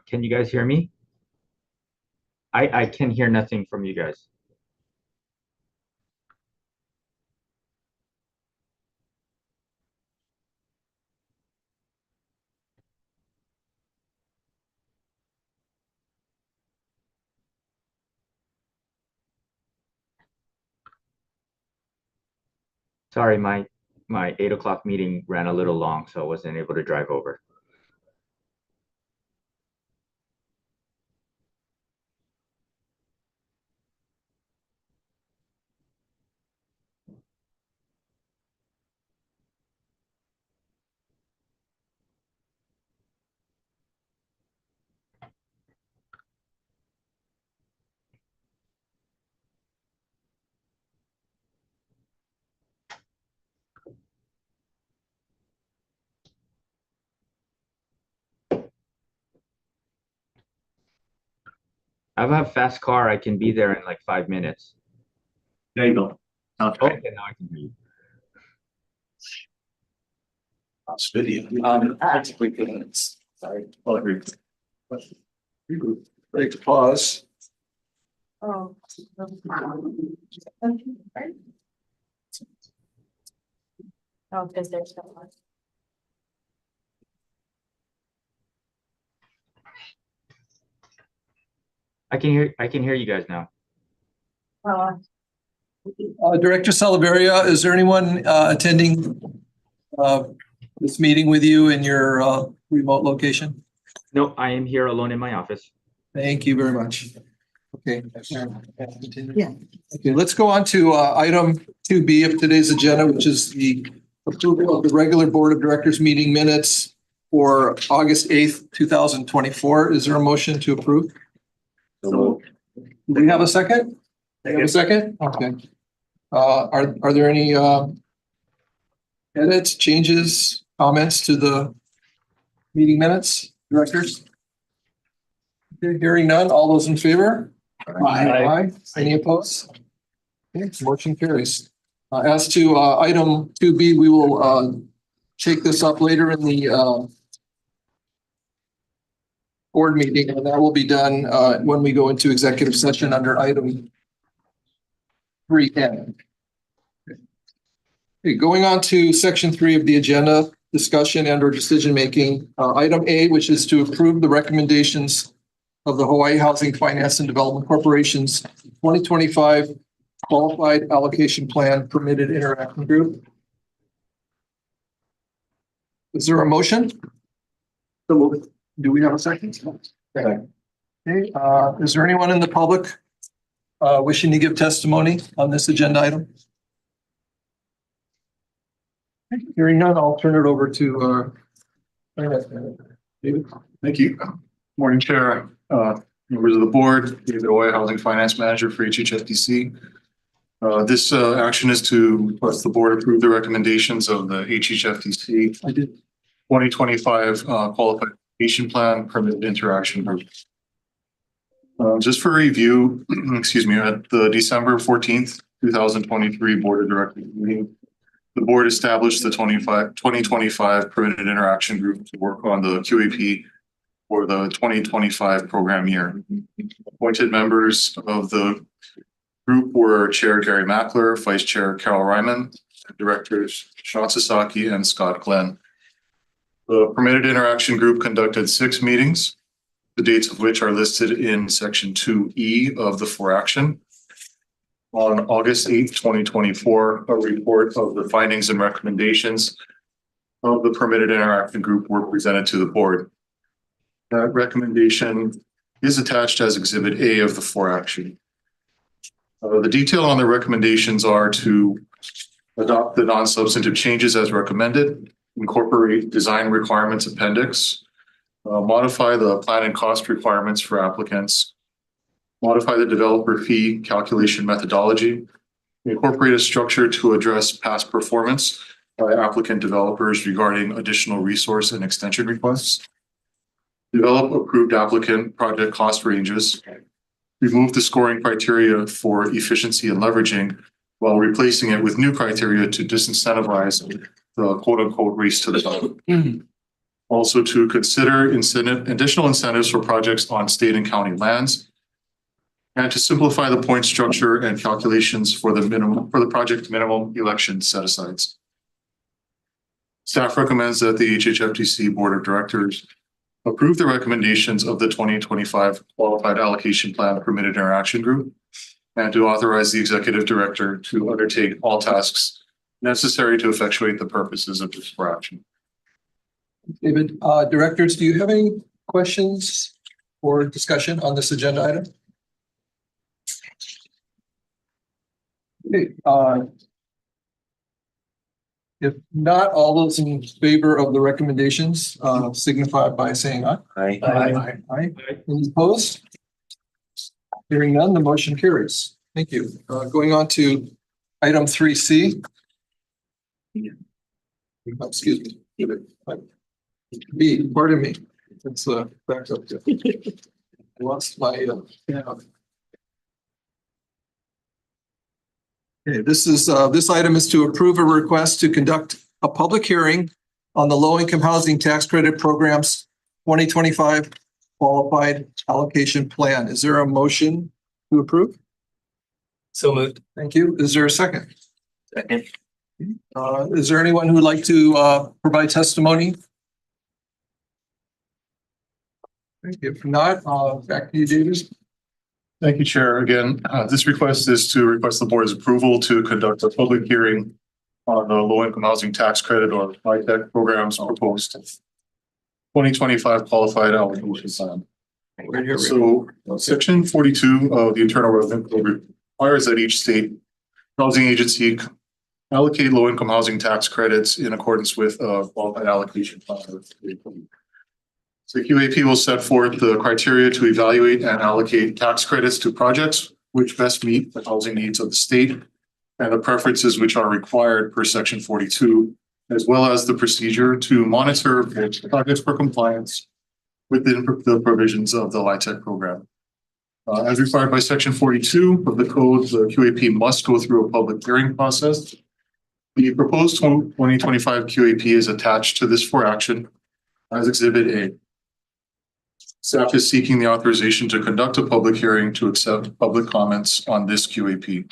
Can you guys hear me? I can hear nothing from you guys. Sorry, my 8 o'clock meeting ran a little long, so I wasn't able to drive over. I have a fast car. I can be there in like 5 minutes. There you go. Okay, now I can hear you. It's video. Actually, sorry. I'll agree. Take a pause. Oh. Oh, because there's no one. I can hear you guys now. Director Salaveria, is there anyone attending this meeting with you in your remote location? No, I am here alone in my office. Thank you very much. Okay. Yeah. Okay, let's go on to item 2B of today's agenda, which is the approval of the regular Board of Directors meeting minutes for August 8th, 2024. Is there a motion to approve? So, Do we have a second? Do we have a second? Okay. Are there any edits, changes, comments to the meeting minutes, directors? Okay, hearing none, all those in favor? Aye. Any opposed? Okay, motion carries. As to item 2B, we will take this up later in the board meeting, and that will be done when we go into executive session under item 3N. Okay, going on to section 3 of the agenda, discussion and or decision making. Item A, which is to approve the recommendations of the Hawaii Housing Finance and Development Corporation's 2025 Qualified Allocation Plan Permitted Interaction Group. Is there a motion? Do we have a second? Okay. Is there anyone in the public wishing to give testimony on this agenda item? Hearing none, I'll turn it over to David. Thank you. Morning, Chair, members of the board, David Oy, Housing Finance Manager for HHFDC. This action is to request the board approve the recommendations of the HHFDC 2025 Qualified Allocation Plan Permitted Interaction Group. Just for review, excuse me, at the December 14th, 2023 Board of Directors meeting, the board established the 2025 Permitted Interaction Group to work on the QAP for the 2025 program year. Appointed members of the group were Chair Gary Mackler, Vice Chair Carol Ryman, Directors Sean Sasaki and Scott Glenn. The Permitted Interaction Group conducted 6 meetings, the dates of which are listed in section 2E of the for action. On August 8th, 2024, a report of the findings and recommendations of the Permitted Interaction Group were presented to the board. That recommendation is attached as Exhibit A of the for action. The detail on the recommendations are to adopt the non-substantive changes as recommended, incorporate design requirements appendix, modify the plan and cost requirements for applicants, modify the developer fee calculation methodology, incorporate a structure to address past performance by applicant developers regarding additional resource and extension requests, develop approved applicant project cost ranges, remove the scoring criteria for efficiency and leveraging while replacing it with new criteria to disincentivize the quote unquote race to the top. Also to consider additional incentives for projects on state and county lands, and to simplify the point structure and calculations for the project minimum election set-asides. Staff recommends that the HHFDC Board of Directors approve the recommendations of the 2025 Qualified Allocation Plan Permitted Interaction Group and to authorize the Executive Director to undertake all tasks necessary to effectuate the purposes of this action. David, directors, do you have any questions or discussion on this agenda item? Okay, if not, all those in favor of the recommendations signify by saying aye. Aye. Aye. Any opposed? Hearing none, the motion carries. Thank you. Going on to item 3C. Excuse me. B, pardon me. It's back up there. I lost my tab. Okay, this item is to approve a request to conduct a public hearing on the low-income housing tax credit program's 2025 qualified allocation plan. Is there a motion to approve? So moved. Thank you. Is there a second? Second. Is there anyone who would like to provide testimony? If not, back to you, David. Thank you, Chair. Again, this request is to request the board's approval to conduct a public hearing on the low-income housing tax credit or LIHTC program's proposed 2025 qualified allocation plan. So section 42 of the Internal Revenue Code requires that each state housing agency allocate low-income housing tax credits in accordance with a qualified allocation plan. So QAP will set forth the criteria to evaluate and allocate tax credits to projects which best meet the housing needs of the state and the preferences which are required per section 42, as well as the procedure to monitor projects for compliance within the provisions of the LIHTC program. As required by section 42 of the code, the QAP must go through a public hearing process. The proposed 2025 QAP is attached to this for action as Exhibit A. Staff is seeking the authorization to conduct a public hearing to accept public comments on this QAP.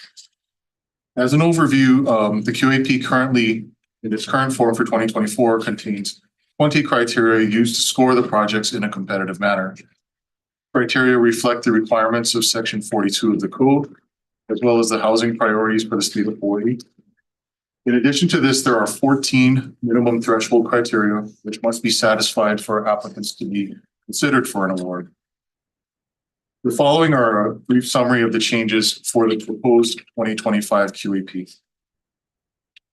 As an overview, the QAP currently, in its current form for 2024, contains 20 criteria used to score the projects in a competitive manner. Criteria reflect the requirements of section 42 of the code, as well as the housing priorities for the state of Hawaii. In addition to this, there are 14 minimum threshold criteria which must be satisfied for applicants to be considered for an award. The following are a brief summary of the changes for the proposed 2025 QAP.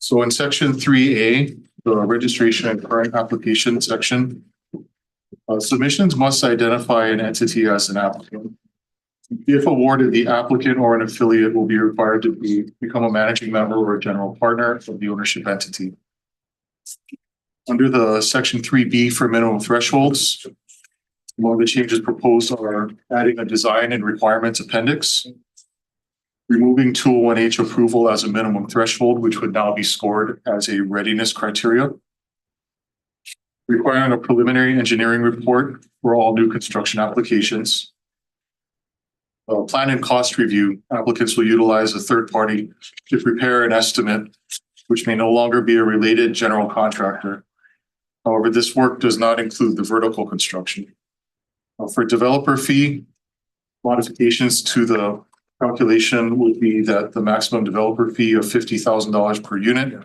So in section 3A, the registration and current application section, submissions must identify an entity as an applicant. If awarded, the applicant or an affiliate will be required to become a managing member or a general partner of the ownership entity. Under the section 3B for minimum thresholds, one of the changes proposed are adding a design and requirements appendix, removing Tool 1H approval as a minimum threshold, which would now be scored as a readiness criteria, requiring a preliminary engineering report for all new construction applications. Plan and cost review, applicants will utilize a third party to prepare an estimate, which may no longer be a related general contractor. However, this work does not include the vertical construction. For developer fee, modifications to the calculation would be that the maximum developer fee of $50,000 per unit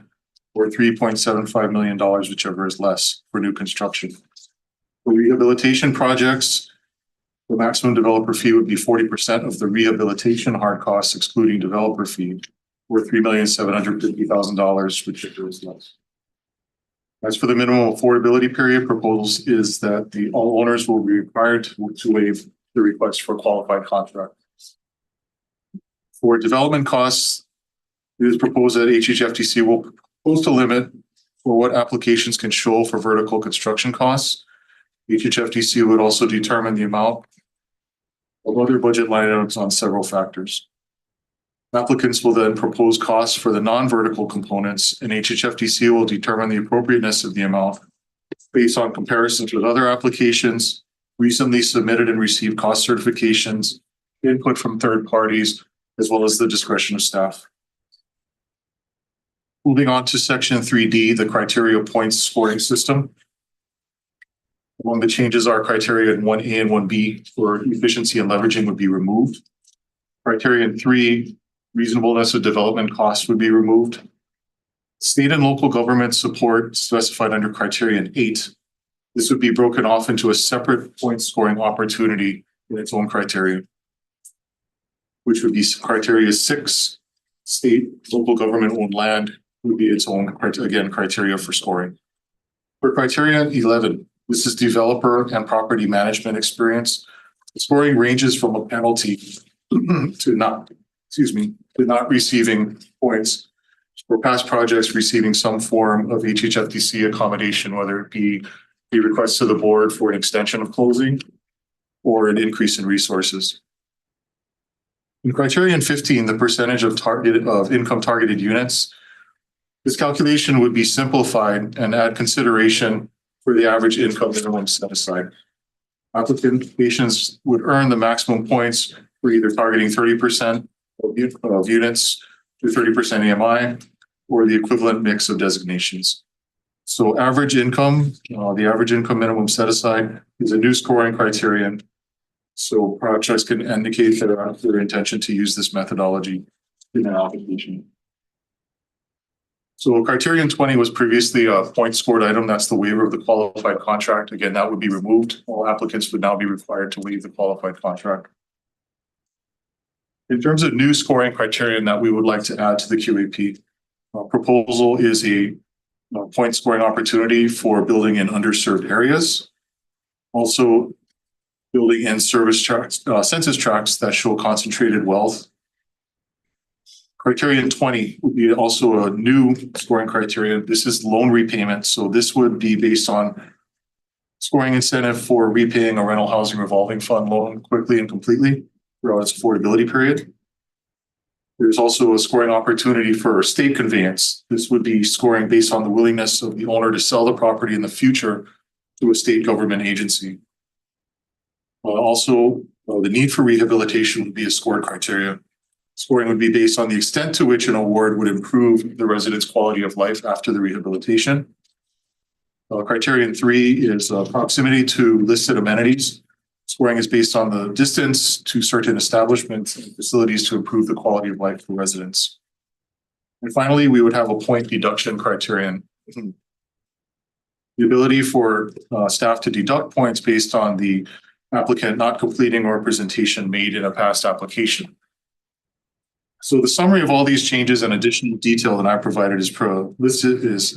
or $3.75 million, whichever is less for new construction. For rehabilitation projects, the maximum developer fee would be 40% of the rehabilitation hard costs, excluding developer fee, or $3,750,000, whichever is less. As for the minimum affordability period, proposals is that all owners will be required to waive the request for qualified contract. For development costs, it is proposed that HHFDC will post a limit for what applications can show for vertical construction costs. HHFDC would also determine the amount of other budget line items on several factors. Applicants will then propose costs for the non-vertical components, and HHFDC will determine the appropriateness of the amount based on comparisons with other applications, recently submitted and received cost certifications, input from third parties, as well as the discretion of staff. Moving on to section 3D, the criteria points scoring system. Among the changes are criterion 1A and 1B for efficiency and leveraging would be removed. Criterion 3, reasonableness of development costs would be removed. State and local government support specified under criterion 8. This would be broken off into a separate point scoring opportunity in its own criteria, which would be criteria 6, state, local government owned land would be its own, again, criteria for scoring. For criterion 11, this is developer and property management experience. The scoring ranges from a penalty to not receiving points for past projects receiving some form of HHFDC accommodation, whether it be a request to the board for an extension of closing or an increase in resources. In criterion 15, the percentage of income targeted units, this calculation would be simplified and add consideration for the average income minimum set aside. Applications would earn the maximum points for either targeting 30% of units to 30% AMI or the equivalent mix of designations. So average income, the average income minimum set aside is a new scoring criterion. So projects can indicate their intention to use this methodology in an application. So criterion 20 was previously a point scored item. That's the waiver of the qualified contract. Again, that would be removed. All applicants would now be required to waive the qualified contract. In terms of new scoring criterion that we would like to add to the QAP, proposal is a point scoring opportunity for building in underserved areas. Also, building in census tracts that show concentrated wealth. Criterion 20 would be also a new scoring criterion. This is loan repayment. So this would be based on scoring incentive for repaying a rental housing revolving fund loan quickly and completely throughout its affordability period. There's also a scoring opportunity for state conveyance. This would be scoring based on the willingness of the owner to sell the property in the future to a state government agency. Also, the need for rehabilitation would be a scored criteria. Scoring would be based on the extent to which an award would improve the resident's quality of life after the rehabilitation. Criterion 3 is proximity to listed amenities. Scoring is based on the distance to certain establishments and facilities to improve the quality of life for residents. And finally, we would have a point deduction criterion. The ability for staff to deduct points based on the applicant not completing a representation made in a past application. So the summary of all these changes and additional detail that I provided is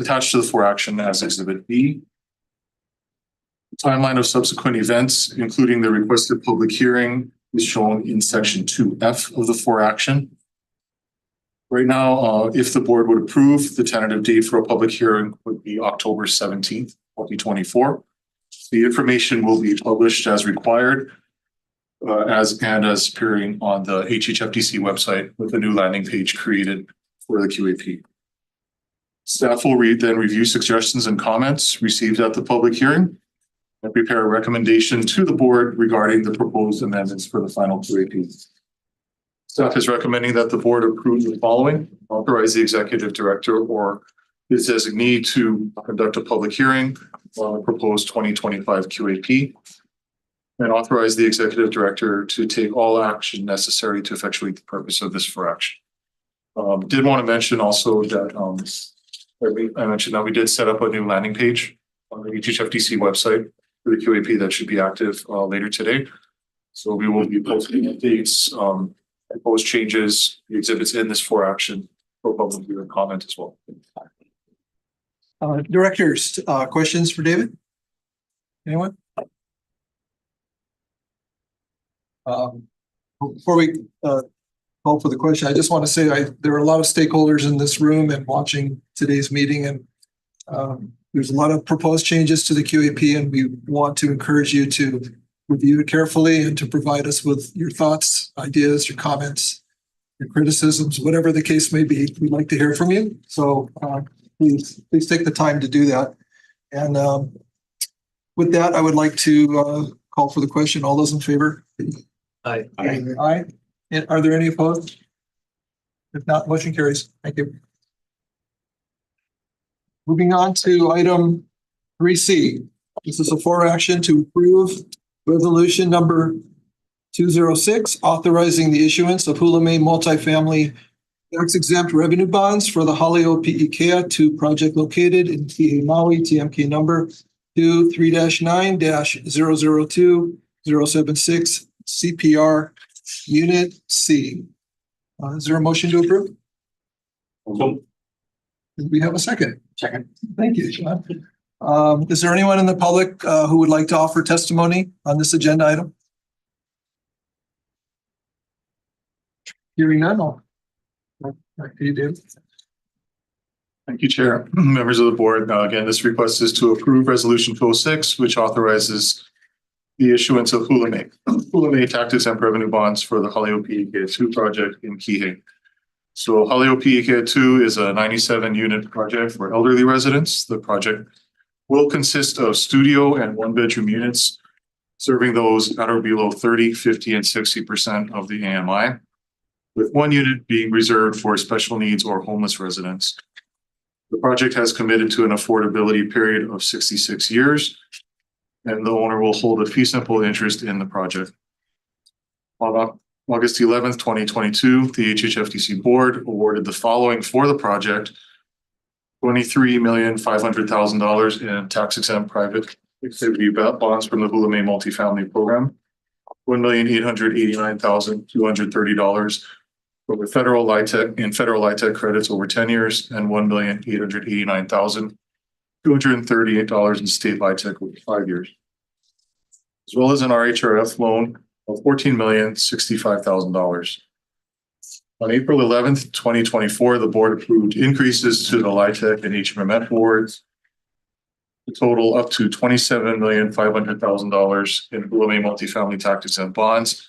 attached to the for action as Exhibit B. The timeline of subsequent events, including the requested public hearing, is shown in section 2F of the for action. Right now, if the board would approve, the tentative date for a public hearing would be October 17th, 2024. The information will be published as required as appearing on the HHFDC website with a new landing page created for the QAP. Staff will then review suggestions and comments received at the public hearing and prepare a recommendation to the board regarding the proposed amendments for the final QAP. Staff is recommending that the board approve the following: authorize the executive director or his designee to conduct a public hearing on the proposed 2025 QAP, and authorize the executive director to take all action necessary to effectuate the purpose of this for action. Did want to mention also that I mentioned that we did set up a new landing page on the HHFDC website for the QAP that should be active later today. So we will be posting updates, proposed changes, the exhibits in this for action for public hearing comment as well. Directors, questions for David? Anyone? Before we call for the question, I just want to say there are a lot of stakeholders in this room and watching today's meeting, and there's a lot of proposed changes to the QAP, and we want to encourage you to review it carefully and to provide us with your thoughts, ideas, your comments, your criticisms, whatever the case may be. We'd like to hear from you. So please take the time to do that. And with that, I would like to call for the question. All those in favor? Aye. Aye. And are there any opposed? If not, motion carries. Thank you. Moving on to item 3C. This is a for action to approve resolution number 206, authorizing the issuance of Hula Home multifamily tax exempt revenue bonds for the Hale Moiliili 2 project located in Kihei, Maui, TMK number 23-9-002-076 CPR Unit C. Is there a motion to approve? Do we have a second? Second. Thank you, Sean. Is there anyone in the public who would like to offer testimony on this agenda item? Hearing none. Back to you, Dave. Thank you, Chair. Members of the board. Again, this request is to approve Resolution 206, which authorizes the issuance of Hula Home tax exempt revenue bonds for the Hale Moiliili 2 project in Kihei. So Hale Moiliili 2 is a 97 unit project for elderly residents. The project will consist of studio and 1-bedroom units, serving those at or below 30, 50, and 60% of the AMI, with 1 unit being reserved for special needs or homeless residents. The project has committed to an affordability period of 66 years, and the owner will hold a fee simple interest in the project. On August 11th, 2022, the HHFDC board awarded the following for the project: $23,500,000 in tax exempt private activity bonds from the Hula Home multifamily program, $1,889,230 from the federal LIHTC credits over 10 years, and $1,889,238 in state LIHTC over 5 years, as well as an RHRF loan of $14,065,000. On April 11th, 2024, the board approved increases to the LIHTC and HMMF boards, a total up to $27,500,000 in Hula Home multifamily tax exempt bonds,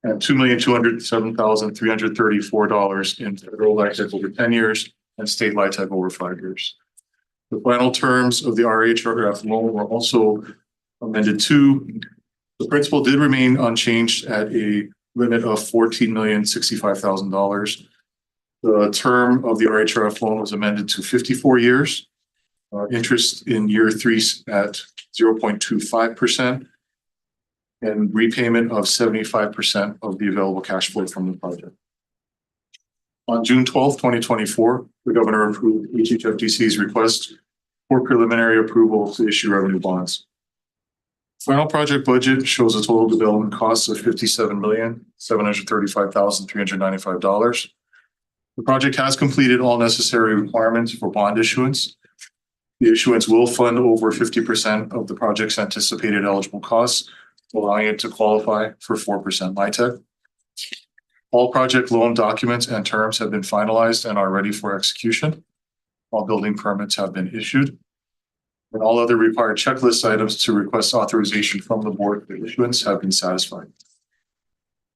and $2,207,334 in federal LIHTC over 10 years and state LIHTC over 5 years. The final terms of the RHRF loan were also amended too. The principal did remain unchanged at a limit of $14,065,000. The term of the RHRF loan was amended to 54 years. Interest in year 3 at 0.25%. And repayment of 75% of the available cash flow from the project. On June 12th, 2024, the governor approved HHFDC's request for preliminary approval to issue revenue bonds. Final project budget shows a total development cost of $57,735,395. The project has completed all necessary requirements for bond issuance. The issuance will fund over 50% of the project's anticipated eligible costs, allowing it to qualify for 4% LIHTC. All project loan documents and terms have been finalized and are ready for execution. All building permits have been issued, and all other required checklist items to request authorization from the board for issuance have been satisfied.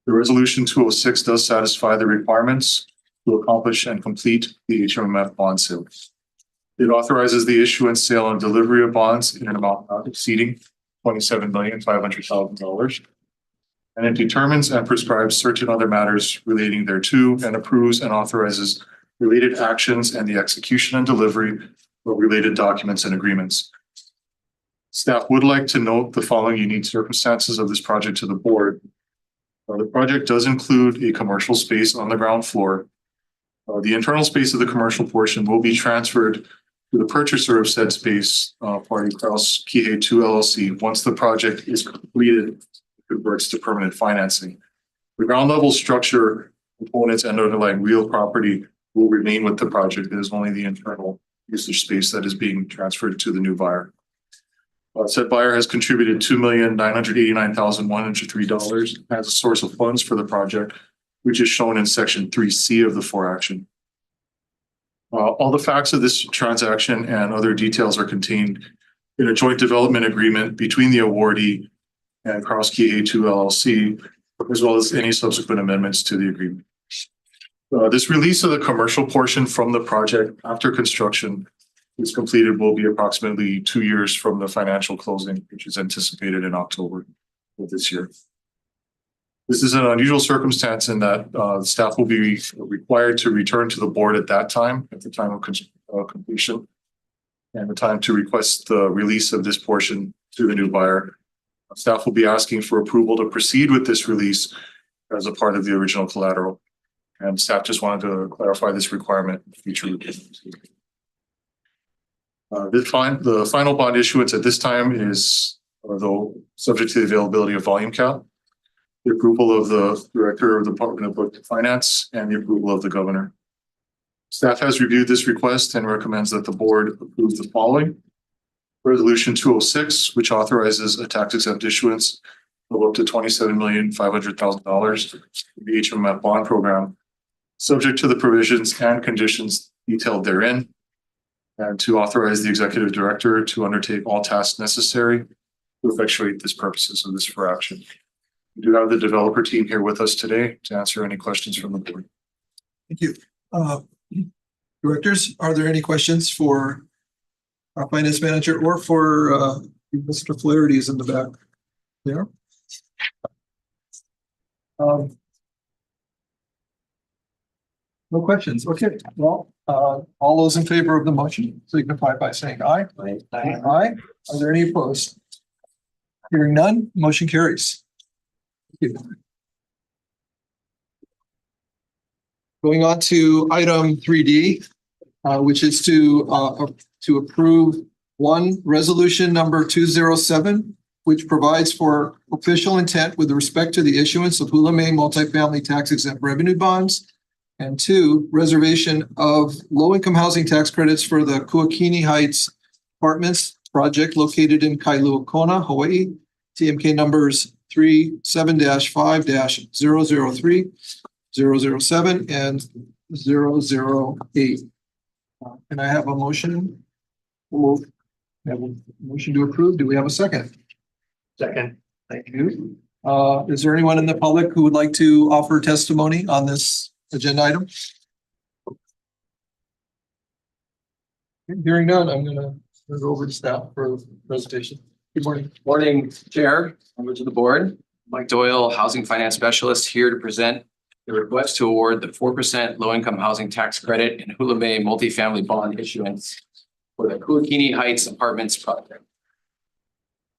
The resolution 206 does satisfy the requirements to accomplish and complete the HMMF bond sale. It authorizes the issuance, sale, and delivery of bonds in an amount not exceeding $27,500,000, and it determines and prescribes certain other matters relating thereto, and approves and authorizes related actions and the execution and delivery of related documents and agreements. Staff would like to note the following unique circumstances of this project to the board. The project does include a commercial space on the ground floor. The internal space of the commercial portion will be transferred to the purchaser of said space, Party Kraus Kihei 2 LLC, once the project is completed, it converts to permanent financing. The ground level structure, components, and underlying real property will remain with the project. It is only the internal usage space that is being transferred to the new buyer. Said buyer has contributed $2,989,103 as a source of funds for the project, which is shown in section 3C of the for action. All the facts of this transaction and other details are contained in a joint development agreement between the awardee and Key A2 LLC, as well as any subsequent amendments to the agreement. This release of the commercial portion from the project after construction is completed will be approximately 2 years from the financial closing, which is anticipated in October of this year. This is an unusual circumstance in that staff will be required to return to the board at that time, at the time of completion, and the time to request the release of this portion to the new buyer. Staff will be asking for approval to proceed with this release as a part of the original collateral. And staff just wanted to clarify this requirement in future. The final bond issuance at this time is, although subject to the availability of volume cap, the approval of the Director of the Department of Budget and Finance, and the approval of the Governor. Staff has reviewed this request and recommends that the board approve the following. Resolution 206, which authorizes a tax exempt issuance of up to $27,500,000 in the HMF bond program, subject to the provisions and conditions detailed therein, and to authorize the executive director to undertake all tasks necessary to effectuate this purposes of this for action. We do have the developer team here with us today to answer any questions from the board. Thank you. Directors, are there any questions for our finance manager or for Mr. Flaherty's in the back there? No questions. Okay, well, all those in favor of the motion signify by saying aye. Aye. Are there any opposed? Hearing none, motion carries. Thank you. Going on to item 3D, which is to approve resolution number 207, which provides for official intent with respect to the issuance of Hula Home multifamily tax exempt revenue bonds. And 2, reservation of low-income housing tax credits for the Kuakini Heights apartments project located in Kailua Kona, Hawaii, TMK numbers 37-5-003, 007, and 008. Can I have a motion? We'll have a motion to approve. Do we have a second? Second. Thank you. Is there anyone in the public who would like to offer testimony on this agenda item? Hearing none, I'm going to turn it over to staff for the presentation. Good morning. Morning, Chair, members of the board. Mike Doyle, Housing Finance Specialist, here to present the request to award the 4% low-income housing tax credit and Hula Home multifamily bond issuance for the Kuakini Heights Apartments project.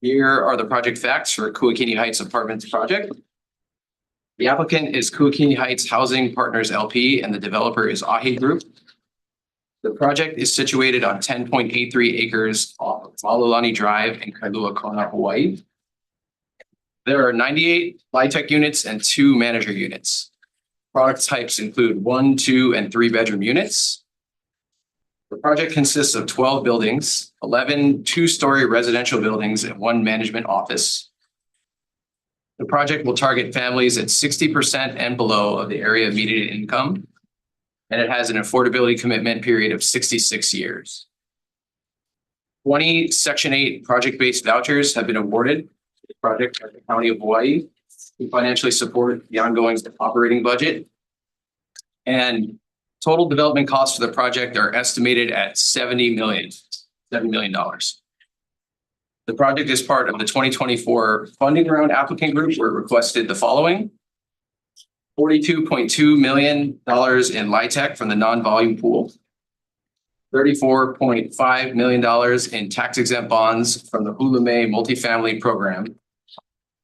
Here are the project facts for Kuakini Heights Apartments project. The applicant is Kuakini Heights Housing Partners LP and the developer is Ahe Group. The project is situated on 10.83 acres off of Malulani Drive in Kailua Kona, Hawaii. There are 98 LIHTC units and 2 manager units. Product types include 1, 2, and 3 bedroom units. The project consists of 12 buildings, 11 2-story residential buildings, and 1 management office. The project will target families at 60% and below of the area median income, and it has an affordability commitment period of 66 years. 20 Section 8 project-based vouchers have been awarded to the project by the County of Hawaii to financially support the ongoing operating budget. And total development costs for the project are estimated at $7 million. The project is part of the 2024 funding round applicant group where it requested the following: $42.2 million in LIHTC from the non-volume pool, $34.5 million in tax exempt bonds from the Hula Home multifamily program,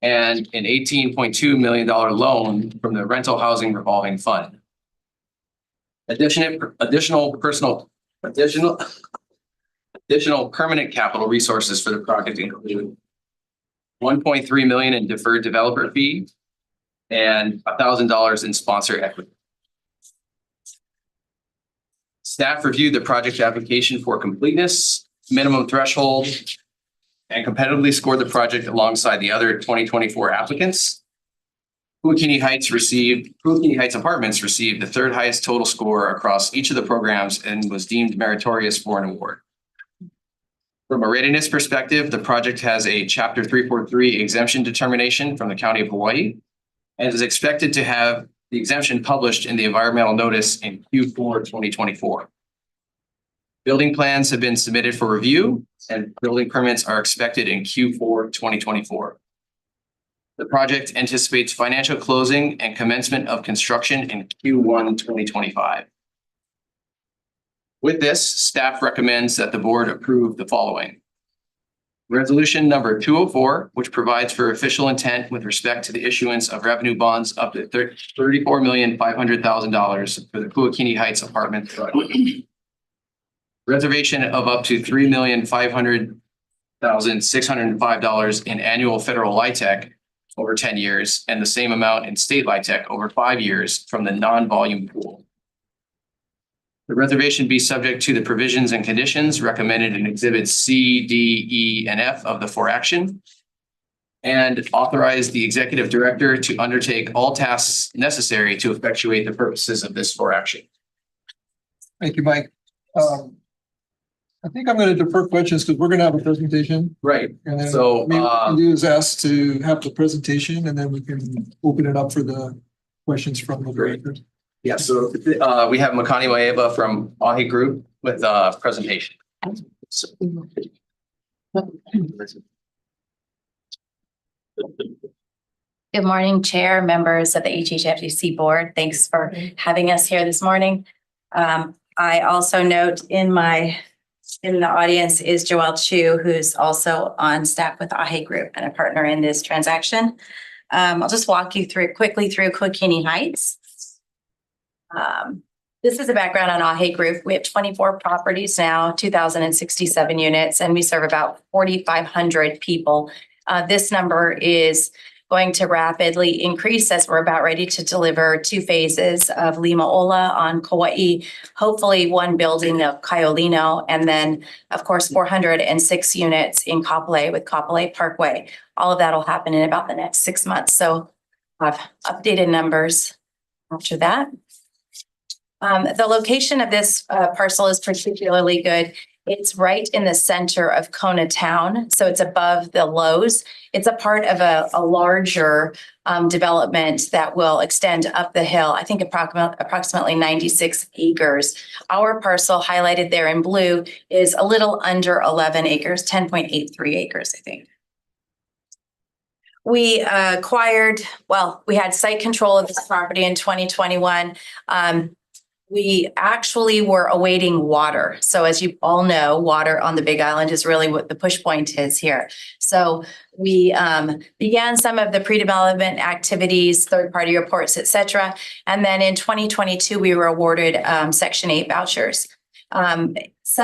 and an $18.2 million loan from the rental housing revolving fund. Additional permanent capital resources for the project include $1.3 million in deferred developer fee and $1,000 in sponsor equity. Staff reviewed the project application for completeness, minimum threshold, and competitively scored the project alongside the other 2024 applicants. Kuakini Heights Apartments received the 3rd highest total score across each of the programs and was deemed meritorious for an award. From a readiness perspective, the project has a Chapter 343 exemption determination from the County of Hawaii and is expected to have the exemption published in the environmental notice in Q4 2024. Building plans have been submitted for review and building permits are expected in Q4 2024. The project anticipates financial closing and commencement of construction in Q1 2025. With this, staff recommends that the board approve the following. Resolution number 204, which provides for official intent with respect to the issuance of revenue bonds up to $34,500,000 for the Kuakini Heights apartment project. Reservation of up to $3,500,605 in annual federal LIHTC over 10 years and the same amount in state LIHTC over 5 years from the non-volume pool. The reservation be subject to the provisions and conditions recommended in Exhibits C, D, E, and F of the for action, and authorize the executive director to undertake all tasks necessary to effectuate the purposes of this for action. Thank you, Mike. I think I'm going to defer questions because we're going to have a presentation. Right. And then So, maybe what we can do is ask to have the presentation and then we can open it up for the questions from the directors. Yeah, so we have Makani Waeva from Ahi Group with a presentation. Good morning, Chair, members of the HHFDC board. Thanks for having us here this morning. I also note in the audience is Joelle Chu, who's also on staff with Ahi Group and a partner in this transaction. I'll just walk you quickly through Kuakini Heights. This is a background on Ahi Group. We have 24 properties now, 2,067 units, and we serve about 4,500 people. This number is going to rapidly increase as we're about ready to deliver 2 phases of Lima Ola on Kauai, hopefully 1 building of Kaiolino, and then, of course, 406 units in Kapolei with Kapolei Parkway. All of that will happen in about the next 6 months. So I've updated numbers after that. The location of this parcel is particularly good. It's right in the center of Kona town, so it's above the Lowe's. It's a part of a larger development that will extend up the hill, I think approximately 96 acres. Our parcel highlighted there in blue is a little under 11 acres, 10.83 acres, I think. We had site control of this property in 2021. We actually were awaiting water. So as you all know, water on the Big Island is really what the push point is here. So we began some of the pre-development activities, third-party reports, et cetera. And then in 2022, we were awarded Section 8 vouchers. It's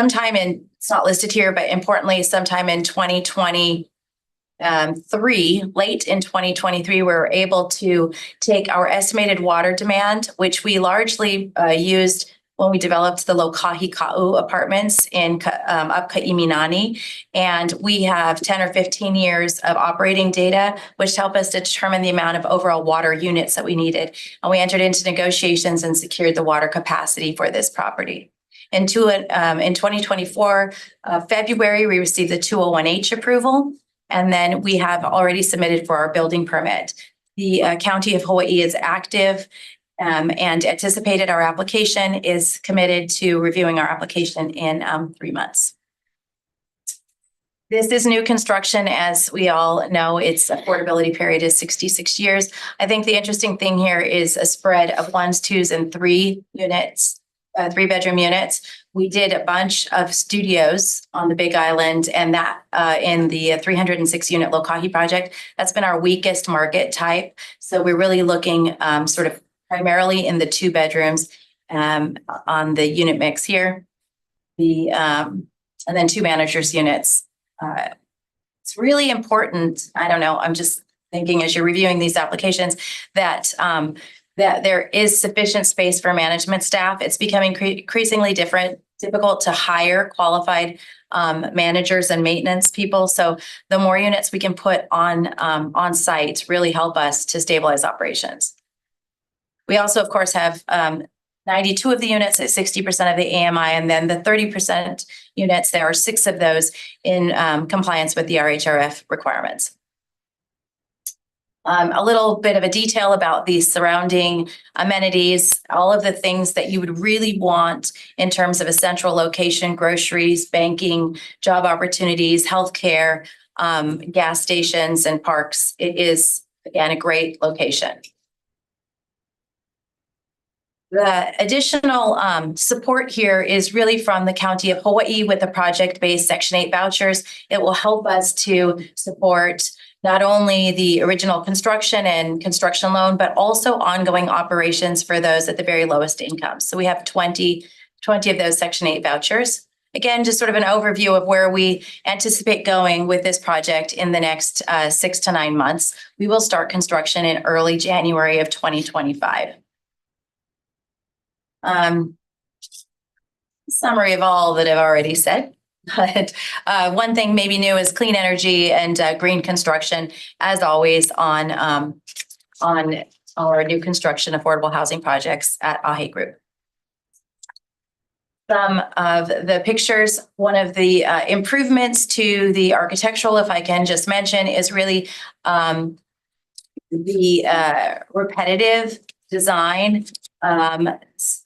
not listed here, but importantly, sometime in 2023, late in 2023, we were able to take our estimated water demand, which we largely used when we developed the Lokahi Ka'u apartments in up Ka'iminani. And we have 10 or 15 years of operating data, which help us to determine the amount of overall water units that we needed. And we entered into negotiations and secured the water capacity for this property. In 2024, February, we received the 201H approval. And then we have already submitted for our building permit. The County of Hawaii is active and anticipated our application, is committed to reviewing our application in 3 months. This is new construction. As we all know, its affordability period is 66 years. I think the interesting thing here is a spread of 1s, 2s, and 3 units, 3-bedroom units. We did a bunch of studios on the Big Island, and that in the 306 unit Lokahi project, that's been our weakest market type. So we're really looking sort of primarily in the 2 bedrooms on the unit mix here. And then 2 managers units. It's really important. I don't know. I'm just thinking as you're reviewing these applications that there is sufficient space for management staff. It's becoming increasingly difficult to hire qualified managers and maintenance people. So the more units we can put on site really help us to stabilize operations. We also, of course, have 92 of the units at 60% of the AMI, and then the 30% units, there are 6 of those in compliance with the RHRF requirements. A little bit of a detail about the surrounding amenities, all of the things that you would really want in terms of a central location: groceries, banking, job opportunities, healthcare, gas stations, and parks. It is, again, a great location. The additional support here is really from the County of Hawaii with the project-based Section 8 vouchers. It will help us to support not only the original construction and construction loan, but also ongoing operations for those at the very lowest income. So we have 20 of those Section 8 vouchers. Again, just sort of an overview of where we anticipate going with this project in the next 6 to 9 months. We will start construction in early January of 2025. Summary of all that I've already said. But one thing maybe new is clean energy and green construction, as always, on our new construction affordable housing projects at HHFDC Group. Some of the pictures, one of the improvements to the architectural, if I can just mention, is really the repetitive design.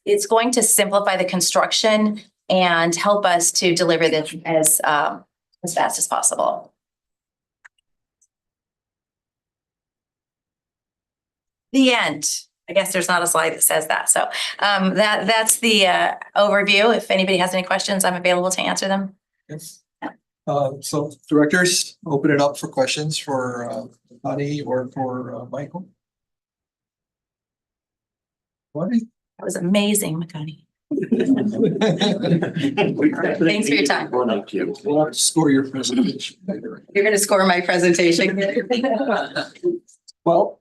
It's going to simplify the construction and help us to deliver this as fast as possible. The end. I guess there's not a slide that says that. So that's the overview. If anybody has any questions, I'm available to answer them. Yes. So directors, open it up for questions for Connie or for Michael. What? That was amazing, McConnie. Thanks for your time. Thank you. We'll have to score your presentation. You're going to score my presentation. Well,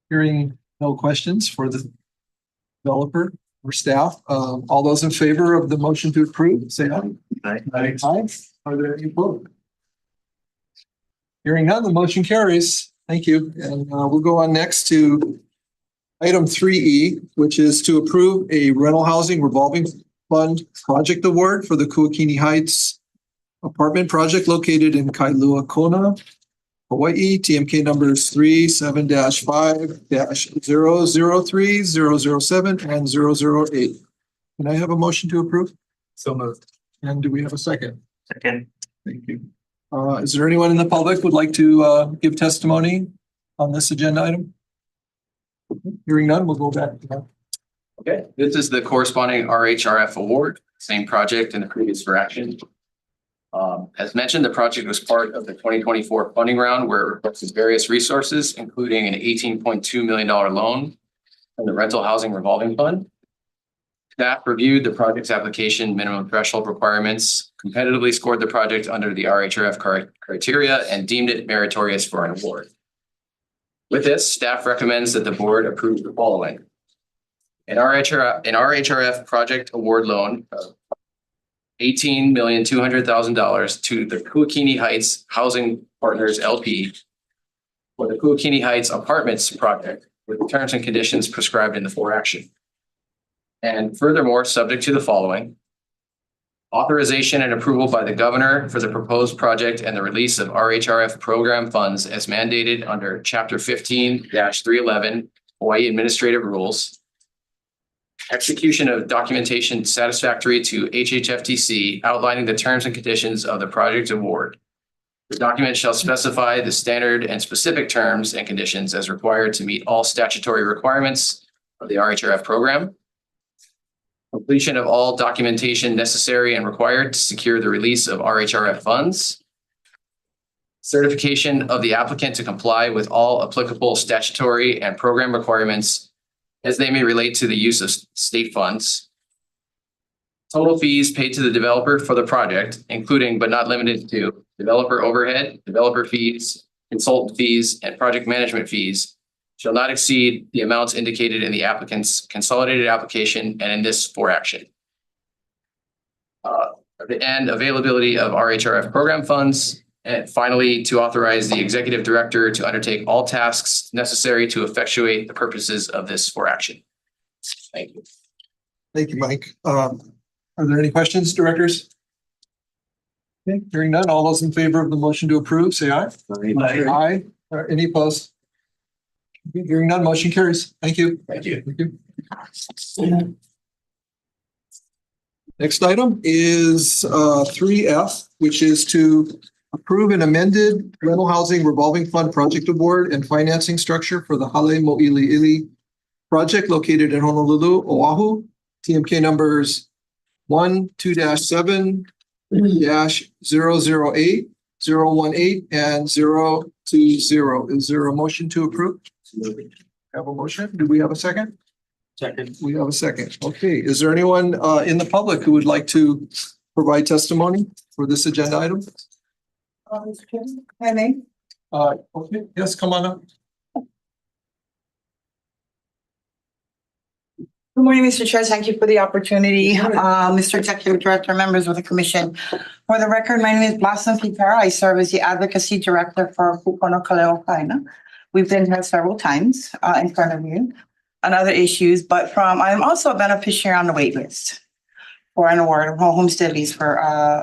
hearing no questions for the developer or staff, all those in favor of the motion to approve, say aye. Aye. Aye. Are there any opposed? Hearing none, the motion carries. Thank you. And we'll go on next to item 3E, which is to approve a rental housing revolving fund project award for the Kuakini Heights apartment project located in Kailua Kona, Hawaii. TMK numbers 37-5-003-007 and 008. Can I have a motion to approve? So moved. And do we have a second? Second. Thank you. Is there anyone in the public who would like to give testimony on this agenda item? Hearing none, we'll go back to that. Okay, this is the corresponding RHRF award, same project in the previous for action. As mentioned, the project was part of the 2024 funding round where it requested various resources, including an $18.2 million loan from the Rental Housing Revolving Fund. Staff reviewed the project's application minimum threshold requirements, competitively scored the project under the RHRF criteria, and deemed it meritorious for an award. With this, staff recommends that the board approve the following. An RHRF project award loan of $18,200,000 to the Kuakini Heights Housing Partners LP for the Kuakini Heights Apartments project with terms and conditions prescribed in the for action. And furthermore, subject to the following: authorization and approval by the governor for the proposed project and the release of RHRF program funds as mandated under Chapter 15-311 Hawaii Administrative Rules. Execution of documentation satisfactory to HHFDC outlining the terms and conditions of the project award. The document shall specify the standard and specific terms and conditions as required to meet all statutory requirements of the RHRF program. Completion of all documentation necessary and required to secure the release of RHRF funds. Certification of the applicant to comply with all applicable statutory and program requirements as they may relate to the use of state funds. Total fees paid to the developer for the project, including but not limited to developer overhead, developer fees, consultant fees, and project management fees, shall not exceed the amounts indicated in the applicant's consolidated application and in this for action. And availability of RHRF program funds. And finally, to authorize the executive director to undertake all tasks necessary to effectuate the purposes of this for action. Thank you. Thank you, Mike. Are there any questions, directors? Okay, hearing none, all those in favor of the motion to approve, say aye. Aye. Any opposed? Okay, hearing none, motion carries. Thank you. Thank you. Thank you. Next item is 3F, which is to approve an amended rental housing revolving fund project award and financing structure for the Hale Moiliili project located in Honolulu, Oahu. TMK numbers 12-7, -008, 018, and 020. Is there a motion to approve? Have a motion? Do we have a second? Second. We have a second. Okay, is there anyone in the public who would like to provide testimony for this agenda item? Hi, May. Okay, yes, come on up. Good morning, Mr. Chair. Thank you for the opportunity. Mr. Executive Director, members of the commission. For the record, my name is Blossom Pitara. I serve as the Advocacy Director for Kuakini Heights. We've been here several times in front of you on other issues, but I'm also a beneficiary on the wait list for an award of homestead lease for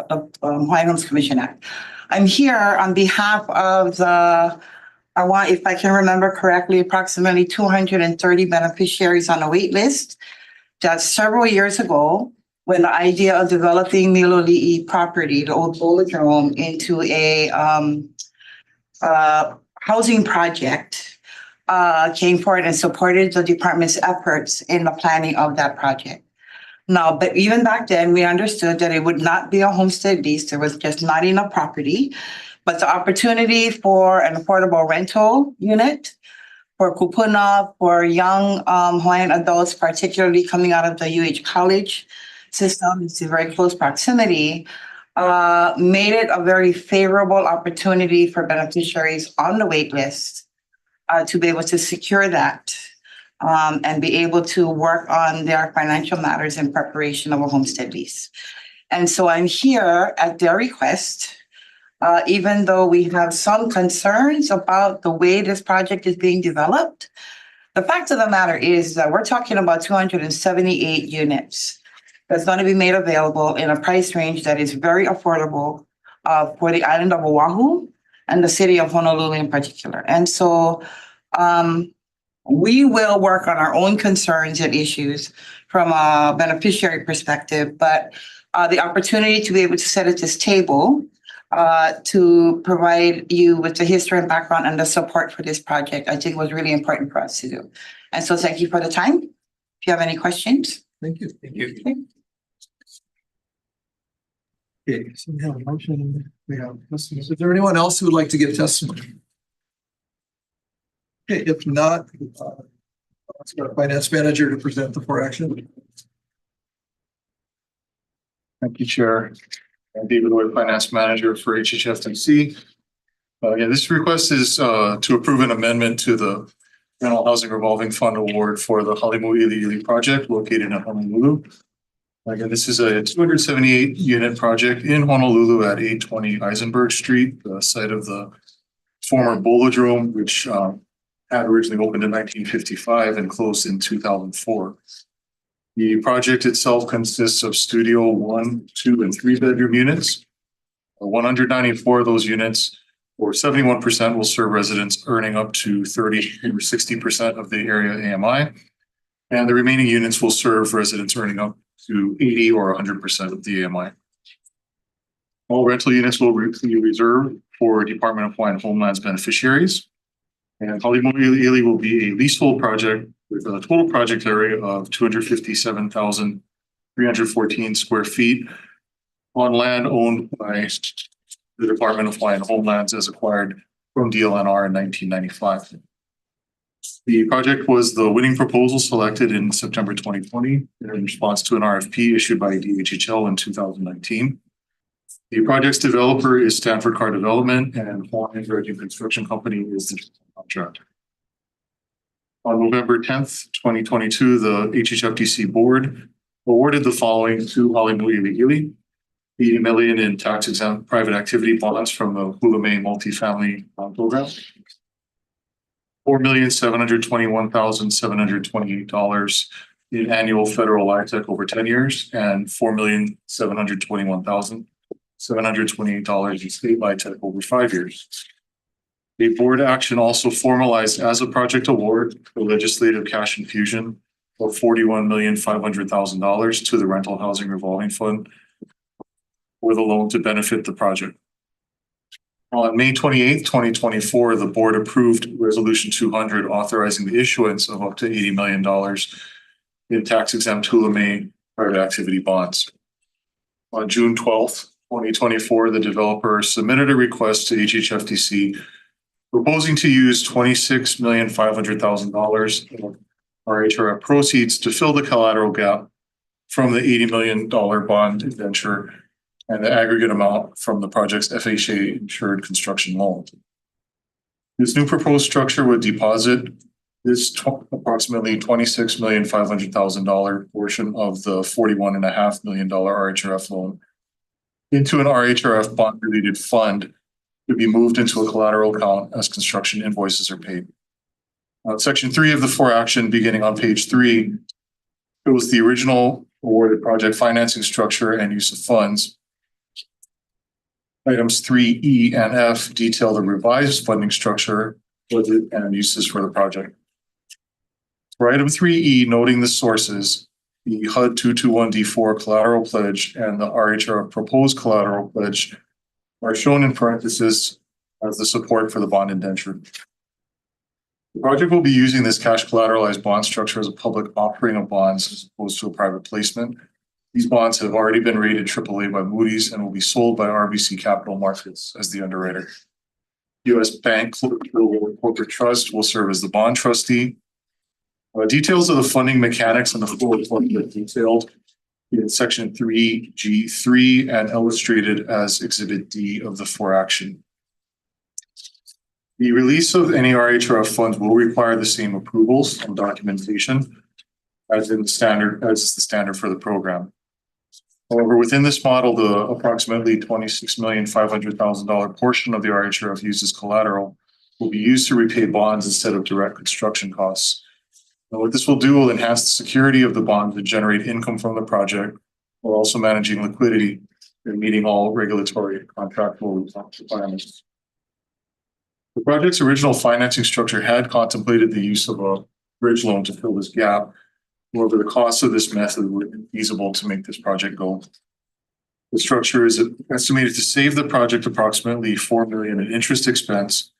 the Hawaii Homes Commission Act. I'm here on behalf of if I can remember correctly, approximately 230 beneficiaries on the wait list. Just several years ago, when the idea of developing Moiliili property, the old Bolodrome, into a housing project, came forward and supported the department's efforts in the planning of that project. Now, but even back then, we understood that it would not be a homestead lease. There was just not enough property. But the opportunity for an affordable rental unit for kupuna, for young Hawaiian adults, particularly coming out of the college system, it's in very close proximity, made it a very favorable opportunity for beneficiaries on the wait list to be able to secure that and be able to work on their financial matters in preparation of a homestead lease. And so I'm here at their request. Even though we have some concerns about the way this project is being developed, the fact of the matter is that we're talking about 278 units that's going to be made available in a price range that is very affordable for the island of Oahu and the city of Honolulu in particular. And so we will work on our own concerns and issues from a beneficiary perspective, but the opportunity to be able to sit at this table to provide you with the history and background and the support for this project, I think was really important for us to do. And so thank you for the time. If you have any questions. Thank you. Thank you. Okay, so we have a motion. We have listeners. Is there anyone else who would like to give testimony? Okay, if not, ask our finance manager to present the for action. Thank you, Chair. I'm David Oy, Finance Manager for HHFDC. Yeah, this request is to approve an amendment to the Rental Housing Revolving Fund Award for the Hale Moiliili project located in Honolulu. Again, this is a 278 unit project in Honolulu at 820 Eisenberg Street, the site of the former Bolodrome, which had originally opened in 1955 and closed in 2004. The project itself consists of studio 1, 2, and 3 bedroom units. 194 of those units, or 71%, will serve residents earning up to 30 or 60% of the area AMI. And the remaining units will serve residents earning up to 80 or 100% of the AMI. All rental units will be reserved for Department of Hawaiian Homelands beneficiaries. And Hale Moiliili will be a leasehold project with a total project area of 257,314 square feet on land owned by the Department of Hawaiian Homelands as acquired from DLNR in 1995. The project was the winning proposal selected in September 2020 in response to an RFP issued by DHHL in 2019. The project's developer is Stanford Car Development, and Hawaiian Dredging Construction Company is the contractor. On November 10th, 2022, the HHFDC board awarded the following to Hale Moiliili: $80 million in tax-exempt private activity bonds from the Hula Home multifamily bond program, $4,721,728 in annual federal LIHTC over 10 years and $4,721,728 in state LIHTC over 5 years. A board action also formalized as a project award the legislative cash infusion of $41,500,000 to the Rental Housing Revolving Fund for the loan to benefit the project. On May 28th, 2024, the board approved Resolution 200 authorizing the issuance of up to $80 million in tax-exempt Hula May private activity bonds. On June 12th, 2024, the developer submitted a request to HHFDC proposing to use $26,500,000 of RHRF proceeds to fill the collateral gap from the $80 million bond indenture and the aggregate amount from the project's FHA insured construction loan. This new proposed structure would deposit this approximately $26,500,000 portion of the $41.5 million RHRF loan into an RHRF bond related fund to be moved into a collateral account as construction invoices are paid. Section 3 of the 4 action beginning on page 3 shows the original awarded project financing structure and use of funds. Items 3E and F detail the revised funding structure, budget, and uses for the project. For item 3E, noting the sources, the HUD 221D4 collateral pledge and the RHRF proposed collateral pledge are shown in parentheses as the support for the bond indenture. The project will be using this cash collateralized bond structure as a public offering of bonds as opposed to a private placement. These bonds have already been rated AAA by Moody's and will be sold by RBC Capital Markets as the underwriter. U.S. Bank Corporate Trust will serve as the bond trustee. Details of the funding mechanics and the full report are detailed in section 3G3 and illustrated as exhibit D of the 4 action. The release of any RHRF funds will require the same approvals and documentation as is the standard for the program. However, within this model, the approximately $26,500,000 portion of the RHRF used as collateral will be used to repay bonds instead of direct construction costs. Now, what this will do will enhance the security of the bond to generate income from the project, while also managing liquidity and meeting all regulatory and contractual requirements. The project's original financing structure had contemplated the use of a bridge loan to fill this gap. However, the cost of this method would be feasible to make this project go. The structure is estimated to save the project approximately $4 million in interest expense.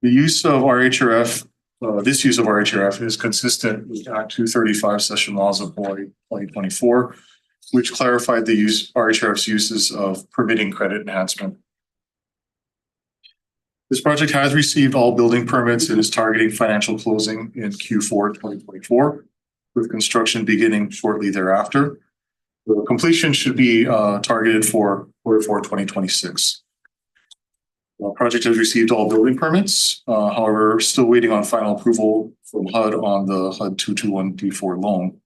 The use of RHRF, this use of RHRF is consistent with Act 235 Session Laws of Hawaii 2024, which clarified the RHRF's uses of permitting credit enhancement. This project has received all building permits and is targeting financial closing in Q4 2024, with construction beginning shortly thereafter. The completion should be targeted for Q4 2026. The project has received all building permits, however, still waiting on final approval from HUD on the HUD 221D4 loan.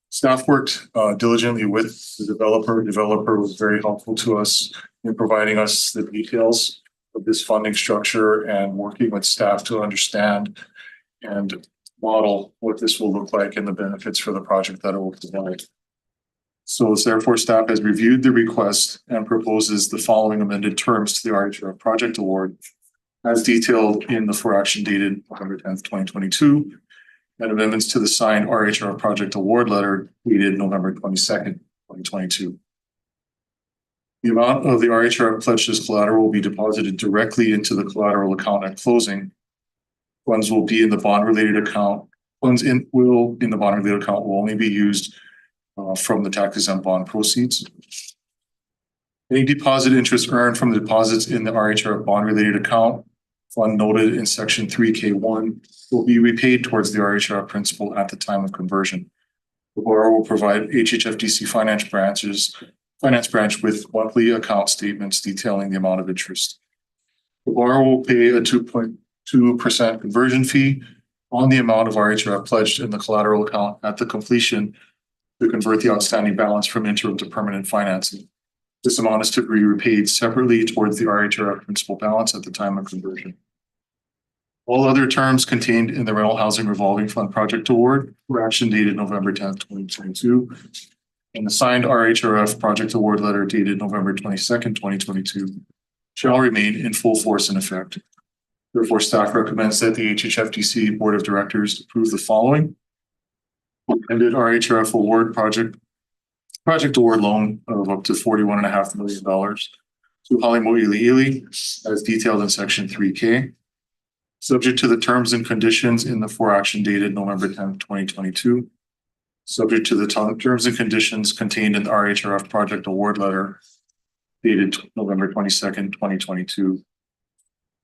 Staff worked diligently with the developer. The developer was very helpful to us in providing us the details of this funding structure and working with staff to understand and model what this will look like and the benefits for the project that it will provide. So therefore, staff has reviewed the request and proposes the following amended terms to the RHRF project award as detailed in the 4 action dated November 10th, 2022, and amendments to the signed RHRF project award letter dated November 22nd, 2022. The amount of the RHRF pledged as collateral will be deposited directly into the collateral account at closing. Funds will be in the bond-related account. Funds in the bond-related account will only be used from the tax-exempt bond proceeds. Any deposit interest earned from the deposits in the RHRF bond-related account fund noted in section 3K1 will be repaid towards the RHRF principal at the time of conversion. The borrower will provide HHFDC finance branch with monthly account statements detailing the amount of interest. The borrower will pay a 2.2% conversion fee on the amount of RHRF pledged in the collateral account at the completion to convert the outstanding balance from interim to permanent financing. This amount is to be repaid separately towards the RHRF principal balance at the time of conversion. All other terms contained in the Rental Housing Revolving Fund Project Award were action dated November 10th, 2022. And the signed RHRF Project Award letter dated November 22nd, 2022 shall remain in full force and effect. Therefore, staff recommends that the HHFDC Board of Directors approve the following. Ended RHRF Award Project Award loan of up to $41.5 million to Hale Moiliili as detailed in section 3K. Subject to the terms and conditions in the action dated November 10th, 2022. Subject to the terms and conditions contained in the RHRF Project Award letter dated November 22nd, 2022.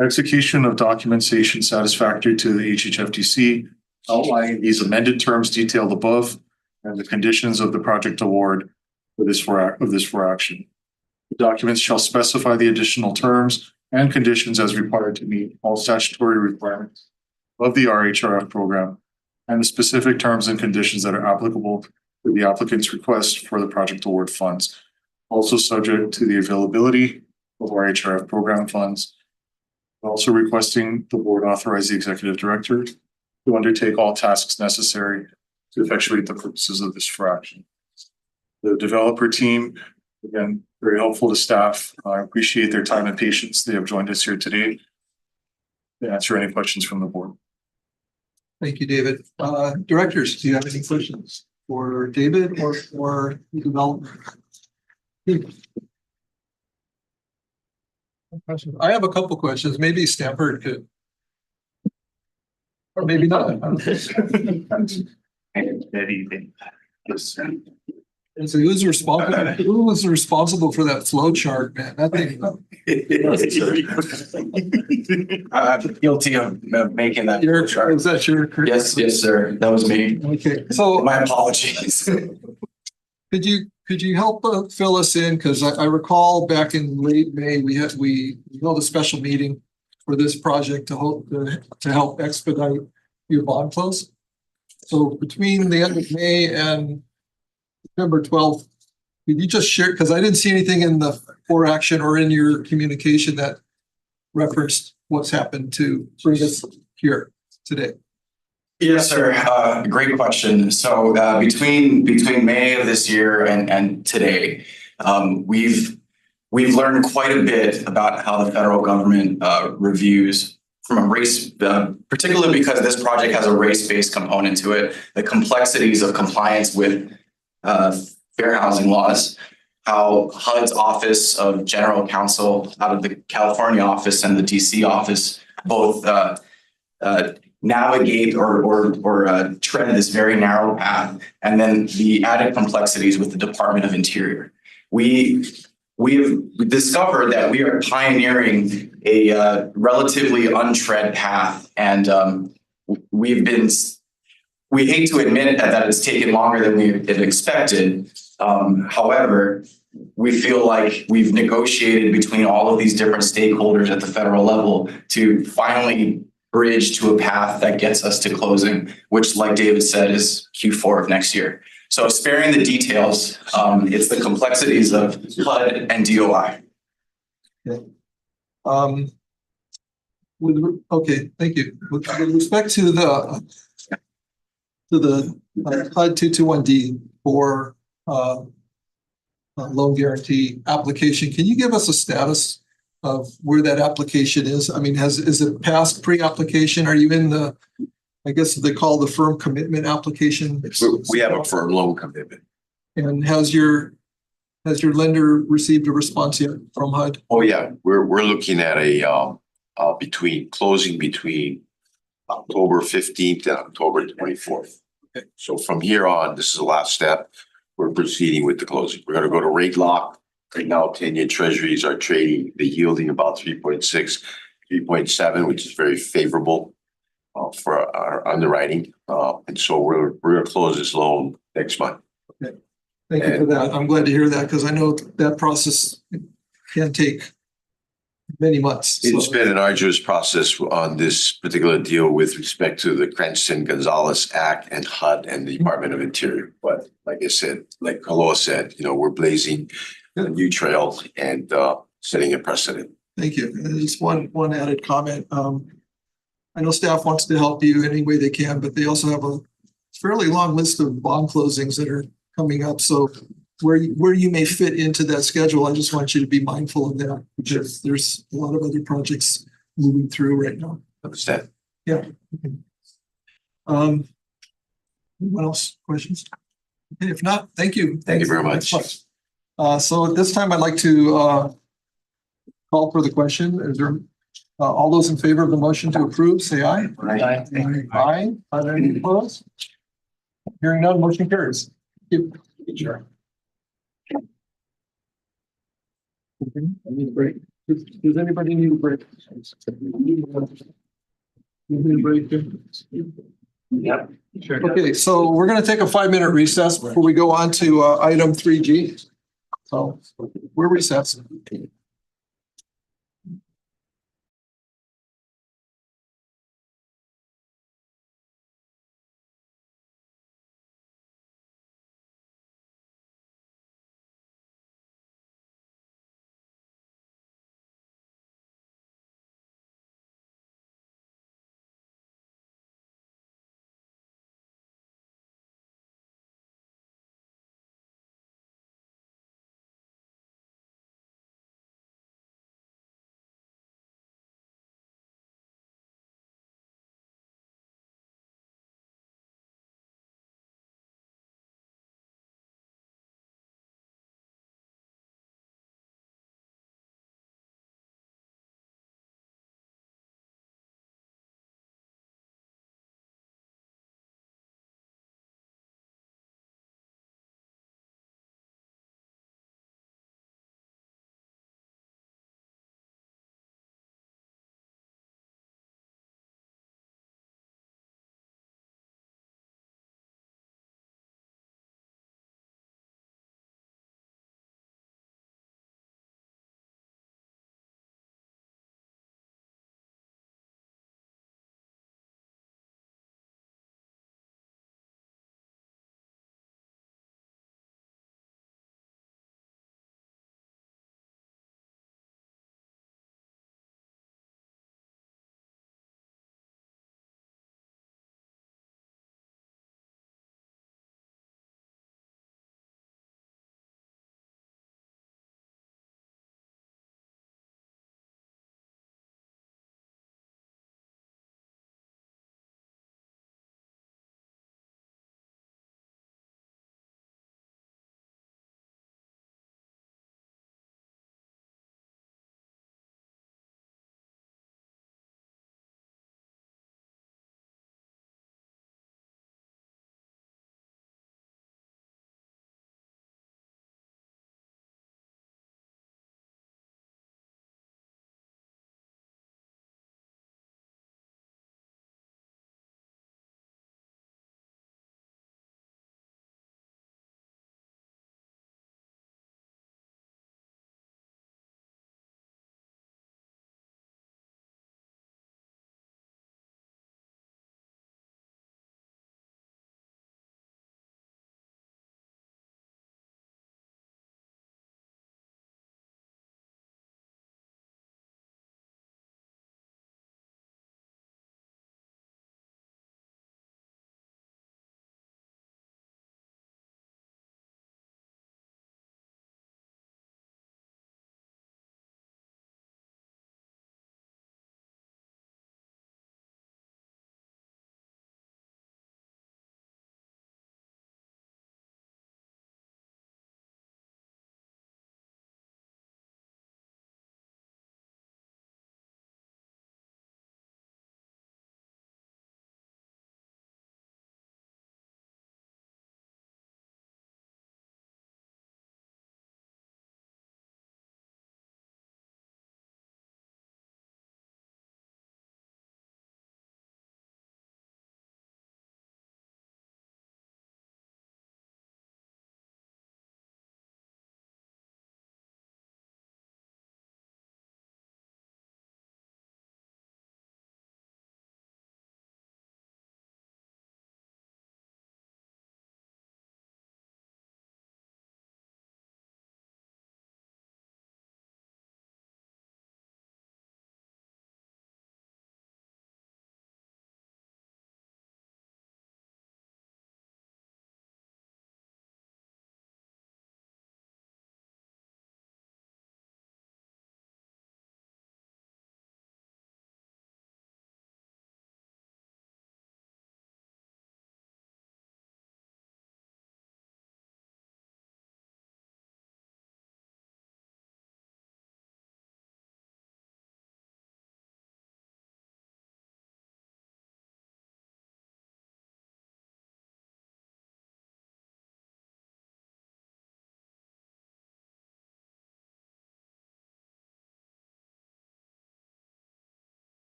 Execution of documentation satisfactory to the HHFDC outlining these amended terms detailed above and the conditions of the project award of this for action. The documents shall specify the additional terms and conditions as required to meet all statutory requirements of the RHRF program and the specific terms and conditions that are applicable to the applicant's request for the project award funds. Also subject to the availability of RHRF program funds. Also requesting the board authorize the executive director to undertake all tasks necessary to effectuate the purposes of this for action. The developer team, again, very helpful to staff. I appreciate their time and patience. They have joined us here today to answer any questions from the board. Thank you, David. Directors, do you have any questions for David or for the development? I have a couple questions. Maybe Stanford could. Or maybe not. And so who was responsible for that flow chart, man? That thing. I'm guilty of making that. Was that your? Yes, sir. That was me. Okay, so My apologies. Could you help fill us in? Because I recall back in late May, we held a special meeting for this project to help expedite your bond close. So between the end of May and September 12th, could you just share, because I didn't see anything in the for action or in your communication that referenced what's happened to bring us here today. Yes, sir. Great question. So between May of this year and today, we've learned quite a bit about how the federal government reviews from a race, particularly because this project has a race-based component to it, the complexities of compliance with fair housing laws, how HUD's Office of General Counsel out of the California office and the DC office both navigate or tread this very narrow path, and then the added complexities with the Department of Interior. We've discovered that we are pioneering a relatively untread path, and we hate to admit that it's taken longer than we had expected. However, we feel like we've negotiated between all of these different stakeholders at the federal level to finally bridge to a path that gets us to closing, which, like David said, is Q4 of next year. So sparing the details, it's the complexities of HUD and DOI. Okay. Okay, thank you. With respect to the HUD 221D for loan guarantee application, can you give us a status of where that application is? I mean, is it past pre-application? Are you in the, I guess they call the firm commitment application? We have a firm loan commitment. And has your lender received a response yet from HUD? Oh, yeah, we're looking at a closing between October 15th and October 24th. Okay. So from here on, this is the last step. We're proceeding with the closing. We're going to go to rate lock. Right now, 10-year treasuries are trading, they're yielding about 3.6, 3.7, which is very favorable for our underwriting. And so we're going to close this loan next month. Okay. Thank you for that. I'm glad to hear that because I know that process can take many months. It's been an arduous process on this particular deal with respect to the Cranston-Gonzalez Act and HUD and the Department of Interior. But like I said, like Kaloa said, we're blazing a new trail and setting a precedent. Thank you. And just one added comment. I know staff wants to help you any way they can, but they also have a fairly long list of bond closings that are coming up. So where you may fit into that schedule, I just want you to be mindful of that because there's a lot of other projects moving through right now. Understand? Yeah. Anyone else? Questions? Okay, if not, thank you. Thank you very much. So at this time, I'd like to call for the question. Is there all those in favor of the motion to approve, say aye. Aye. Aye. Are there any opposed? Hearing none, motion carries. Thank you. Sure. I need a break. Does anybody need a break? You need a break? Yep. Sure. Okay, so we're going to take a 5-minute recess before we go on to item 3G. So we're recessed.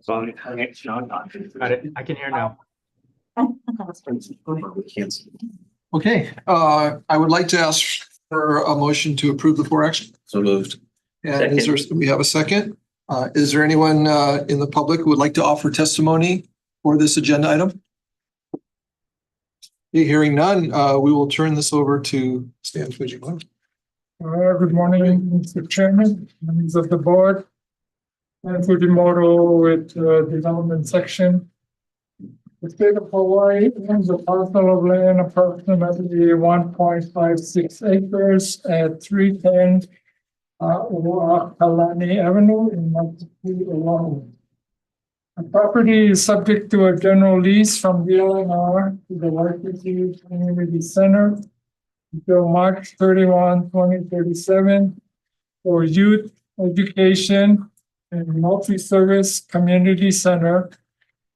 Got it. I can hear now. Okay, I would like to ask for a motion to approve the 4 action. So moved. And is there, we have a second? Is there anyone in the public who would like to offer testimony for this agenda item? Okay, hearing none, we will turn this over to Stan Fujimura. Good morning, Mr. Chairman, members of the board. I'm Fujimoto with Development Section. The state of Hawaii owns a parcel of land approximately 1.56 acres at 310 Kalani Avenue in Waikiki, Oahu. The property is subject to a general lease from DLNR to the Waikiki Community Center until March 31, 2037 for youth education and multi-service community center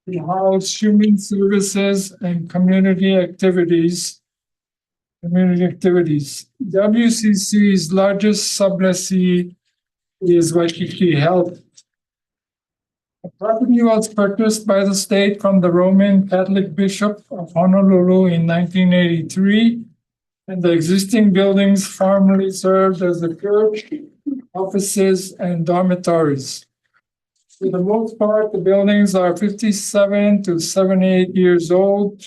to house human services and community activities. WCC's largest sublessee is Waikiki Health. The property was purchased by the state from the Roman Catholic Bishop of Honolulu in 1983, and the existing buildings formerly served as a church, offices, and dormitories. For the most part, the buildings are 57 to 78 years old,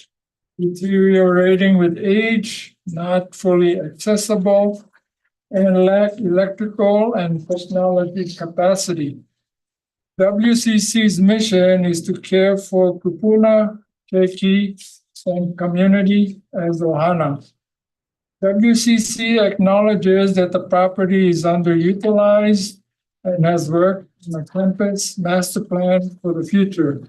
deteriorating with age, not fully accessible, and lack electrical and technology capacity. WCC's mission is to care for kupuna, keiki, and community as ohana. WCC acknowledges that the property is underutilized and has worked on a campus master plan for the future.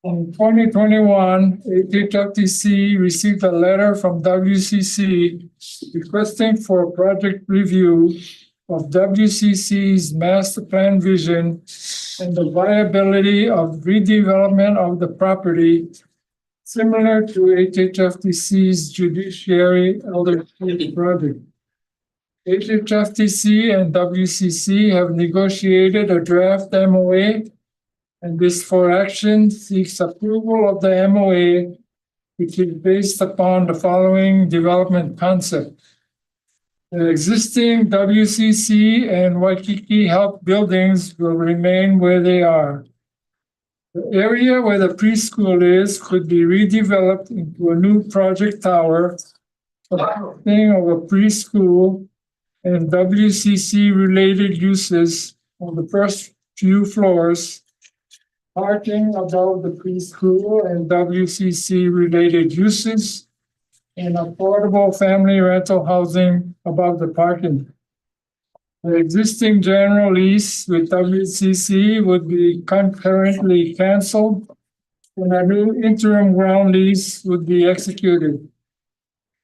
In 2021, HHFDC received a letter from WCC requesting for a project review of WCC's master plan vision and the viability of redevelopment of the property, similar to HHFDC's Judiciary Elder Project. HHFDC and WCC have negotiated a draft MOA, and this 4 action seeks approval of the MOA, which is based upon the following development concept. The existing WCC and Waikiki Health buildings will remain where they are. The area where the preschool is could be redeveloped into a new project tower, consisting of a preschool and WCC-related uses on the first few floors, parking above the preschool and WCC-related uses, and affordable family rental housing above the parking. The existing general lease with WCC would be concurrently canceled, and a new interim ground lease would be executed.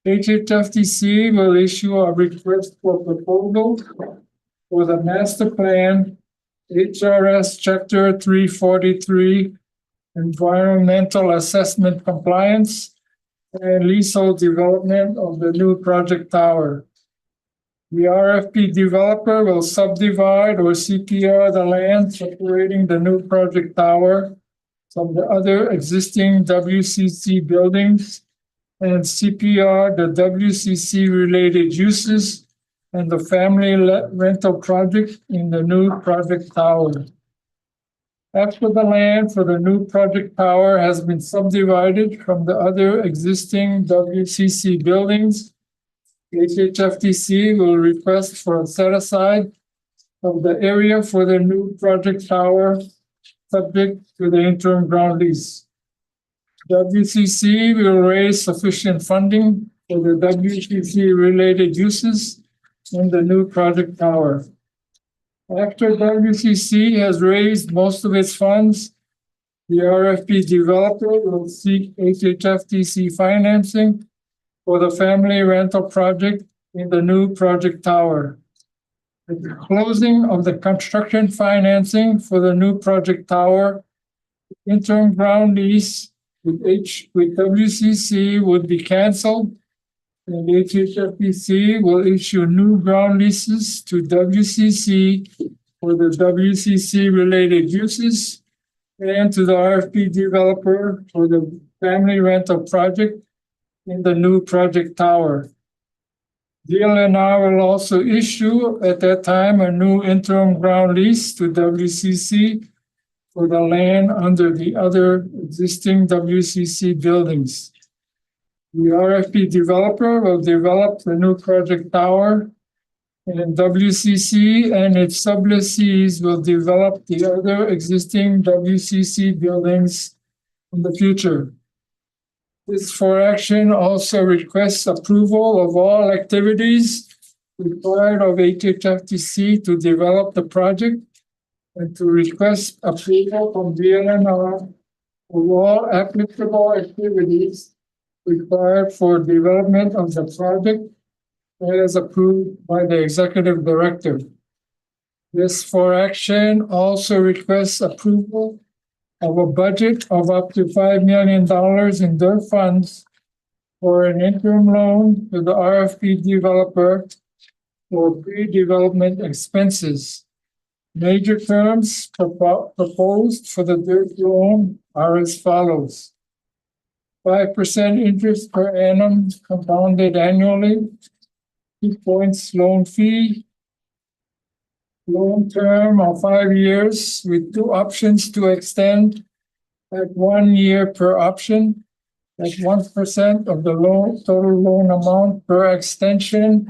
HHFDC will issue a request for proposal for the master plan, HRS Chapter 343, Environmental Assessment Compliance, and leasehold development of the new project tower. The RFP developer will subdivide or CPR the land separating the new project tower from the other existing WCC buildings and CPR the WCC-related uses and the family rental project in the new project tower. After the land for the new project tower has been subdivided from the other existing WCC buildings, HHFDC will request for a set-aside of the area for the new project tower, subject to the interim ground lease. WCC will raise sufficient funding for the WCC-related uses in the new project tower. After WCC has raised most of its funds, the RFP developer will seek HHFDC financing for the family rental project in the new project tower. At the closing of the construction financing for the new project tower, interim ground lease with WCC would be canceled, and HHFDC will issue new ground leases to WCC for the WCC-related uses and to the RFP developer for the family rental project in the new project tower. DLNR will also issue at that time a new interim ground lease to WCC for the land under the other existing WCC buildings. The RFP developer will develop the new project tower, and WCC and its sublessees will develop the other existing WCC buildings in the future. This for action also requests approval of all activities required of HHFDC to develop the project and to request approval from DLNR of all applicable activities required for development of the project as approved by the executive director. This for action also requests approval of a budget of up to $5 million in their funds for an interim loan to the RFP developer for pre-development expenses. Major terms proposed for the DIRT loan are as follows: 5% interest per annum compounded annually, 2 points loan fee, loan term of 5 years with 2 options to extend at 1 year per option, at 1% of the total loan amount per extension,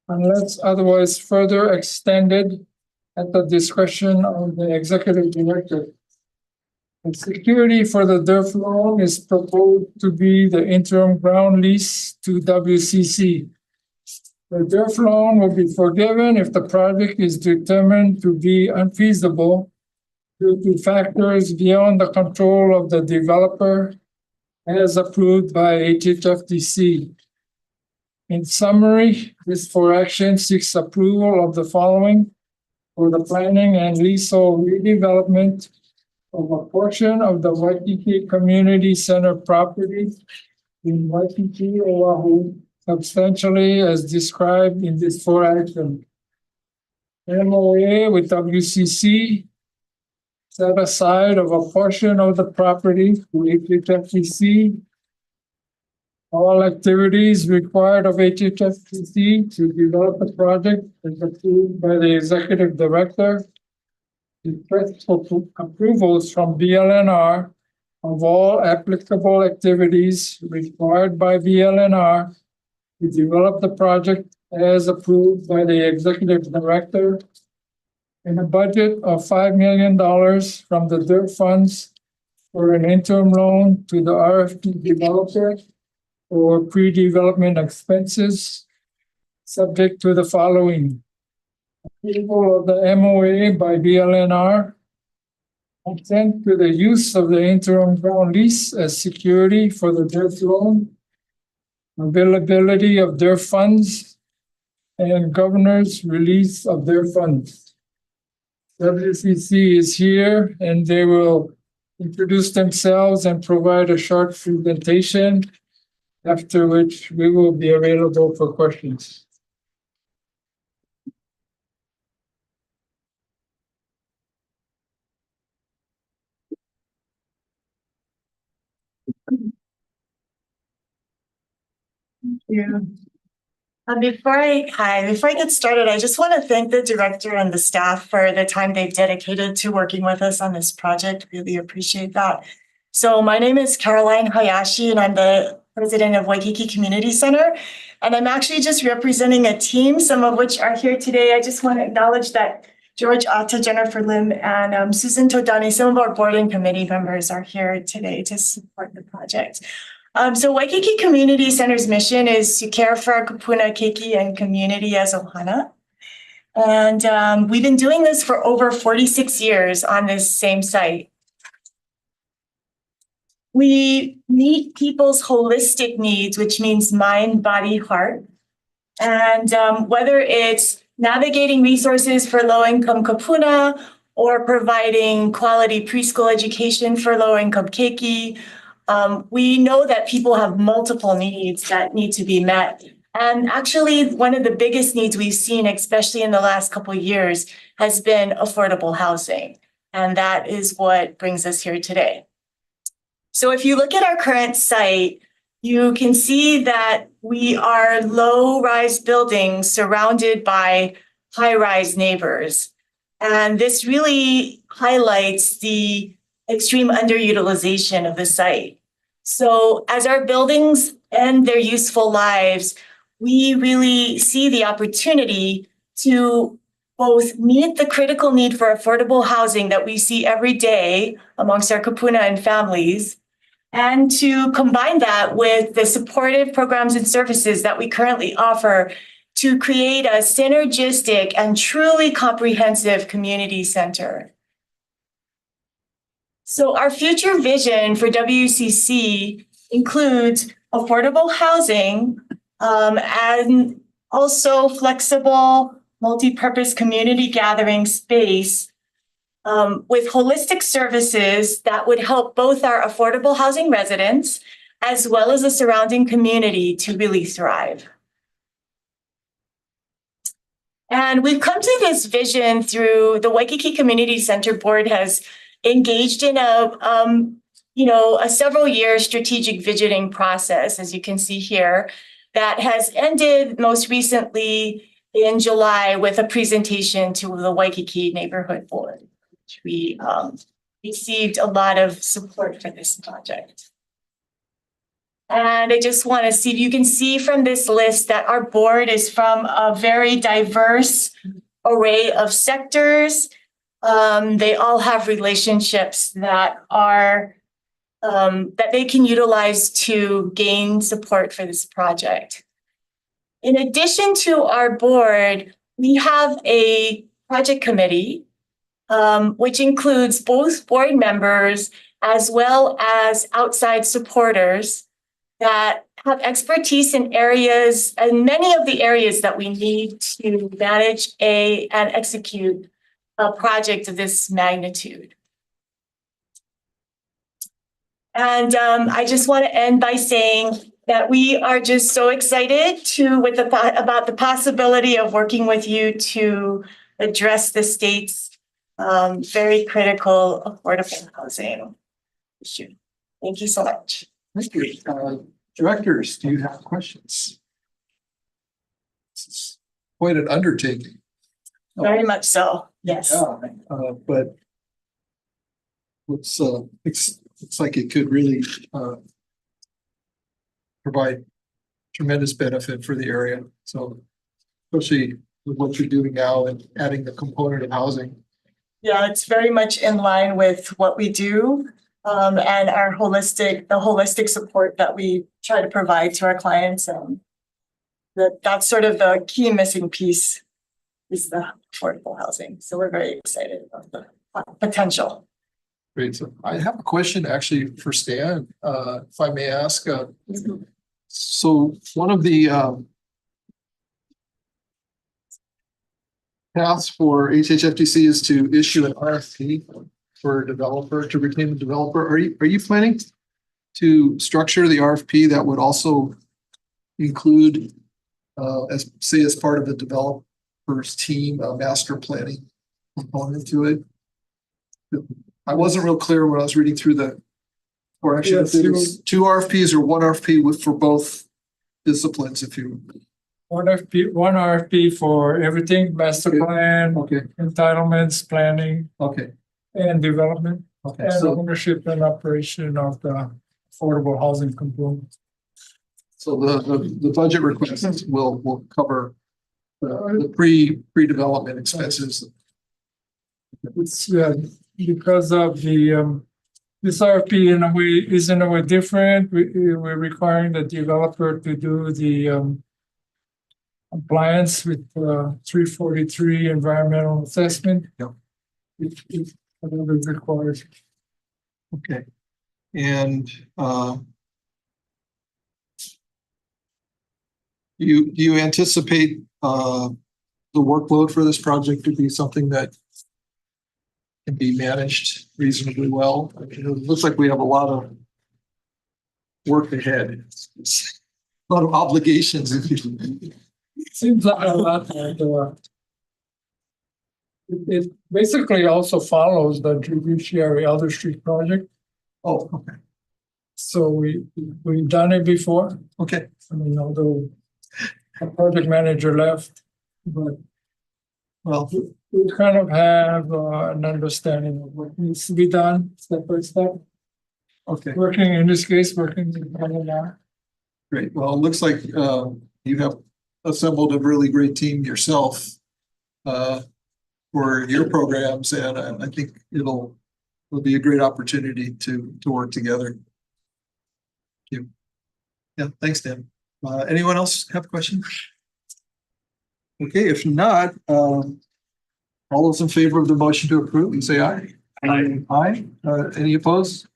unless otherwise further extended at the discretion of the executive director. The security for the DIRF loan is proposed to be the interim ground lease to WCC. The DIRF loan will be forgiven if the project is determined to be unfeasible due to factors beyond the control of the developer as approved by HHFDC. In summary, this for action seeks approval of the following for the planning and leasehold redevelopment of a portion of the Waikiki Community Center property in Waikiki, Oahu, substantially as described in this for action. MOA with WCC, set aside of a portion of the property to HHFDC. All activities required of HHFDC to develop the project is approved by the executive director. Request for approvals from BLNR of all applicable activities required by BLNR to develop the project as approved by the executive director, and a budget of $5 million from the DIRT funds for an interim loan to the RFP developer for pre-development expenses, subject to the following: approval of the MOA by BLNR, consent to the use of the interim ground lease as security for the DIRT loan, availability of DIRT funds, and governor's release of their funds. WCC is here and they will introduce themselves and provide a short presentation, after which we will be available for questions. Yeah. Before I get started, I just want to thank the director and the staff for the time they've dedicated to working with us on this project. Really appreciate that. So my name is Caroline Hayashi, and I'm the president of Waikiki Community Center. And I'm actually just representing a team, some of which are here today. I just want to acknowledge that George Atta, Jennifer Lim, and Susan Todani, some of our board and committee members are here today to support the project. So Waikiki Community Center's mission is to care for our kupuna, keiki, and community as ohana. And we've been doing this for over 46 years on this same site. We meet people's holistic needs, which means mind, body, heart. And whether it's navigating resources for low-income kupuna or providing quality preschool education for low-income keiki, we know that people have multiple needs that need to be met. And actually, one of the biggest needs we've seen, especially in the last couple of years, has been affordable housing. And that is what brings us here today. So if you look at our current site, you can see that we are low-rise buildings surrounded by high-rise neighbors. And this really highlights the extreme underutilization of the site. So as our buildings end their useful lives, we really see the opportunity to both meet the critical need for affordable housing that we see every day amongst our kupuna and families, and to combine that with the supportive programs and services that we currently offer to create a synergistic and truly comprehensive community center. So our future vision for WCC includes affordable housing and also flexible multi-purpose community gathering space with holistic services that would help both our affordable housing residents as well as the surrounding community to really thrive. And we've come to this vision through the Waikiki Community Center Board has engaged in a several-year strategic visioning process, as you can see here, that has ended most recently in July with a presentation to the Waikiki Neighborhood Board. We received a lot of support for this project. And I just want to see, you can see from this list that our board is from a very diverse array of sectors. They all have relationships that are that they can utilize to gain support for this project. In addition to our board, we have a project committee which includes both board members as well as outside supporters that have expertise in areas and many of the areas that we need to manage and execute a project of this magnitude. And I just want to end by saying that we are just so excited about the possibility of working with you to address the state's very critical affordable housing issue. Thank you so much. Thank you. Directors, do you have questions? This is quite an undertaking. Very much so, yes. Yeah, but looks like it could really provide tremendous benefit for the area. So especially with what you're doing now and adding the component of housing. Yeah, it's very much in line with what we do and our holistic support that we try to provide to our clients. That's sort of the key missing piece is the affordable housing. So we're very excited about the potential. Great. So I have a question actually for Stan, if I may ask. So one of the paths for HHFDC is to issue an RFP for a developer to retain the developer. Are you planning to structure the RFP that would also include, as part of the developer's team, a master planning component to it? I wasn't real clear when I was reading through or actually if it was two RFPs or one RFP for both disciplines, if you. One RFP for everything, master plan, Okay. entitlements, planning, Okay. and development, Okay. and So, ownership and operation of the affordable housing component. so the budget requests will cover the pre-development expenses. It's because of the this RFP is in a way different. We're requiring the developer to do the compliance with 343 environmental assessment. Yep. If whatever is required. Okay. And do you anticipate the workload for this project to be something that can be managed reasonably well? I mean, it looks like we have a lot of work ahead. It's a lot of obligations. Seems like a lot. It basically also follows the judiciary Elder Street project. Oh, okay, So we've done it before. okay. I mean, although the project manager left, but Well, we kind of have an understanding of what needs to be done step by step. okay, Working in this case, working together now. great. Well, it looks like you have assembled a really great team yourself for your programs, and I think it'll be a great opportunity to work together. Thank you. Yeah, thanks, Dan. Anyone else have a question? Okay, if not, all those in favor of the motion to approve, please say aye. Aye. Aye. Any opposed?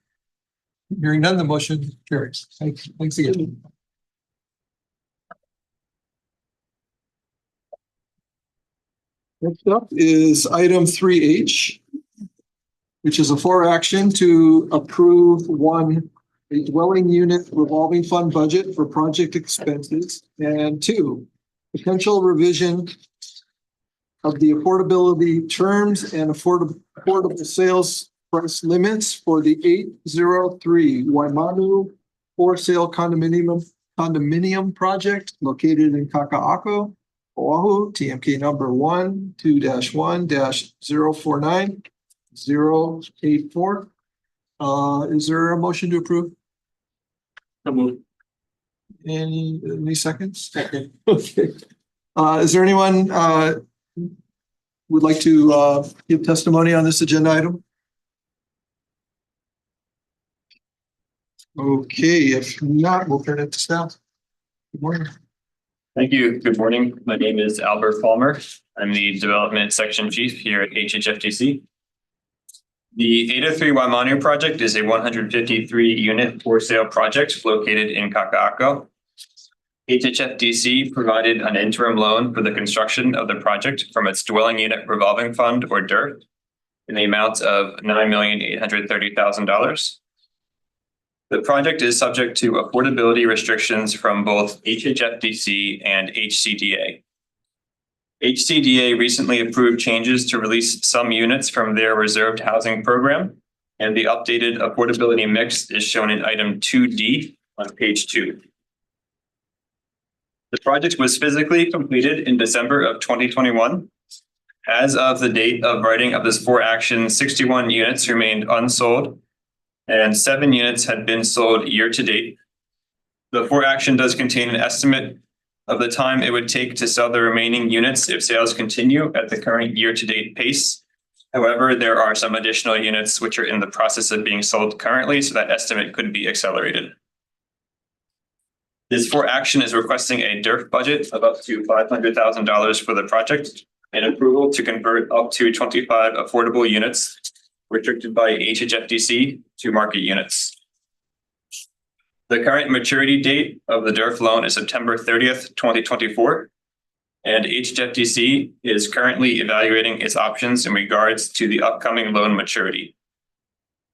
Hearing none, the motion carries. Thanks again. Next up is item 3H, which is a for action to approve one, a dwelling unit revolving fund budget for project expenses, and two, potential revision of the affordability terms and affordable sales price limits for the 803 Waimanu for sale condominium project located in Kaka'ako, Oahu, TMK number 12-1-049-084. Is there a motion to approve? Any seconds? Second. Okay. Is there anyone would like to give testimony on this agenda item? Okay, if not, we'll turn it to staff. Good morning. Thank you. Good morning. My name is Albert Palmer. I'm the Development Section Chief here at HHFDC. The 803 Waimanu project is a 153-unit for-sale project located in Kaka'ako. HHFDC provided an interim loan for the construction of the project from its Dwelling Unit Revolving Fund, or DURF, in the amount of $9,830,000. The project is subject to affordability restrictions from both HHFDC and HCDA. HCDA recently approved changes to release some units from their reserved housing program, and the updated affordability mix is shown in item 2D on page 2. The project was physically completed in December of 2021. As of the date of writing of this for action, 61 units remained unsold, and 7 units had been sold year to date. The for action does contain an estimate of the time it would take to sell the remaining units if sales continue at the current year to date pace. However, there are some additional units which are in the process of being sold currently, so that estimate could be accelerated. This for action is requesting a DURF budget of up to $500,000 for the project and approval to convert up to 25 affordable units restricted by HHFDC to market units. The current maturity date of the DURF loan is September 30th, 2024, and HHFDC is currently evaluating its options in regards to the upcoming loan maturity.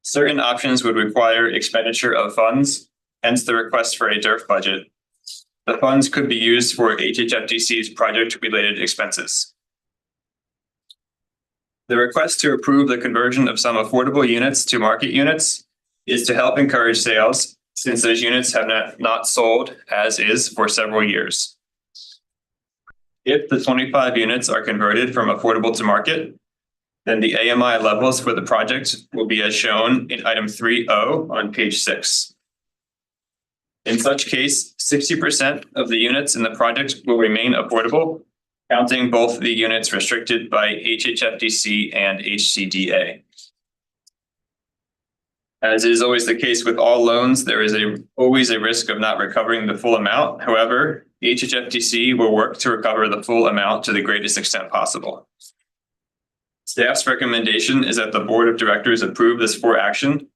Certain options would require expenditure of funds, hence the request for a DURF budget. The funds could be used for HHFDC's project-related expenses. The request to approve the conversion of some affordable units to market units is to help encourage sales, since those units have not sold as is for several years. If the 25 units are converted from affordable to market, then the AMI levels for the project will be as shown in item 3O on page 6. In such case, 60% of the units in the project will remain affordable, counting both the units restricted by HHFDC and HCDA. As is always the case with all loans, there is always a risk of not recovering the full amount. However, HHFDC will work to recover the full amount to the greatest extent possible. Staff's recommendation is that the Board of Directors approve this for action,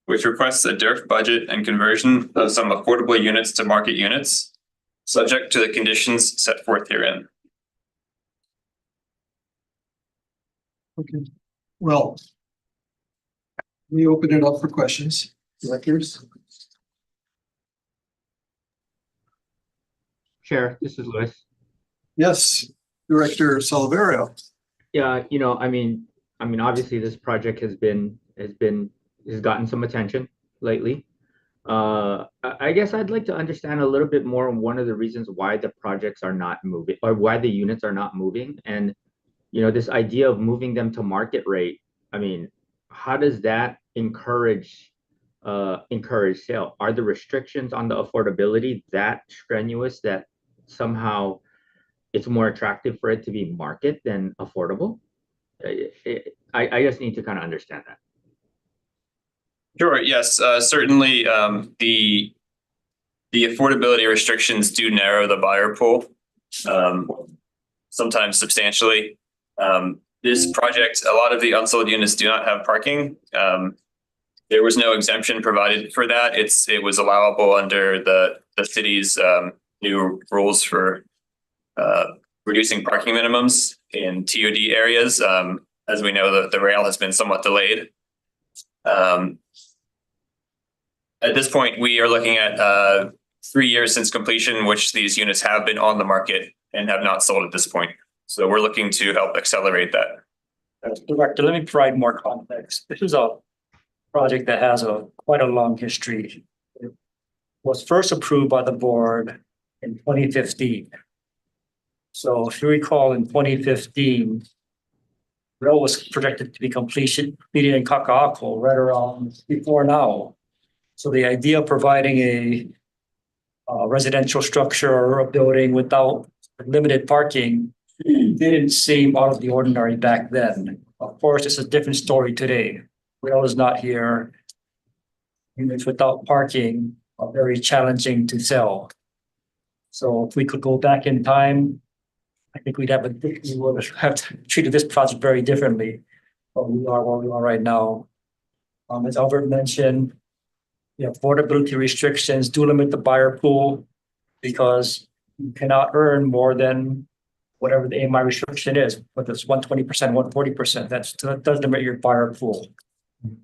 which requests a DURF budget and conversion of some affordable units to market units, subject to the conditions set forth herein. Okay, well, we open it up for questions. Directors? Chair, this is Louis. Yes, Director Salaverio. Yeah, obviously this project has gotten some attention lately. I guess I'd like to understand a little bit more on one of the reasons why the projects are not moving or why the units are not moving. And, this idea of moving them to market rate, how does that encourage sale? Are the restrictions on the affordability that strenuous that somehow it's more attractive for it to be market than affordable? I just need to kind of understand that. Sure, yes, certainly, the affordability restrictions do narrow the buyer pool, sometimes substantially. This project, a lot of the unsold units do not have parking. There was no exemption provided for that. It was allowable under the city's new rules for reducing parking minimums in TOD areas. As we know, the rail has been somewhat delayed. At this point, we are looking at 3 years since completion, which these units have been on the market and have not sold at this point. So we're looking to help accelerate that. Director, let me provide more context. This is a project that has quite a long history. It was first approved by the board in 2015. So if you recall, in 2015, rail was projected to be completed in Kaka'ako right around before now. So the idea of providing a residential structure or a building without limited parking didn't seem out of the ordinary back then. Of course, it's a different story today. Rail is not here. Units without parking are very challenging to sell. So if we could go back in time, I think we would have treated this project very differently. But we are where we are right now. As Albert mentioned, the affordability restrictions do limit the buyer pool because you cannot earn more than whatever the AMI restriction is, whether it's 120%, 140%, that does limit your buyer pool. And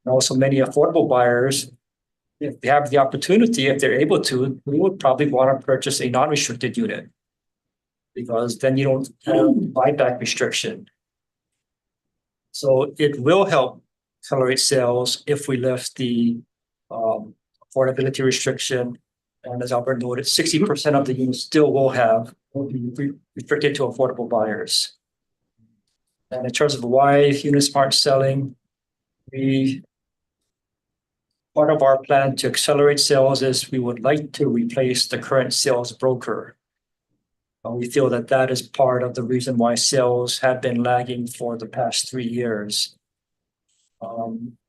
also many affordable buyers, if they have the opportunity, if they're able to, we would probably want to purchase a non-restricted unit because then you don't have buyback restriction. So it will help accelerate sales if we lift the affordability restriction. And as Albert noted, 60% of the units still will be restricted to affordable buyers. And in terms of why units aren't selling, part of our plan to accelerate sales is we would like to replace the current sales broker. We feel that is part of the reason why sales have been lagging for the past 3 years.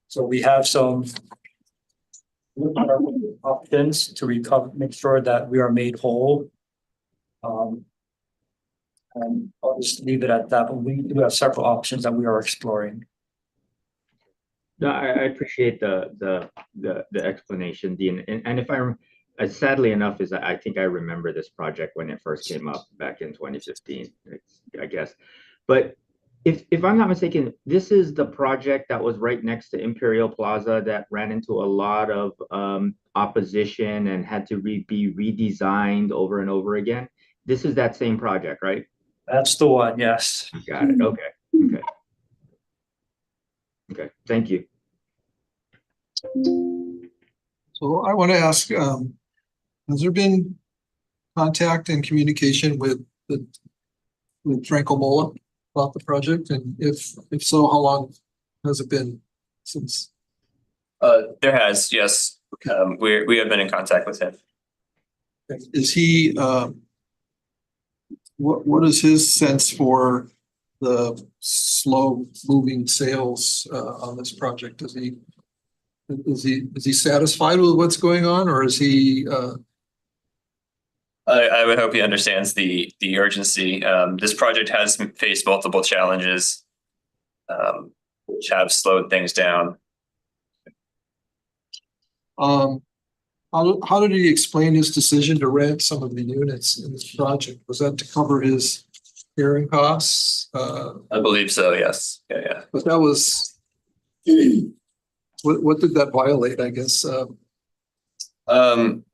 So we have some options to recover, make sure that we are made whole. And I'll just leave it at that, but we do have several options that we are exploring. No, I appreciate the explanation, Dean. And if sadly enough, I think I remember this project when it first came up back in 2015, I guess. But if I'm not mistaken, this is the project that was right next to Imperial Plaza that ran into a lot of opposition and had to be redesigned over and over again. This is that same project, right? That's the one, yes. Got it. Okay. Thank you. So I want to ask, has there been contact and communication with Franco Mola about the project? And if so, how long has it been since? There has, yes. We have been in contact with him. Is he, what is his sense for the slow moving sales on this project? Is he satisfied with what's going on, or is he? I would hope he understands the urgency. This project has faced multiple challenges, which have slowed things down. How did he explain his decision to rent some of the units in this project? Was that to cover his carrying costs? I believe so, yes. Yeah. But that was, what did that violate, I guess?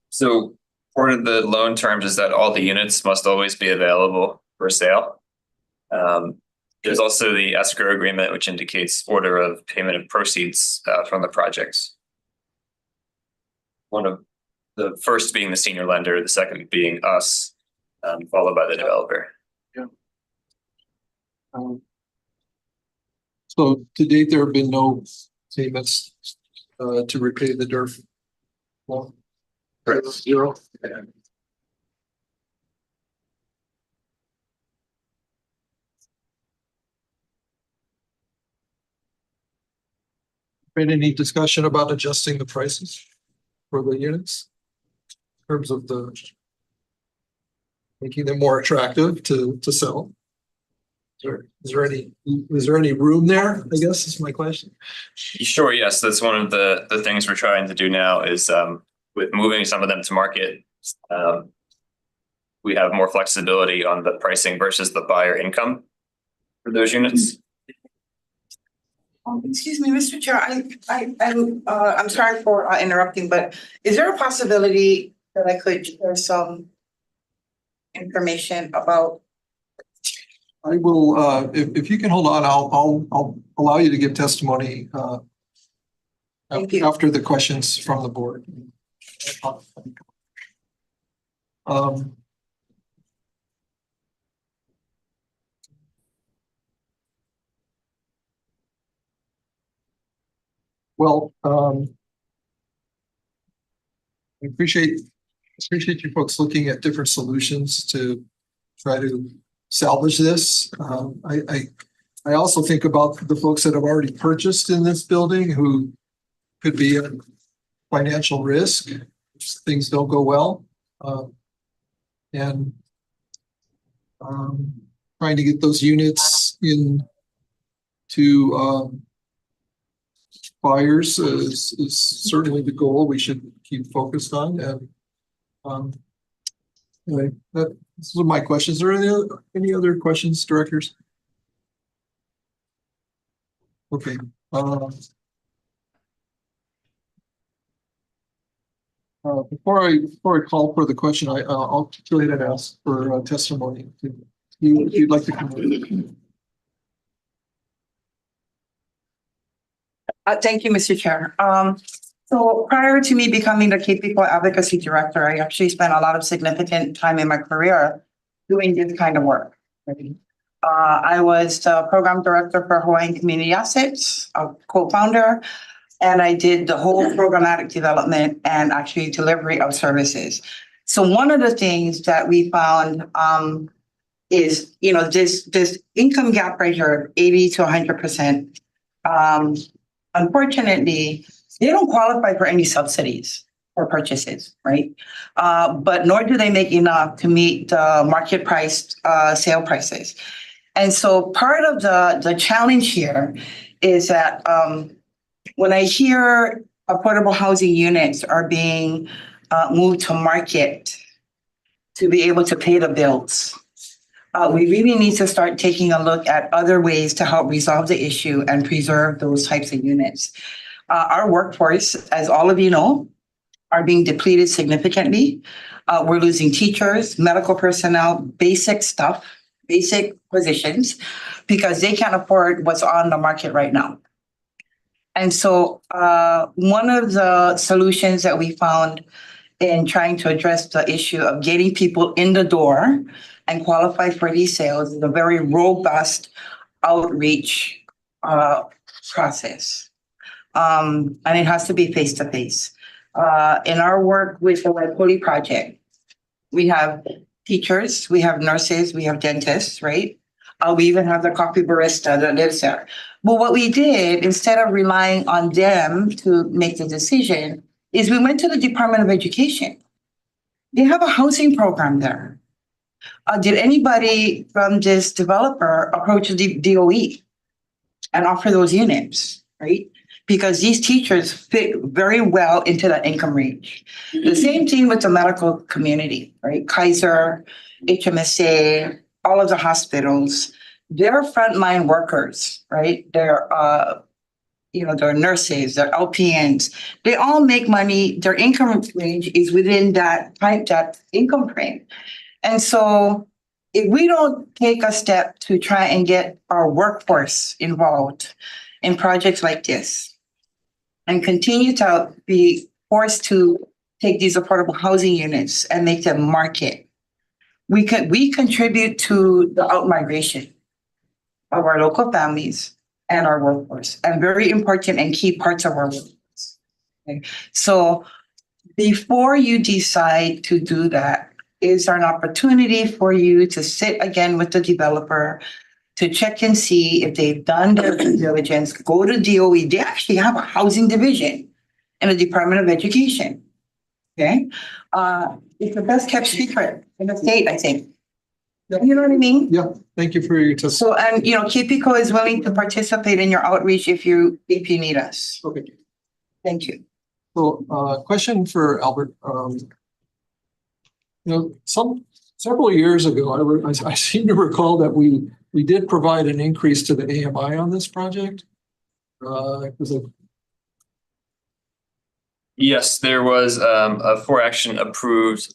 So part of the loan terms is that all the units must always be available for sale. There's also the escrow agreement, which indicates order of payment of proceeds from the projects. One of the first being the senior lender, the second being us, followed by the developer. So to date, there have been no payments to repay the DERF loan. Correct. Zero. Been any discussion about adjusting the prices for the units? In terms of making them more attractive to sell? Is there any room there, I guess is my question. Sure, yes, that's one of the things we're trying to do now is with moving some of them to market. We have more flexibility on the pricing versus the buyer income for those units. Excuse me, Mr. Chair, I'm sorry for interrupting, but is there a possibility that I could share some information about? I will, if you can hold on, I'll allow you to give testimony Thank you. after the questions from the board. Well, I appreciate you folks looking at different solutions to try to salvage this. I also think about the folks that have already purchased in this building who could be at financial risk if things don't go well. And trying to get those units in to buyers is certainly the goal we should keep focused on. And anyway, these are my questions. Are there any other questions, directors? Okay. Before I call for the question, I'll go ahead and ask for testimony. If you'd like to come. Thank you, Mr. Chair. So prior to me becoming the Cape People Advocacy Director, I actually spent a lot of significant time in my career doing this kind of work. I was the Program Director for Hawaiian Community Assets, a co-founder, and I did the whole programmatic development and actually delivery of services. So one of the things that we found is, this income gap right here, 80 to 100%. Unfortunately, they don't qualify for any subsidies or purchases, right? But nor do they make enough to meet the market price sale prices. And so part of the challenge here is that when I hear affordable housing units are being moved to market to be able to pay the bills, we really need to start taking a look at other ways to help resolve the issue and preserve those types of units. Our workforce, as all of you know, are being depleted significantly. We're losing teachers, medical personnel, basic stuff, basic positions, because they can't afford what's on the market right now. And so one of the solutions that we found in trying to address the issue of getting people in the door and qualify for these sales is a very robust outreach process. And it has to be face-to-face. In our work with the Waikiki project, we have teachers, we have nurses, we have dentists, right? We even have the coffee barista that lives there. But what we did, instead of relying on them to make the decision, is we went to the Department of Education. They have a housing program there. Did anybody from this developer approach the DOE and offer those units, right? Because these teachers fit very well into that income range. The same thing with the medical community, right? Kaiser, HMSA, all of the hospitals, they're frontline workers, right? They're they're nurses, they're LPNs. They all make money. Their income range is within that income frame. And so if we don't take a step to try and get our workforce involved in projects like this and continue to be forced to take these affordable housing units and make them market, we contribute to the outmigration of our local families and our workforce, and very important and key parts of our workforce. Okay. So before you decide to do that, is there an opportunity for you to sit again with the developer to check and see if they've done their due diligence, go to DOE. They actually have a housing division in the Department of Education. Okay, it's the best kept secret in the state, I think. You know what I mean? Yeah, thank you for your testimony. So, and you know, KPCO is willing to participate in your outreach if you need us. Okay. Thank you. So, question for Albert. Several years ago, I seem to recall that we did provide an increase to the AMI on this project. Yes, there was a for action approved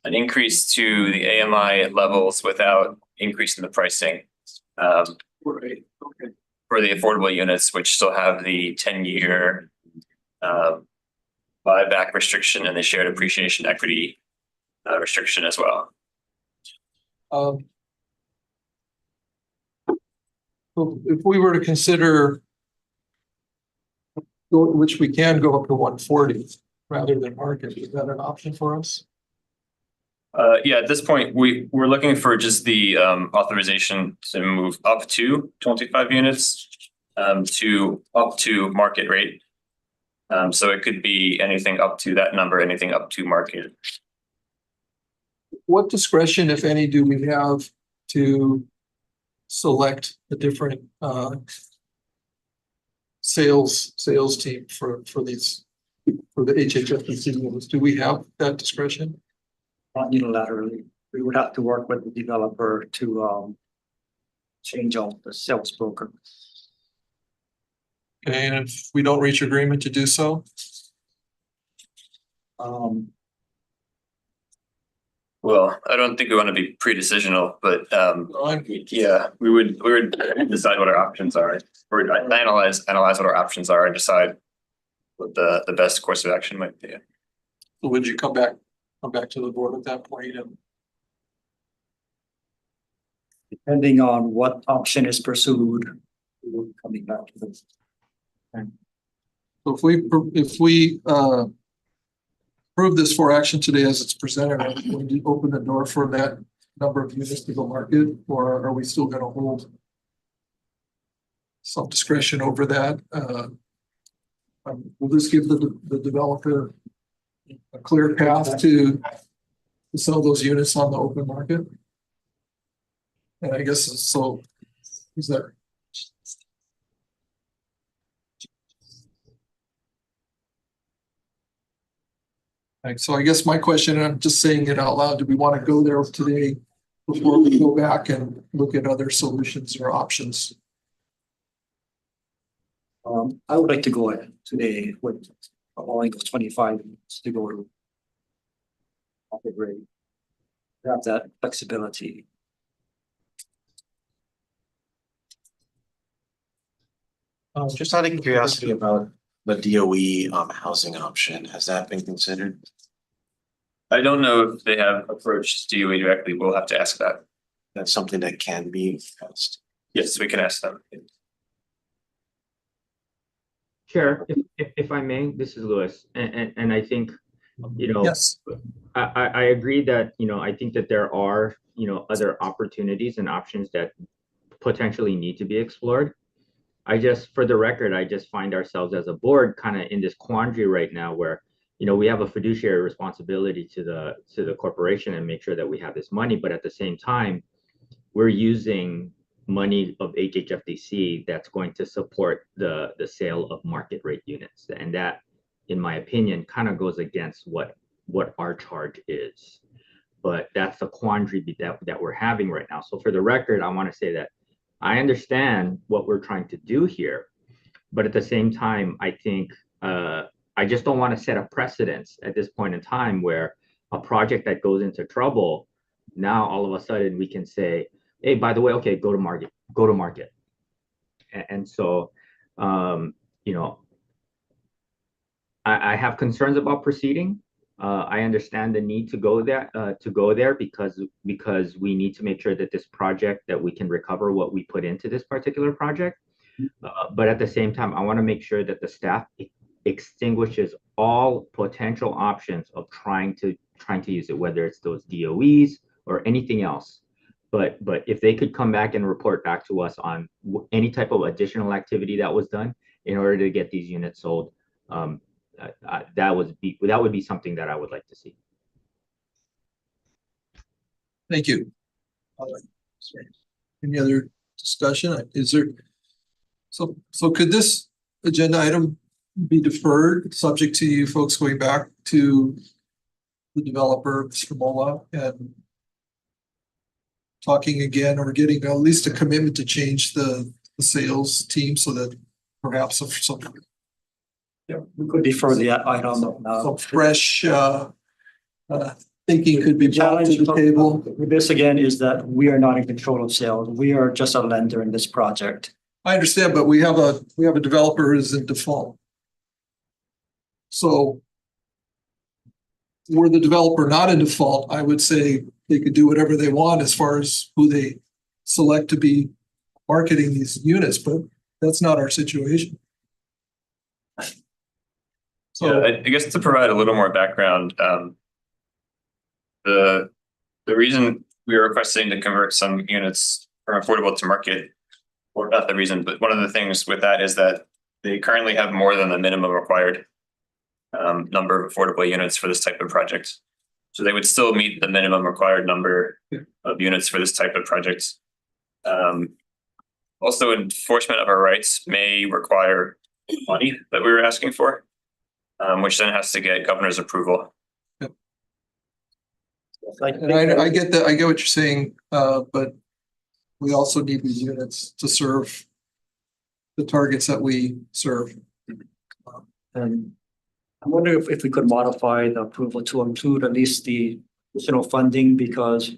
an increase to the AMI levels without increasing the pricing Right. Okay. for the affordable units, which still have the 10-year buyback restriction and the shared appreciation equity restriction as well. So if we were to consider, which we can go up to 140 rather than market, is that an option for us? Yeah, at this point, we're looking for just the authorization to move up to 25 units to up to market rate. So it could be anything up to that number, anything up to market. What discretion, if any, do we have to select a different sales team for the HHFDC units? Do we have that discretion? Not unilaterally. We would have to work with the developer to change out the sales broker. Okay, and if we don't reach agreement to do so? Well, I don't think we want to be pre-decisional, but yeah, we would decide what our options are, or analyze what our options are and decide what the best course of action might be. So would you come back to the board at that point? And Depending on what option is pursued, we will be coming back to this. so if we approve this for action today as it's presented, are we going to open the door for that number of units to go market, or are we still going to hold some discretion over that? We'll just give the developer a clear path to sell those units on the open market. And I guess so. Is that? Right, so I guess my question, and I'm just saying it out loud, do we want to go there today before we go back and look at other solutions or options? I would like to go ahead today with allowing those 25 units to go to market rate. Have that flexibility. Just out of curiosity about the DOE housing option, has that been considered? I don't know if they have approached DOE directly. We'll have to ask that. That's something that can be asked. Yes, we can ask them. Chair, if I may, this is Louis, and I think, Yes. I agree that, I think that there are, other opportunities and options that potentially need to be explored. For the record, I just find ourselves as a board kind of in this quandary right now where, we have a fiduciary responsibility to the corporation and make sure that we have this money, but at the same time, we're using money of HHFDC that's going to support the sale of market rate units. And that, in my opinion, kind of goes against what our charge is. But that's the quandary that we're having right now. So for the record, I want to say that I understand what we're trying to do here, but at the same time, I think I just don't want to set a precedence at this point in time where a project that goes into trouble now all of a sudden we can say, hey, by the way, okay, go to market. And so, you know, I have concerns about proceeding. I understand the need to go there because we need to make sure that this project, that we can recover what we put into this particular project. But at the same time, I want to make sure that the staff extinguishes all potential options of trying to use it, whether it's those DOEs or anything else. But if they could come back and report back to us on any type of additional activity that was done in order to get these units sold, that would be something that I would like to see. Thank you. Any other discussion? Is there? So could this agenda item be deferred, subject to you folks going back to the developer, Mr. Mola, and talking again, or getting at least a commitment to change the sales team so that perhaps some Yeah, we could defer the item now. fresh thinking could be brought to the table? With this again is that we are not in control of sales. We are just a lender in this project. I understand, but we have a developer who's in default. So were the developer not in default, I would say they could do whatever they want as far as who they select to be marketing these units, but that's not our situation. So I guess to provide a little more background, the reason we are requesting to convert some units from affordable to market, or not the reason, but one of the things with that is that they currently have more than the minimum required number of affordable units for this type of project. So they would still meet the minimum required number of units for this type of project. Also, enforcement of our rights may require money that we were asking for, which then has to get governor's approval. And I get that, I get what you're saying, but we also need these units to serve the targets that we serve. And I wonder if we could modify the approval to include at least the additional funding, because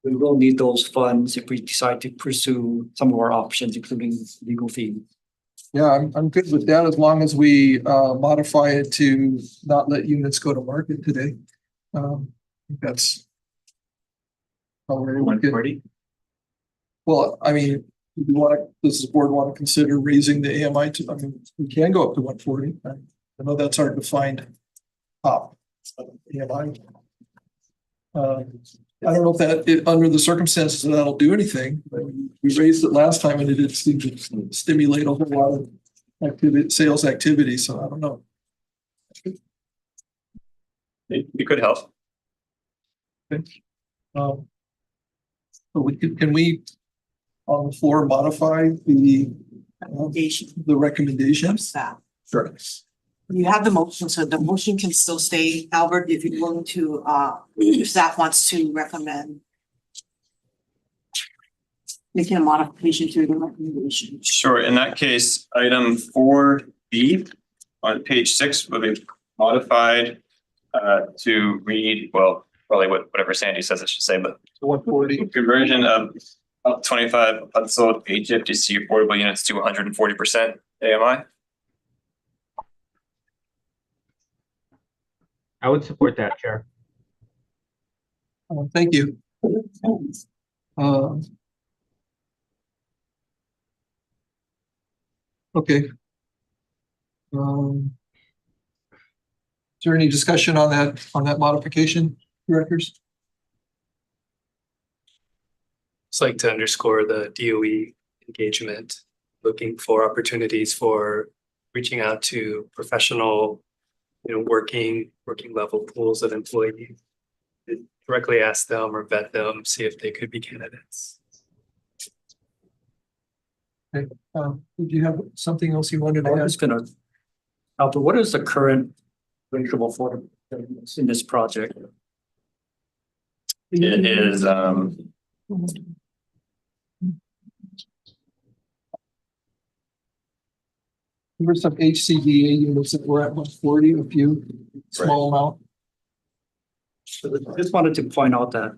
we will need those funds if we decide to pursue some of our options, including legal fee. Yeah, I'm good with that as long as we modify it to not let units go to market today. That's how we're looking. Well, I mean, does the board want to consider raising the AMI to, I mean, we can go up to 140. I know that's hard to find top AMI. I don't know if that, under the circumstances, that'll do anything. We raised it last time and it didn't seem to stimulate a whole lot of activity, sales activity. So I don't know. It could help. Okay. But can we on the floor modify the recommendations? Sure. You have the motion, so the motion can still stay. Albert, if you're willing to, if staff wants to recommend making a modification to the recommendation. Sure. In that case, item 4B on page 6 will be modified to read, well, probably whatever Sandy says it should say, but 140 conversion of up 25 unsold HHFDC affordable units to 140% AMI. I would support that, Chair. Thank you. Okay. Is there any discussion on that modification, directors? Just like to underscore the DOE engagement, looking for opportunities for reaching out to professional, working level pools of employees. Directly ask them or vet them, see if they could be candidates. Okay. Did you have something else you wanted to add? I was gonna, Albert, what is the current range of affordable in this project? It is There were some HCDA units that were at 140, a few small amount. So I just wanted to point out that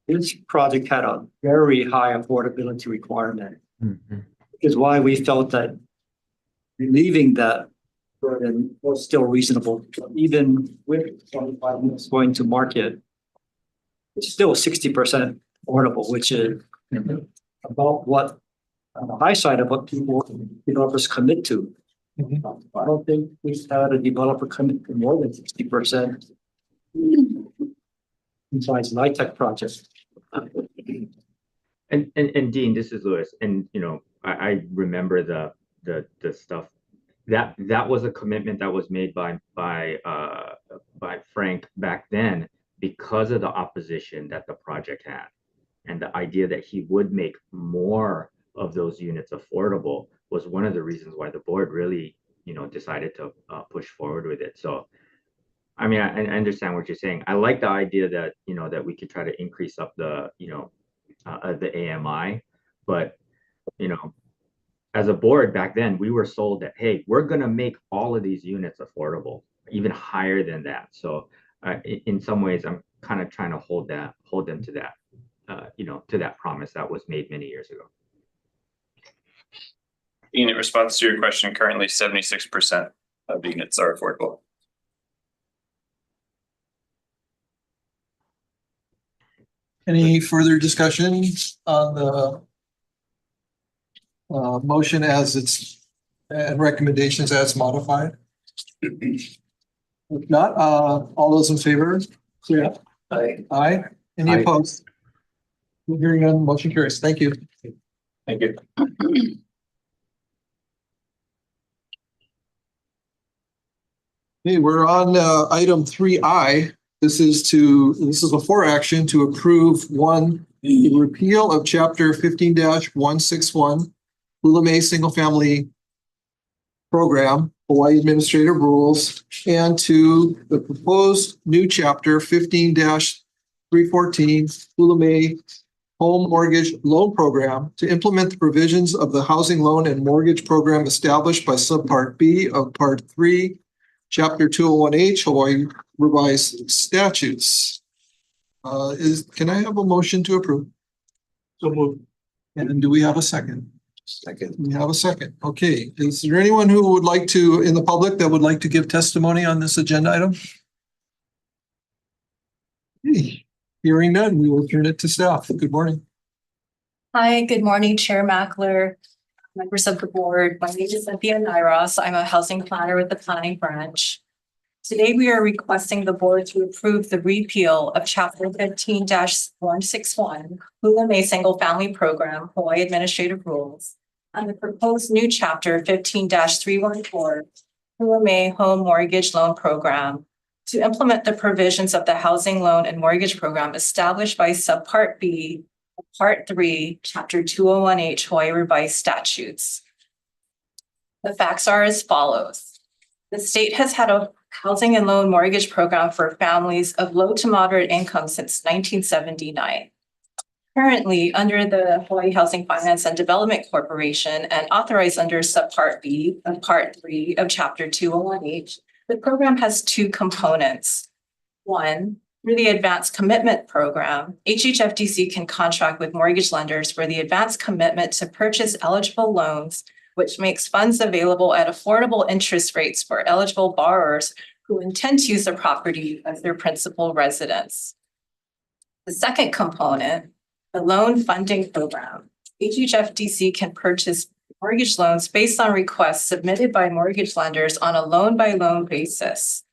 this project had a very high affordability requirement. Mhm. Is why we felt that relieving that burden was still reasonable, even with 25 units going to market. It's still 60% affordable, which is about what on the high side of what developers commit to. I don't think we've had a developer commit to more than 60%. Besides NITEC projects. And Dean, this is Louis, and I remember the stuff that was a commitment that was made by Frank back then because of the opposition that the project had, and the idea that he would make more of those units affordable was one of the reasons why the board really decided to push forward with it. So I mean, I understand what you're saying. I like the idea that that we could try to increase up the the AMI, but as a board back then, we were sold that, hey, we're gonna make all of these units affordable, even higher than that. So in some ways, I'm kind of trying to hold them to that, to that promise that was made many years ago. In response to your question, currently 76% of the units are affordable. Any further discussion on the motion as it's and recommendations as modified? If not, all those in favor? Yeah. Aye. Aye. Any Aye. opposed? Hearing none, motion carries. Thank you. Thank you. Okay, we're on item 3I. This is before action to approve the repeal of chapter 15-161 Hula May Single Family Program, Hawaii Administrative Rules, and to the proposed new chapter 15-314 Hula May Home Mortgage Loan Program to implement the provisions of the Housing Loan and Mortgage Program established by Subpart B of Part 3, Chapter 201H, Hawaii Revised Statutes. Can I have a motion to approve? So moved. And do we have a second? Second. We have a second. Okay. Is there anyone who would like to, in the public, that would like to give testimony on this agenda item? Okay. Hearing none, we will turn it to staff. Good morning. Hi, good morning, Chair Mackler, members of the board. My name is Cynthia Nairos. I'm a housing planner with the planning branch. Today, we are requesting the board to approve the repeal of chapter 15-161 Hula May Single Family Program, Hawaii Administrative Rules, and the proposed new chapter 15-314 Hula May Home Mortgage Loan Program to implement the provisions of the Housing Loan and Mortgage Program established by Subpart B, Part 3, Chapter 201H, Hawaii Revised Statutes. The facts are as follows. The state has had a housing and loan mortgage program for families of low to moderate income since 1979. Currently, under the Hawaii Housing Finance and Development Corporation and authorized under Subpart B of Part 3 of Chapter 201H, the program has two components. One, through the Advanced Commitment Program, HHFDC can contract with mortgage lenders for the advanced commitment to purchase eligible loans, which makes funds available at affordable interest rates for eligible borrowers who intend to use the property as their principal residence. The second component, the Loan Funding Program, HHFDC can purchase mortgage loans based on requests submitted by mortgage lenders on a loan-by-loan basis.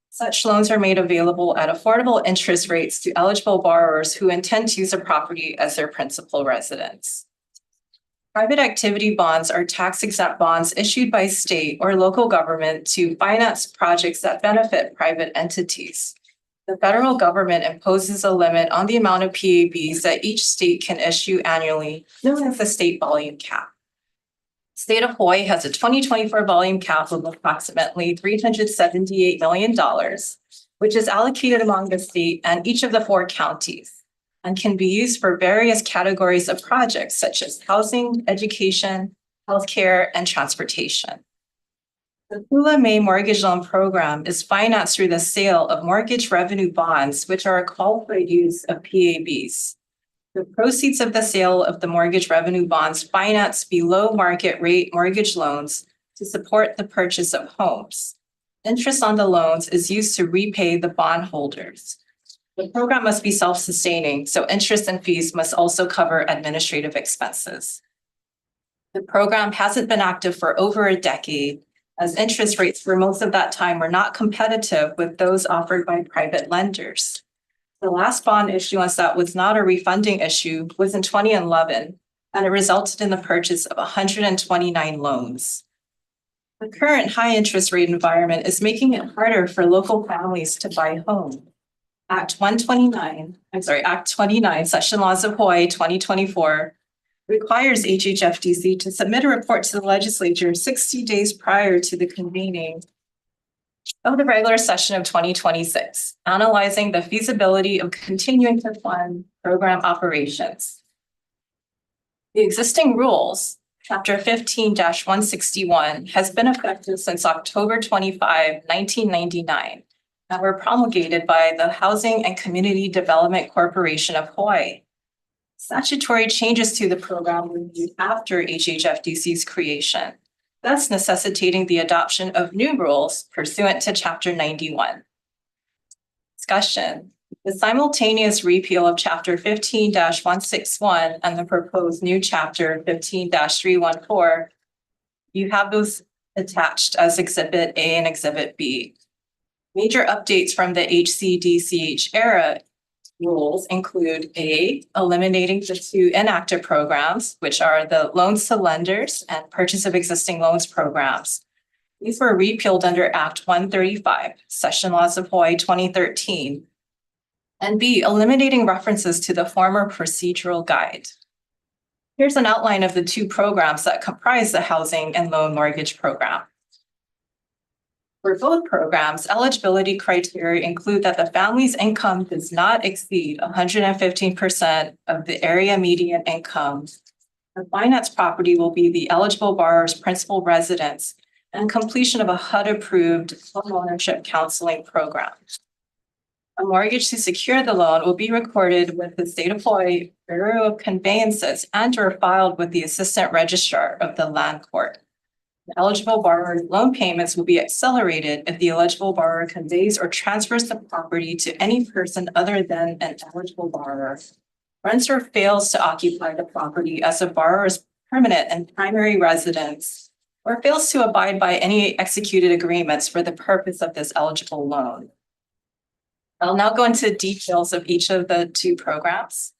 Such loans are made available at affordable interest rates to eligible borrowers who intend to use the property as their principal residence. Private activity bonds are tax-exempt bonds issued by state or local government to finance projects that benefit private entities. The federal government imposes a limit on the amount of PABs that each state can issue annually, known as the state volume cap. The state of Hawaii has a 2024 volume cap of approximately $378 million, which is allocated among the state and each of the 4 counties, and can be used for various categories of projects such as housing, education, healthcare, and transportation. The Hula May Mortgage Loan Program is financed through the sale of mortgage revenue bonds, which are a qualified use of PABs. The proceeds of the sale of the mortgage revenue bonds finance below market rate mortgage loans to support the purchase of homes. Interest on the loans is used to repay the bondholders. The program must be self-sustaining, so interest and fees must also cover administrative expenses. The program hasn't been active for over a decade, as interest rates for most of that time were not competitive with those offered by private lenders. The last bond issuance that was not a refunding issue was in 2011, and it resulted in the purchase of 129 loans. The current high interest rate environment is making it harder for local families to buy homes. Act 29, Session Laws of Hawaii 2024 requires HHFDC to submit a report to the legislature 60 days prior to the convening of the regular session of 2026, analyzing the feasibility of continuing to fund program operations. The existing rules, Chapter 15-161, has been effective since October 25, 1999, and were promulgated by the Housing and Community Development Corporation of Hawaii. Statutory changes to the program were made after HHFDC's creation, thus necessitating the adoption of new rules pursuant to Chapter 91. Discussion. The simultaneous repeal of Chapter 15-161 and the proposed new Chapter 15-314, you have those attached as Exhibit A and Exhibit B. Major updates from the HCDCH era rules include A, eliminating the two inactive programs, which are the loans to lenders and purchase of existing loans programs. These were repealed under Act 135, Session Laws of Hawaii 2013. And B, eliminating references to the former procedural guide. Here's an outline of the two programs that comprise the housing and loan mortgage program. For both programs, eligibility criteria include that the family's income does not exceed 115% of the area median income. The finance property will be the eligible borrower's principal residence and completion of a HUD-approved homeownership counseling program. A mortgage to secure the loan will be recorded with the State of Hawaii Bureau of Conveyances and or filed with the Assistant Registrar of the Land Court. The eligible borrower's loan payments will be accelerated if the eligible borrower conveys or transfers the property to any person other than an eligible borrower, rents or fails to occupy the property as a borrower's permanent and primary residence, or fails to abide by any executed agreements for the purpose of this eligible loan. I'll now go into details of each of the two programs.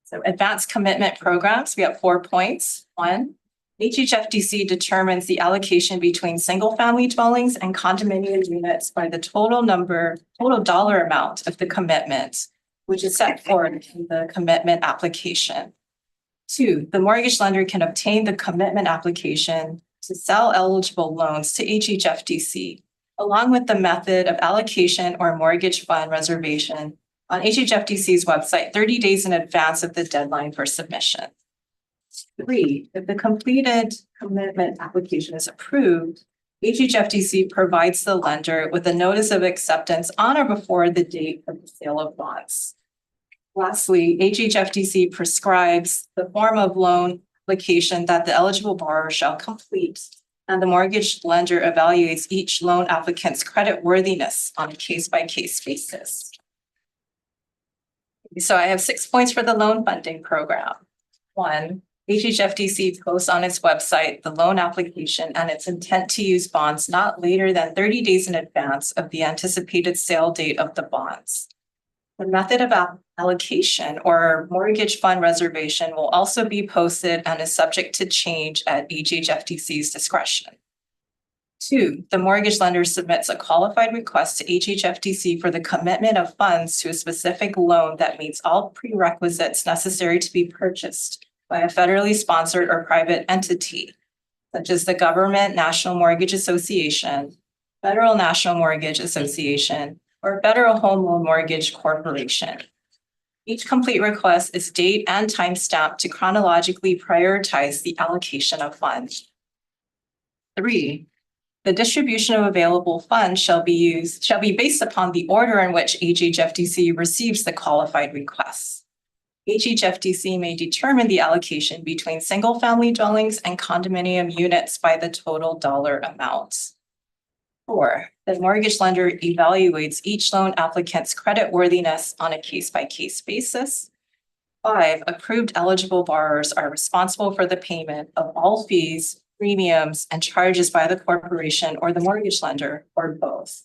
So advanced commitment programs, we have 4 points. 1, HHFDC determines the allocation between single-family dwellings and condominium units by the total dollar amount of the commitment, which is set forth in the commitment application. 2, the mortgage lender can obtain the commitment application to sell eligible loans to HHFDC, along with the method of allocation or mortgage fund reservation on HHFDC's website 30 days in advance of the deadline for submission. 3, if the completed commitment application is approved, HHFDC provides the lender with a notice of acceptance on or before the date of the sale of bonds. Lastly, HHFDC prescribes the form of loan application that the eligible borrower shall complete, and the mortgage lender evaluates each loan applicant's creditworthiness on a case-by-case basis. So I have 6 points for the loan funding program. 1, HHFDC posts on its website the loan application and its intent to use bonds not later than 30 days in advance of the anticipated sale date of the bonds. The method of allocation or mortgage fund reservation will also be posted and is subject to change at HHFDC's discretion. 2, the mortgage lender submits a qualified request to HHFDC for the commitment of funds to a specific loan that meets all prerequisites necessary to be purchased by a federally sponsored or private entity, such as the Government National Mortgage Association, Federal National Mortgage Association, or Federal Home Loan Mortgage Corporation. Each complete request is date and time stamped to chronologically prioritize the allocation of funds. 3, the distribution of available funds shall be based upon the order in which HHFDC receives the qualified requests. HHFDC may determine the allocation between single-family dwellings and condominium units by the total dollar amount. 4, the mortgage lender evaluates each loan applicant's creditworthiness on a case-by-case basis. 5, approved eligible borrowers are responsible for the payment of all fees, premiums, and charges by the corporation or the mortgage lender, or both.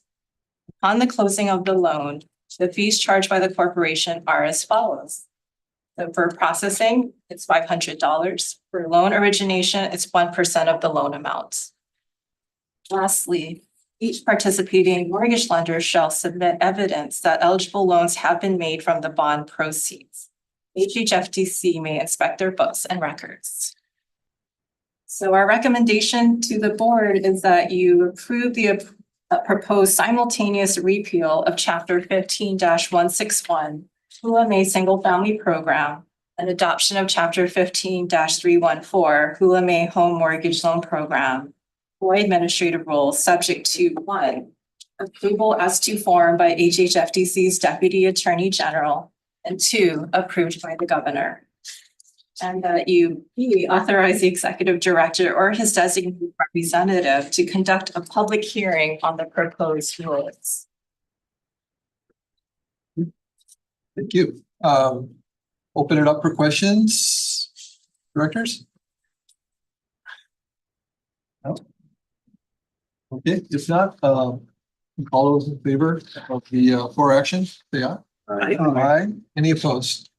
On the closing of the loan, the fees charged by the corporation are as follows. So for processing, it's $500. For loan origination, it's 1% of the loan amount. Lastly, each participating mortgage lender shall submit evidence that eligible loans have been made from the bond proceeds. HHFDC may inspect their books and records. So our recommendation to the board is that you approve the proposed simultaneous repeal of Chapter 15-161, Hula May Single Family Program, and adoption of Chapter 15-314, Hula May Home Mortgage Loan Program, Hawaii Administrative Rules, subject to 1, approval as to form by HHFDC's Deputy Attorney General, and 2, approved by the Governor. And that you authorize the Executive Director or his designated representative to conduct a public hearing on the proposed rules. Thank you. Open it up for questions. Directors? No? Okay, if not, all those in favor of the 4 actions, say aye. Aye. Any opposed?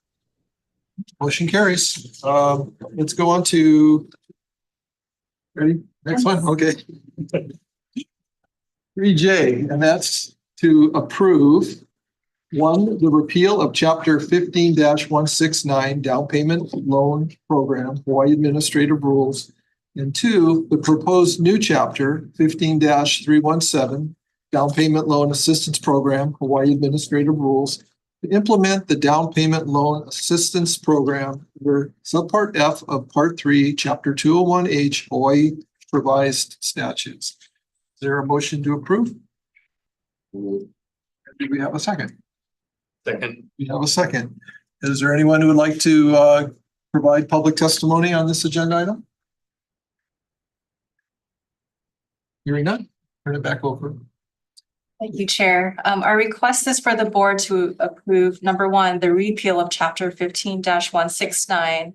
Motion carries. Let's go on to. Ready? Next one? Okay. 3J, and that's to approve 1, the repeal of Chapter 15-169 Down Payment Loan Program, Hawaii Administrative Rules, and 2, the proposed new Chapter 15-317 Down Payment Loan Assistance Program, Hawaii Administrative Rules, to implement the Down Payment Loan Assistance Program under Subpart F of Part 3, Chapter 201H, Hawaii Revised Statutes. Is there a motion to approve? Do we have a second? Second. We have a second. Is there anyone who would like to provide public testimony on this agenda item? Hearing none, turn it back over. Thank you, Chair. Our request is for the board to approve, number 1, the repeal of Chapter 15-169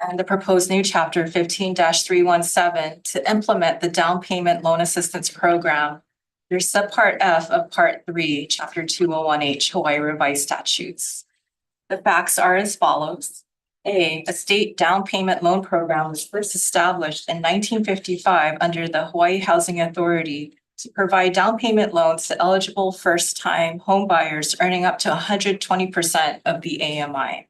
and the proposed new Chapter 15-317 to implement the Down Payment Loan Assistance Program. There's Subpart F of Part 3, Chapter 201H, Hawaii Revised Statutes. The facts are as follows. A state down payment loan program was first established in 1955 under the Hawaii Housing Authority to provide down payment loans to eligible first-time home buyers earning up to 120% of the AMI.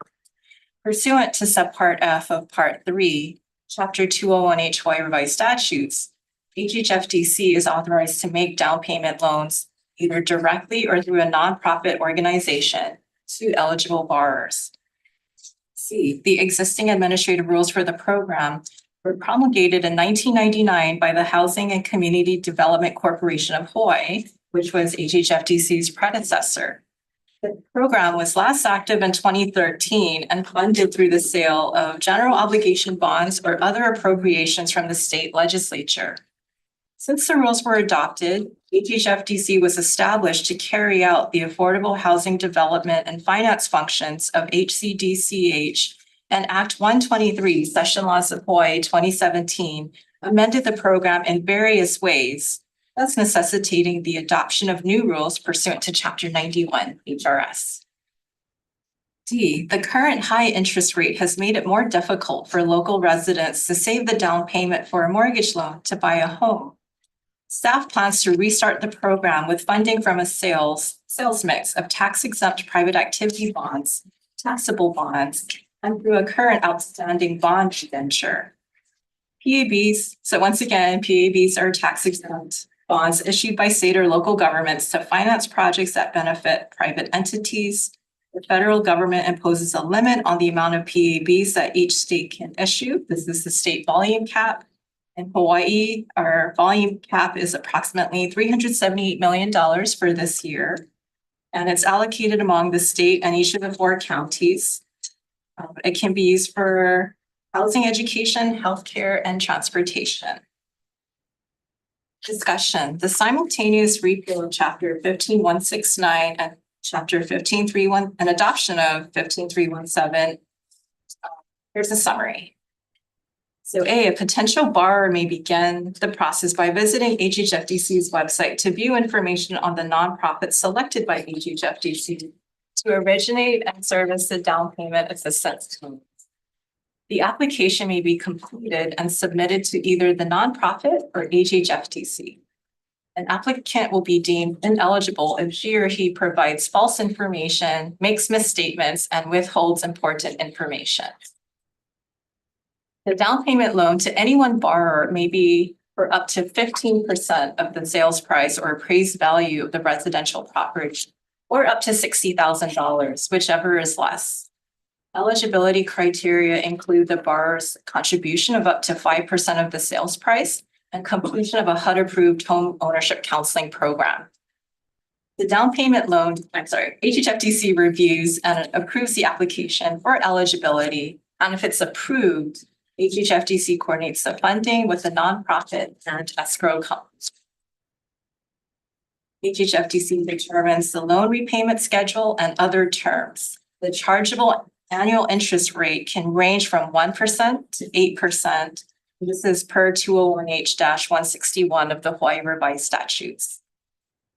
Pursuant to Subpart F of Part 3, Chapter 201H Hawaii Revised Statutes, HHFDC is authorized to make down payment loans either directly or through a nonprofit organization to eligible borrowers. C, the existing administrative rules for the program were promulgated in 1999 by the Housing and Community Development Corporation of Hawaii, which was HHFDC's predecessor. The program was last active in 2013 and funded through the sale of general obligation bonds or other appropriations from the state legislature. Since the rules were adopted, HHFDC was established to carry out the affordable housing development and finance functions of HCDCH, and Act 123, Session Laws of Hawaii 2017, amended the program in various ways, thus necessitating the adoption of new rules pursuant to Chapter 91 HRS. D, the current high interest rate has made it more difficult for local residents to save the down payment for a mortgage loan to buy a home. Staff plans to restart the program with funding from a sales mix of tax-exempt private activity bonds, taxable bonds, and through a current outstanding bond debenture. PABs, so once again, PABs are tax-exempt bonds issued by state or local governments to finance projects that benefit private entities. The federal government imposes a limit on the amount of PABs that each state can issue. This is the state volume cap. In Hawaii, our volume cap is approximately $378 million for this year, and it's allocated among the state and each of the 4 counties. It can be used for housing, education, healthcare, and transportation. Discussion, the simultaneous repeal of chapter 15169 and chapter 15331 and adoption of 15317. Here's a summary. So a potential borrower may begin the process by visiting HHFDC's website to view information on the nonprofit selected by HHFDC to originate and service the down payment assistance. The application may be completed and submitted to either the nonprofit or HHFDC. An applicant will be deemed ineligible if she or he provides false information, makes misstatements, and withholds important information. The down payment loan to any one borrower may be for up to 15% of the sales price or appraised value of the residential property, or up to $60,000, whichever is less. Eligibility criteria include the borrower's contribution of up to 5% of the sales price and completion of a HUD-approved home ownership counseling program. The down payment loan, HHFDC reviews and approves the application for eligibility, and if it's approved, HHFDC coordinates the funding with the nonprofit and escrow companies. HHFDC determines the loan repayment schedule and other terms. The chargeable annual interest rate can range from 1% to 8%. This is per 201H-161 of the Hawaii Revised Statutes.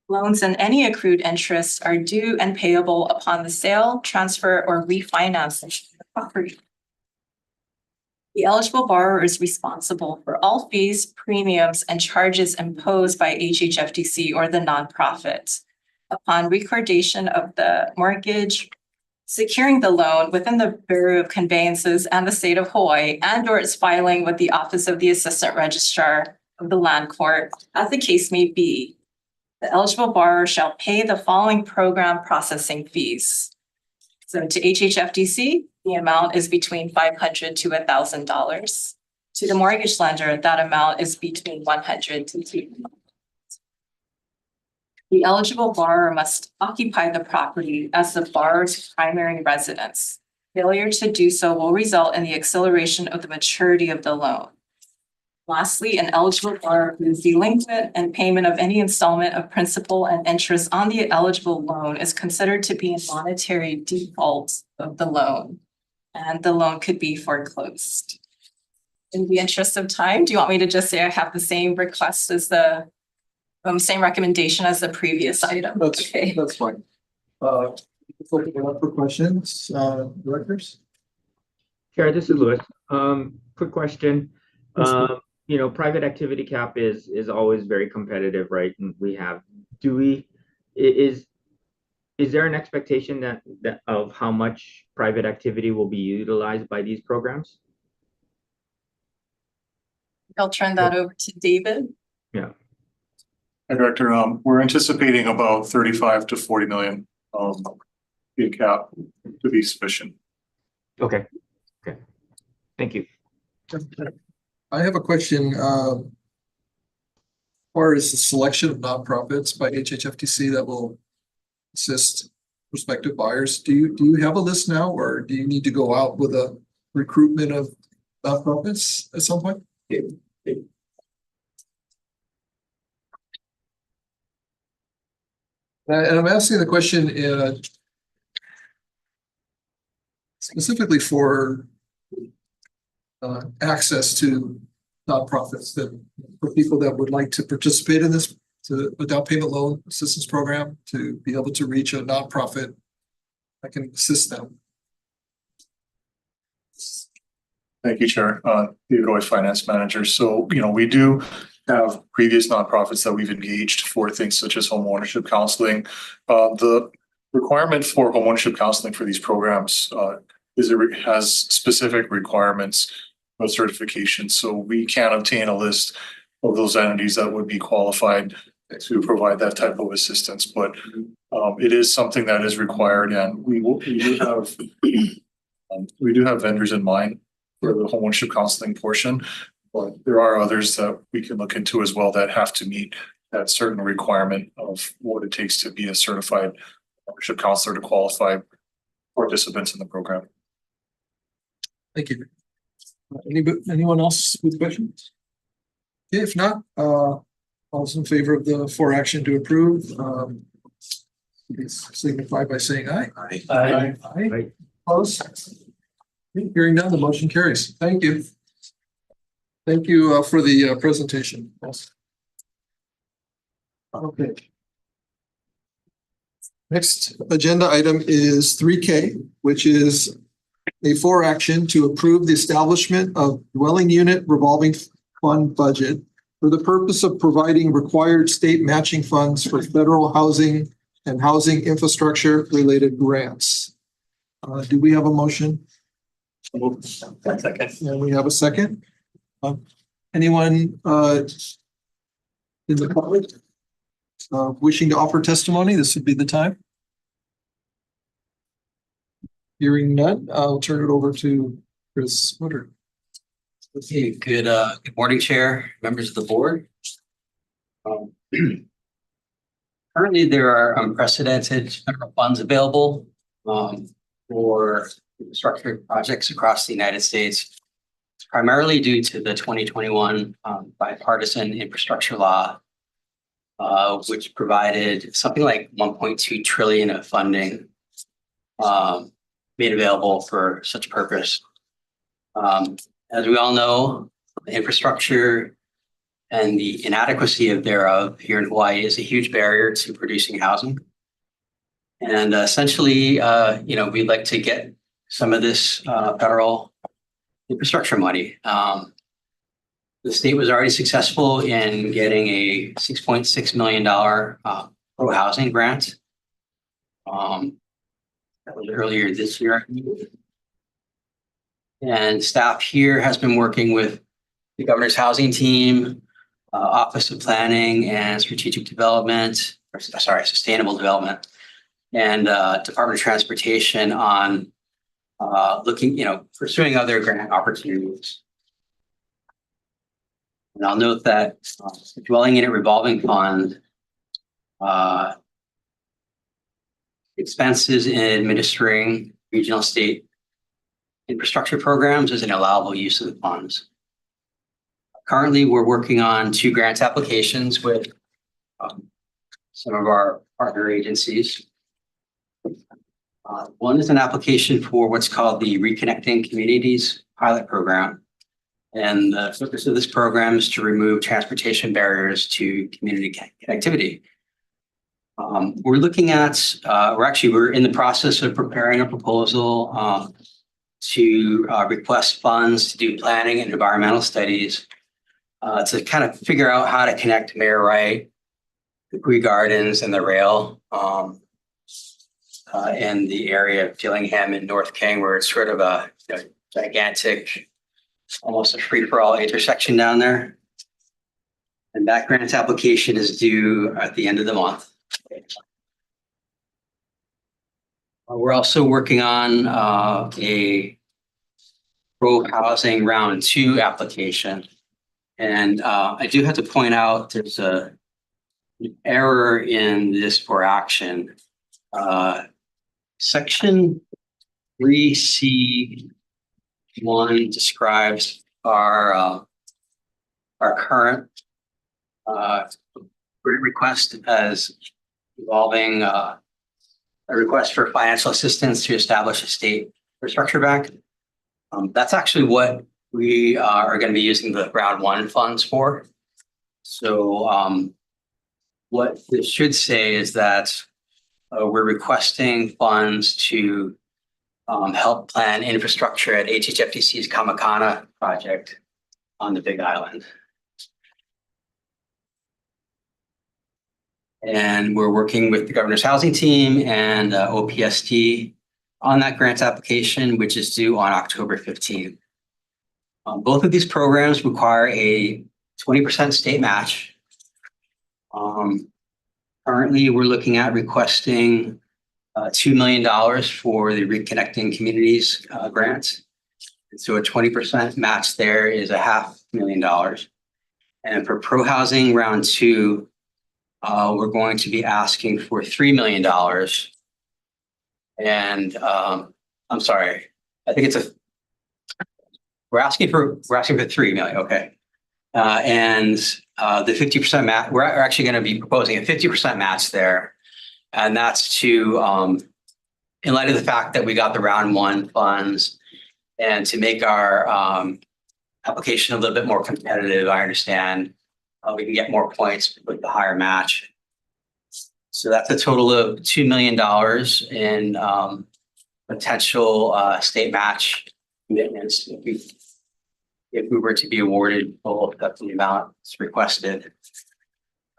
Loans and any accrued interest are due and payable upon the sale, transfer, or refinancing of the property. The eligible borrower is responsible for all fees, premiums, and charges imposed by HHFDC or the nonprofit upon recordation of the mortgage, securing the loan within the Bureau of Conveyances and the state of Hawaii, and or its filing with the Office of the Assistant Registrar of the Land Court, as the case may be. The eligible borrower shall pay the following program processing fees. So to HHFDC, the amount is between $500 to $1,000. To the mortgage lender, that amount is between $100 to $200. The eligible borrower must occupy the property as the borrower's primary residence. Failure to do so will result in the acceleration of the maturity of the loan. Lastly, an eligible borrower who is delinquent and payment of any installment of principal and interest on the eligible loan is considered to be in monetary default of the loan, and the loan could be foreclosed. In the interest of time, do you want me to just say I have the same request as the same recommendation as the previous item? That's fine. Open it up for questions, directors. Chair, this is Louis. Quick question. Private activity cap is always very competitive, right? And is there an expectation that of how much private activity will be utilized by these programs? I'll turn that over to David. Yeah. Hi, Director. We're anticipating about 35 to 40 million fee cap to be sufficient. Okay. Thank you. I have a question. As far as the selection of nonprofits by HHFDC that will assist prospective buyers, do you have a list now, or do you need to go out with a recruitment of nonprofits at some point? And I'm asking the question specifically for access to nonprofits, that for people that would like to participate in this, to a down payment loan assistance program, to be able to reach a nonprofit that can assist them. Thank you, Chair. David Roy, Finance Manager. So, we do have previous nonprofits that we've engaged for things such as home ownership counseling. The requirement for home ownership counseling for these programs has specific requirements of certification. So we can obtain a list of those entities that would be qualified to provide that type of assistance. But it is something that is required, and we do have vendors in mind for the home ownership counseling portion. But there are others that we can look into as well that have to meet that certain requirement of what it takes to be a certified ownership counselor to qualify participants in the program. Thank you. Anyone else with questions? Okay, if not, all those in favor of the for action to approve, please signify by saying aye. Aye. Aye. Aye. Opposed? Okay, hearing none, the motion carries. Thank you. Thank you for the presentation. Okay. Next agenda item is 3K, which is a for action to approve the establishment of dwelling unit revolving fund budget for the purpose of providing required state matching funds for federal housing and housing infrastructure related grants. Do we have a motion? Second. And we have a second. Anyone in the public wishing to offer testimony? This would be the time. Hearing none, I'll turn it over to Chris Woodard. Okay, good morning, Chair, members of the board. Currently, there are unprecedented federal funds available for infrastructure projects across the United States, primarily due to the 2021 bipartisan infrastructure law, which provided something like 1.2 trillion of funding made available for such purpose. As we all know, the infrastructure and the inadequacy of thereof here in Hawaii is a huge barrier to producing housing. And essentially, we'd like to get some of this federal infrastructure money. The state was already successful in getting a $6.6 million pro-housing grant. That was earlier this year. And staff here has been working with the governor's housing team, Office of Planning and Strategic Development, Sustainable Development, and Department of Transportation on pursuing other grant opportunities. And I'll note that the dwelling unit revolving fund expenses in administering regional state infrastructure programs is an allowable use of the funds. Currently, we're working on 2 grant applications with some of our partner agencies. One is an application for what's called the Reconnecting Communities Pilot Program. And the focus of this program is to remove transportation barriers to community connectivity. We're looking at, we're in the process of preparing a proposal to request funds to do planning and environmental studies to kind of figure out how to connect Mayor Wright, the Green Gardens, and the rail in the area of Dillingham and North King, where it's sort of a gigantic, almost a free-for-all intersection down there. And that grant application is due at the end of the month. We're also working on a pro-housing round 2 application. And I do have to point out there's an error in this for action. Section 3C1 describes our current request as involving a request for financial assistance to establish a state infrastructure bank. That's actually what we are going to be using the round 1 funds for. So what this should say is that we're requesting funds to help plan infrastructure at HHFDC's Kamakana project on the Big Island. And we're working with the governor's housing team and OPST on that grant application, which is due on October 15th. Both of these programs require a 20% state match. Currently, we're looking at requesting $2 million for the Reconnecting Communities grant. So a 20% match there is $500,000. And for Pro Housing Round 2, we're going to be asking for $3 million. And I'm sorry, I think it's we're asking for 3 million, okay. And the 50% match, we're actually going to be proposing a 50% match there. And that's to, in light of the fact that we got the round one funds and to make our application a little bit more competitive, I understand we can get more points with the higher match. So that's a total of $2 million in potential state match commitments if we were to be awarded both up to the amount that's requested.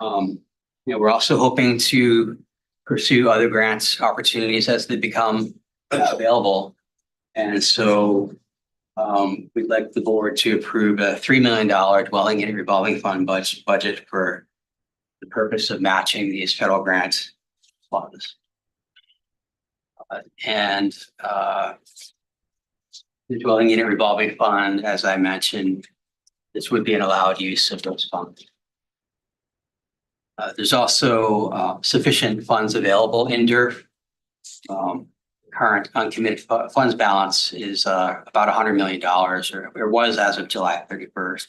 We're also hoping to pursue other grants opportunities as they become available. And so we'd like the board to approve a $3 million dwelling unit revolving fund budget for the purpose of matching these federal grant funds. The dwelling unit revolving fund, as I mentioned, this would be an allowed use of those funds. There's also sufficient funds available in DERF. Current uncommitted funds balance is about $100 million, or it was as of July 31st.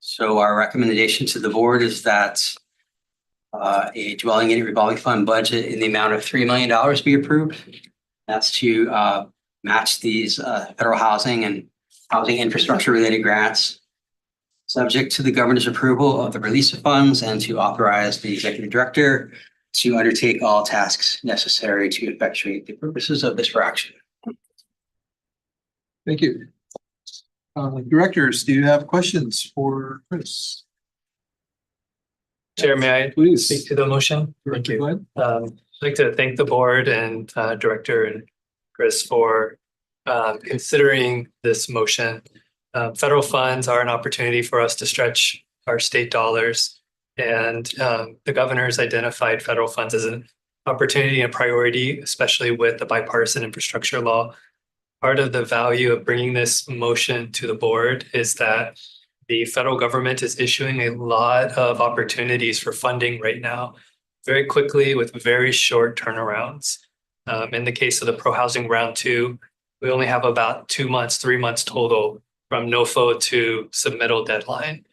So our recommendation to the board is that a dwelling unit revolving fund budget in the amount of $3 million be approved. That's to match these federal housing and housing infrastructure related grants, subject to the governor's approval of the release of funds, and to authorize the executive director to undertake all tasks necessary to effectuate the purposes of this fraction. Thank you. Directors, do you have questions for Chris? Chair, may I Please speak to the motion? Thank you. Go ahead. I'd like to thank the board and Director and Chris for considering this motion. Federal funds are an opportunity for us to stretch our state dollars, and the governor's identified federal funds as an opportunity and priority, especially with the bipartisan infrastructure law. Part of the value of bringing this motion to the board is that the federal government is issuing a lot of opportunities for funding right now, very quickly with very short turnarounds. In the case of the Pro Housing Round 2, we only have about 2 months, 3 months total from NOFO to submittal deadline.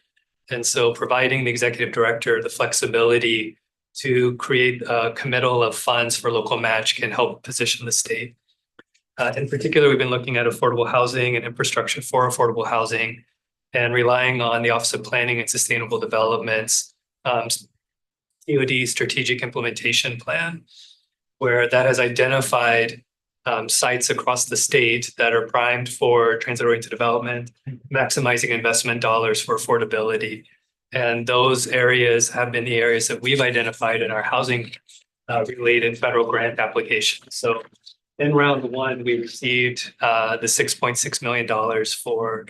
And so providing the executive director the flexibility to create a committal of funds for local match can help position the state. In particular, we've been looking at affordable housing and infrastructure for affordable housing and relying on the Office of Planning and Sustainable Development's DoD Strategic Implementation Plan, where that has identified sites across the state that are primed for transit-oriented development, maximizing investment dollars for affordability. And those areas have been the areas that we've identified in our housing related federal grant application. So in round one, we received the $6.6 million for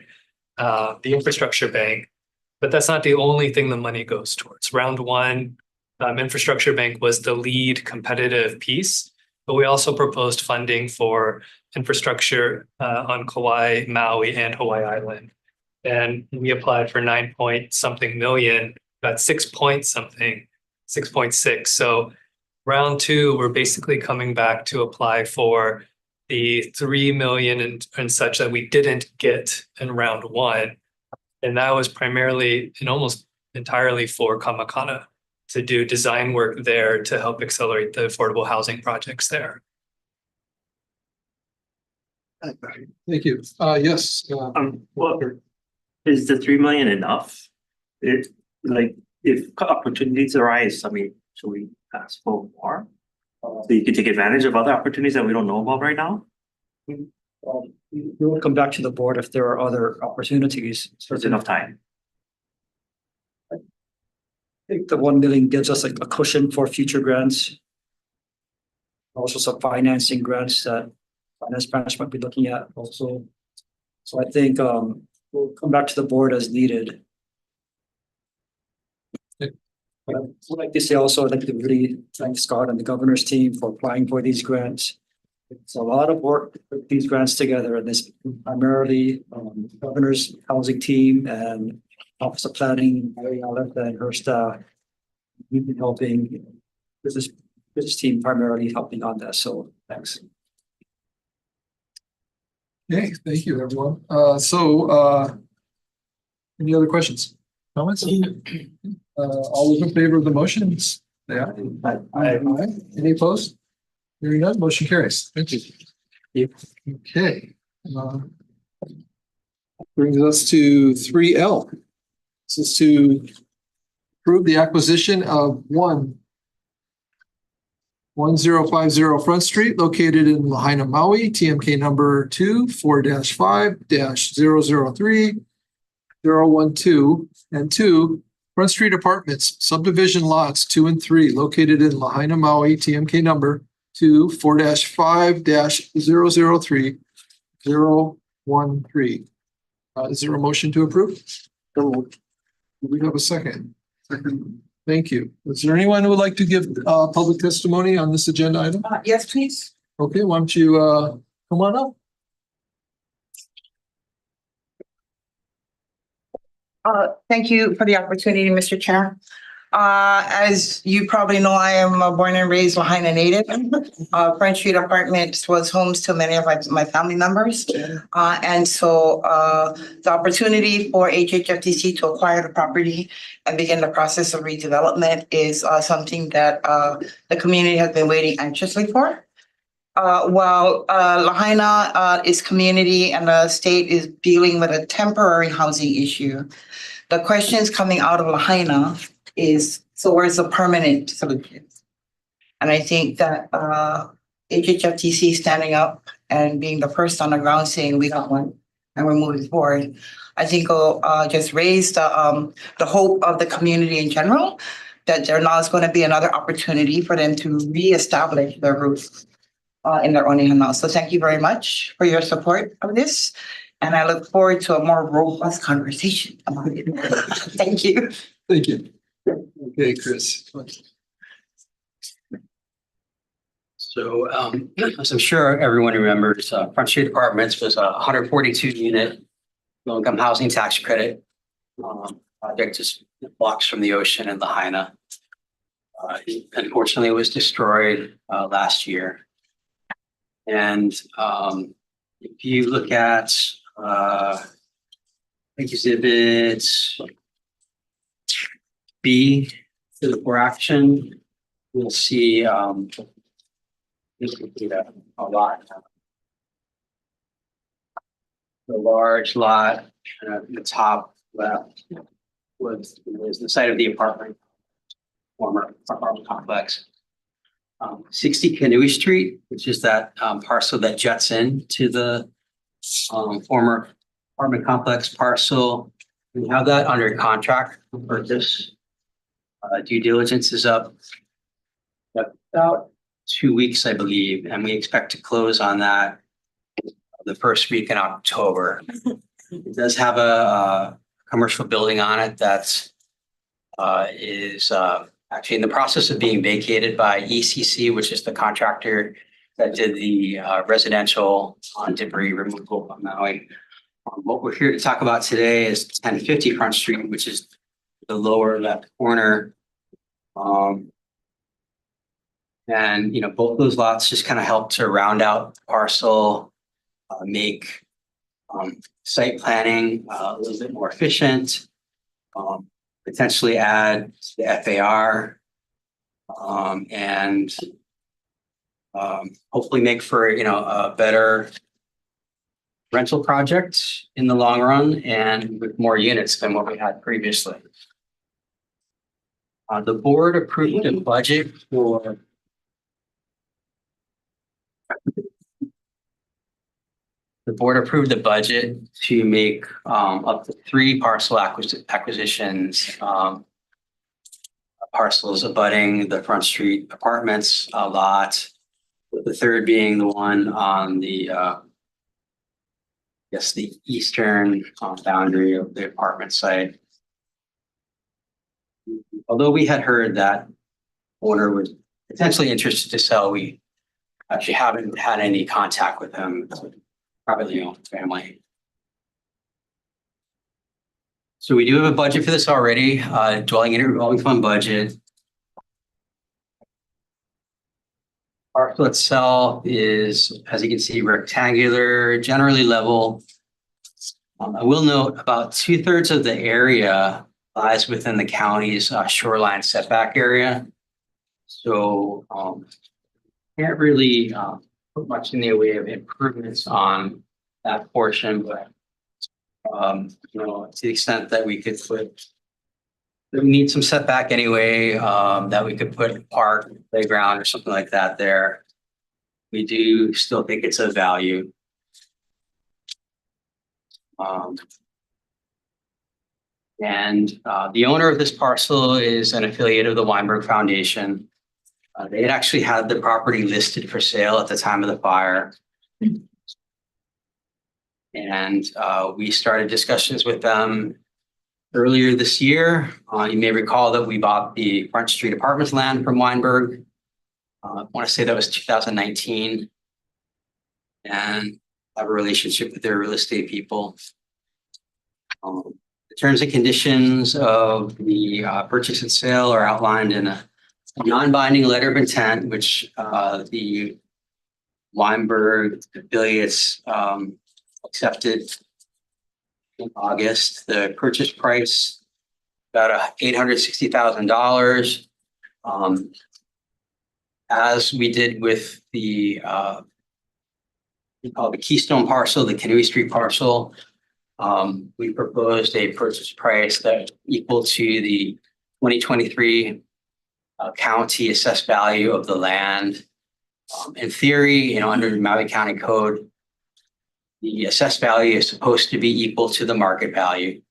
the infrastructure bank, but that's not the only thing the money goes towards. Round one, infrastructure bank was the lead competitive piece, but we also proposed funding for infrastructure on Kauai, Maui, and Hawaii Island. And we applied for 9-point-something million, got 6-point-something, 6.6. So round two, we're basically coming back to apply for the 3 million and such that we didn't get in round one. And that was primarily and almost entirely for Kamakana to do design work there to help accelerate the affordable housing projects there. Thank you. Yes. Well, is the 3 million enough? If opportunities arise, I mean, should we ask for more? So you can take advantage of other opportunities that we don't know about right now? We will come back to the board if there are other opportunities. There's enough time. I think the 1 million gives us a cushion for future grants. Also some financing grants that finance management might be looking at also. So I think we'll come back to the board as needed. But I would like to say also, I'd like to really thank Scott and the governor's team for applying for these grants. It's a lot of work to put these grants together, and this primarily the governor's housing team and Office of Planning, Mary Olive and her staff. We've been helping this team primarily helping on this. So thanks. Okay, thank you, everyone. Any other questions, comments? All those in favor of the motions? Say aye. Aye. Any opposed? Hearing none, motion carries. Thank you. Okay. Brings us to 3L. This is to approve the acquisition of 1050 Front Street located in Lahaina, Maui, TMK number 24-5-003-012 and 2 Front Street Apartments, subdivision lots 2 and 3 located in Lahaina, Maui, TMK number 24-5-003-013. Is there a motion to approve? Do we have a second? Second. Thank you. Is there anyone who would like to give public testimony on this agenda item? Yes, please. Okay, why don't you come on up? Thank you for the opportunity, Mr. Chair. As you probably know, I am a born and raised Lahaina native. Front Street Apartments was homes to many of my family members. And so the opportunity for HHFDC to acquire the property and begin the process of redevelopment is something that the community has been waiting anxiously for. While Lahaina is community and the state is dealing with a temporary housing issue, the questions coming out of Lahaina is, so where's the permanent solution? And I think that HHFTC standing up and being the first on the ground saying we got one and we're moving forward, I think will just raise the hope of the community in general, that there now is going to be another opportunity for them to reestablish their roots in their own hana. So thank you very much for your support of this. And I look forward to a more robust conversation about it. Thank you. Thank you. Okay, Chris. So as I'm sure everyone remembers, Front Street Apartments was a 142 unit low income housing tax credit project just blocks from the ocean in Lahaina. Unfortunately, it was destroyed last year. And if you look at Exhibit B for action, you'll see this would be a lot. The large lot at the top left was the site of the former apartment complex. 60 Canoe Street, which is that parcel that juts into the former apartment complex parcel. We have that under contract for purchase. Due diligence is up about 2 weeks, I believe, and we expect to close on that the first week in October. It does have a commercial building on it that is actually in the process of being vacated by ECC, which is the contractor that did the residential debris removal on Maui. What we're here to talk about today is 1050 Front Street, which is the lower left corner. And both those lots just kind of help to round out the parcel, make site planning a little bit more efficient, potentially add the FAR, and hopefully make for a better rental project in the long run and with more units than what we had previously. The board approved a budget for to make up to 3 parcel acquisitions, parcels abutting the Front Street Apartments lot, with the third being the one on the the eastern boundary of the apartment site. Although we had heard that owner was potentially interested to sell, we actually haven't had any contact with him, privately owned family. So we do have a budget for this already, dwelling unit revolving fund budget. parcel itself is, as you can see, rectangular, generally level. I will note about 2/3 of the area lies within the county's shoreline setback area. So can't really put much in the way of improvements on that portion, but to the extent that we could put, we need some setback anyway, that we could put a park, playground or something like that there. We do still think it's of value. The owner of this parcel is an affiliate of the Weinberg Foundation. They had actually had the property listed for sale at the time of the fire. And we started discussions with them earlier this year. You may recall that we bought the Front Street Apartments land from Weinberg. I want to say that was 2019. And have a relationship with their real estate people. The terms and conditions of the purchase and sale are outlined in a non-binding letter of intent, which the Weinberg affiliates accepted in August. The purchase price about $860,000. As we did with the the Keystone parcel, the Canoe Street parcel, we proposed a purchase price that equal to the 2023 county assessed value of the land. In theory, under Maui County Code, the assessed value is supposed to be equal to the market value.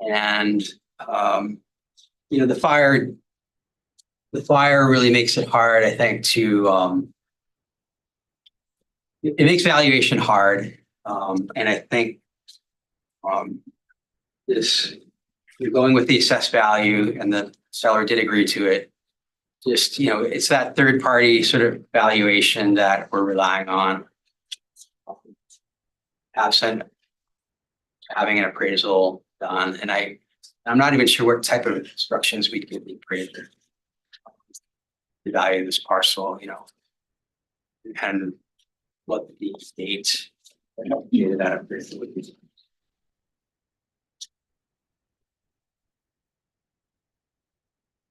And the fire really makes it hard, I think, to it makes valuation hard. And I think you're going with the assessed value, and the seller did agree to it. Just, it's that third party sort of valuation that we're relying on. Absent having an appraisal done. And I'm not even sure what type of instructions we give the appraiser to value this parcel, and what the date that appraisal would be.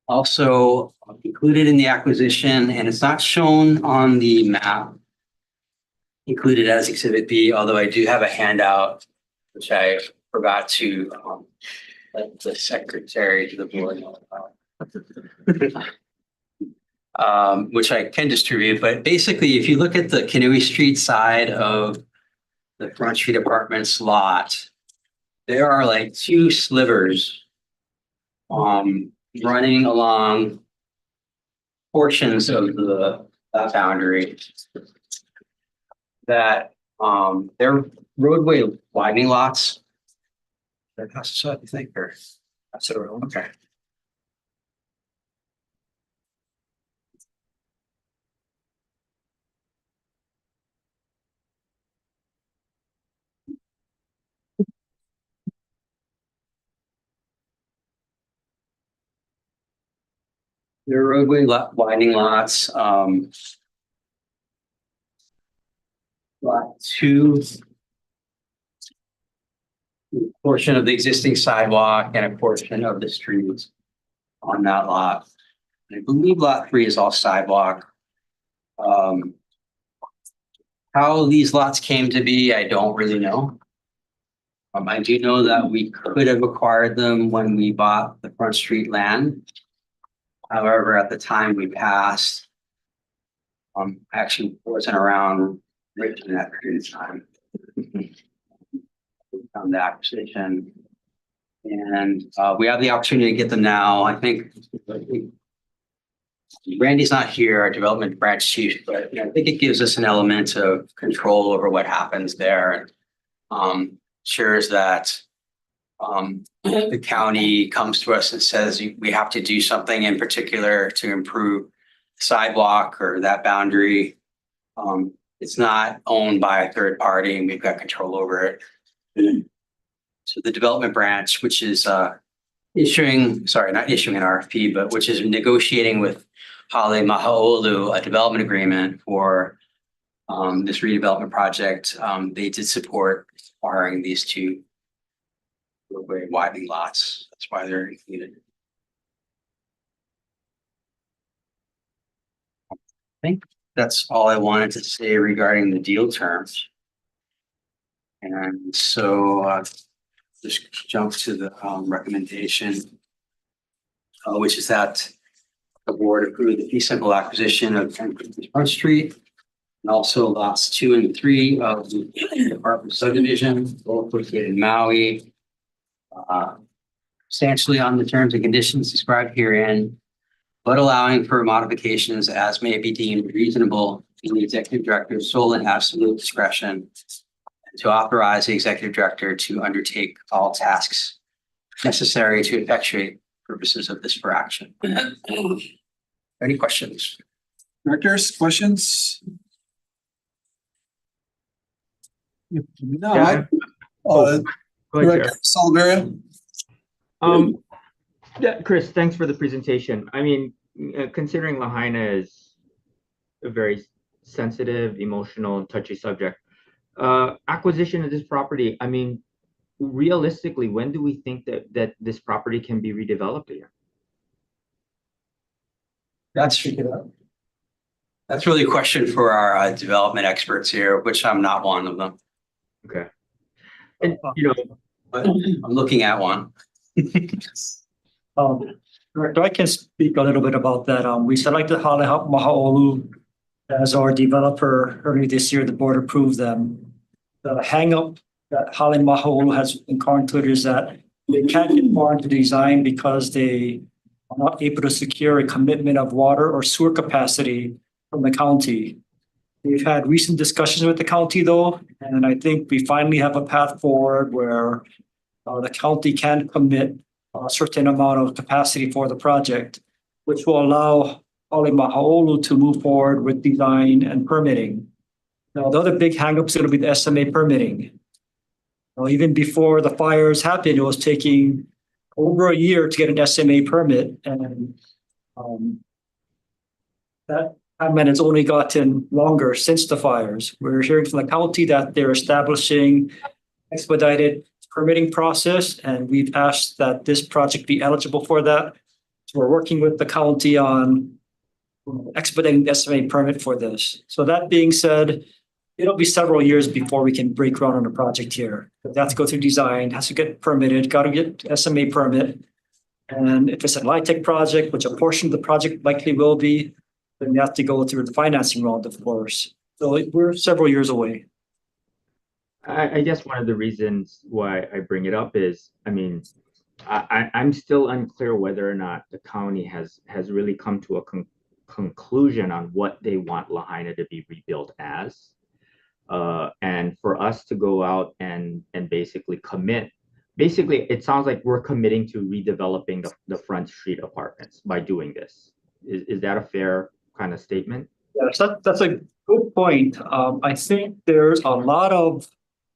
Also included in the acquisition, and it's not shown on the map, included as Exhibit B, although I do have a handout, which I forgot to let the secretary to the board know about, which I can distribute. But basically, if you look at the Canoe Street side of the Front Street Apartments lot, there are like two slivers running along portions of that boundary that they're roadway widening lots. That's what I think, or that's it. Okay. They're roadway widening lots. Lot 2, portion of the existing sidewalk and a portion of the street on that lot. I believe lot 3 is all sidewalk. How these lots came to be, I don't really know. I do know that we could have acquired them when we bought the Front Street land. However, at the time we passed, I actually wasn't around right in that period of time. On the acquisition, and we have the opportunity to get them now. I think Randy's not here, our development branch chief, but I think it gives us an element of control over what happens there. Ensures that the county comes to us and says we have to do something in particular to improve the sidewalk or that boundary. It's not owned by a third party, and we've got control over it. So the development branch, which is not issuing an RFP, but which is negotiating with Hale Moiliili a development agreement for this redevelopment project. They did support acquiring these two very widening lots. That's why they're included. I think that's all I wanted to say regarding the deal terms. And so just jump to the recommendation, which is that the board approved the fee simple acquisition of 10 Front Street and also lots 2 and 3 of the apartment subdivision, both located in Maui. Substantially on the terms and conditions described herein, but allowing for modifications as may be deemed reasonable in the executive director's sole and absolute discretion, and to authorize the executive director to undertake all tasks necessary to effectuate purposes of this for action. Any questions? Directors, questions? If not, Yeah. Go ahead, Director Chair. Salaveria. Yeah, Chris, thanks for the presentation. I mean, considering Lahaina is a very sensitive, emotional, and touchy subject, acquisition of this property, I mean, realistically, when do we think that this property can be redeveloped again? That's really a question for our development experts here, which I'm not one of them. Okay. And, you know, but I'm looking at one. Director, I can speak a little bit about that. We selected Hale Moiliili as our developer earlier this year. The board approved them. The hang up that Hale Moiliili has encountered is that they can't get far into design because they are not able to secure a commitment of water or sewer capacity from the county. We've had recent discussions with the county though, and I think we finally have a path forward where the county can commit a certain amount of capacity for the project, which will allow Hale Moiliili to move forward with design and permitting. Now, the other big hangup is going to be the SMA permitting. Now, even before the fires happened, it was taking over a year to get an SMA permit, and that timeline has only gotten longer since the fires. We're hearing from the county that they're establishing expedited permitting process, and we've asked that this project be eligible for that. So we're working with the county on expediting the SMA permit for this. So that being said, it'll be several years before we can break ground on the project here. That's go through design, has to get permitted, got to get SMA permit. And if it's a LIHTC project, which a portion of the project likely will be, then you have to go through the financing round, of course. So we're several years away. I guess one of the reasons why I bring it up is, I mean, I'm still unclear whether or not the county has really come to a conclusion on what they want Lahaina to be rebuilt as. And for us to go out and basically commit, it sounds like we're committing to redeveloping the Front Street apartments by doing this. Is that a fair kind of statement? Yes, that's a good point. I think there's a lot of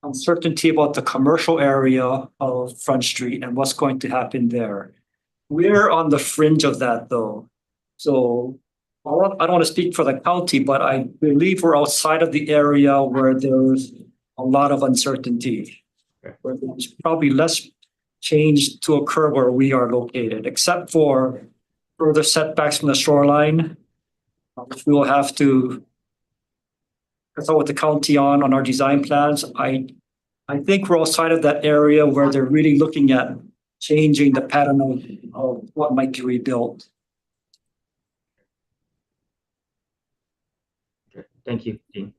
uncertainty about the commercial area of Front Street and what's going to happen there. We're on the fringe of that though. So I don't want to speak for the county, but I believe we're outside of the area where there's a lot of uncertainty. Where there's probably less change to occur where we are located, except for further setbacks from the shoreline, which we will have to consult with the county on our design plans. I think we're outside of that area where they're really looking at changing the pattern of what might be rebuilt. Okay. Thank you, Dean.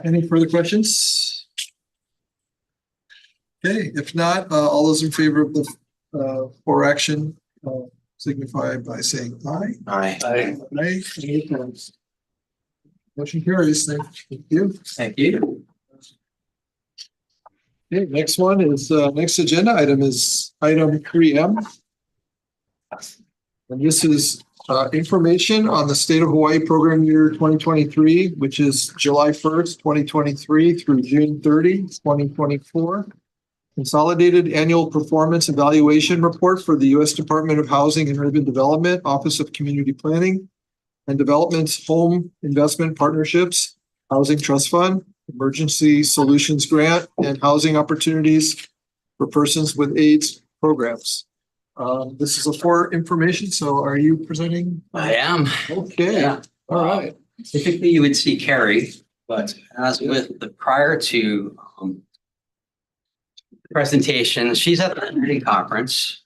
Any further questions? Okay, if not, all those in favor of the for action signify by saying aye. Aye. Aye. Any opposed? Motion carries. Thank you. Thank you. Okay, next one is next agenda item is item 3M. And this is information on the state of Hawaii program year 2023, which is July 1st, 2023 through June 30, 2024. Consolidated Annual Performance Evaluation Report for the U.S. Department of Housing and Urban Development, Office of Community Planning and Development's Home Investment Partnerships, Housing Trust Fund, Emergency Solutions Grant, and Housing Opportunities for Persons with AIDS programs. This is for information, so are you presenting? I am. Okay, Yeah. all right. Typically, you would see Carrie, but as with the prior to presentation, she's at the planning conference.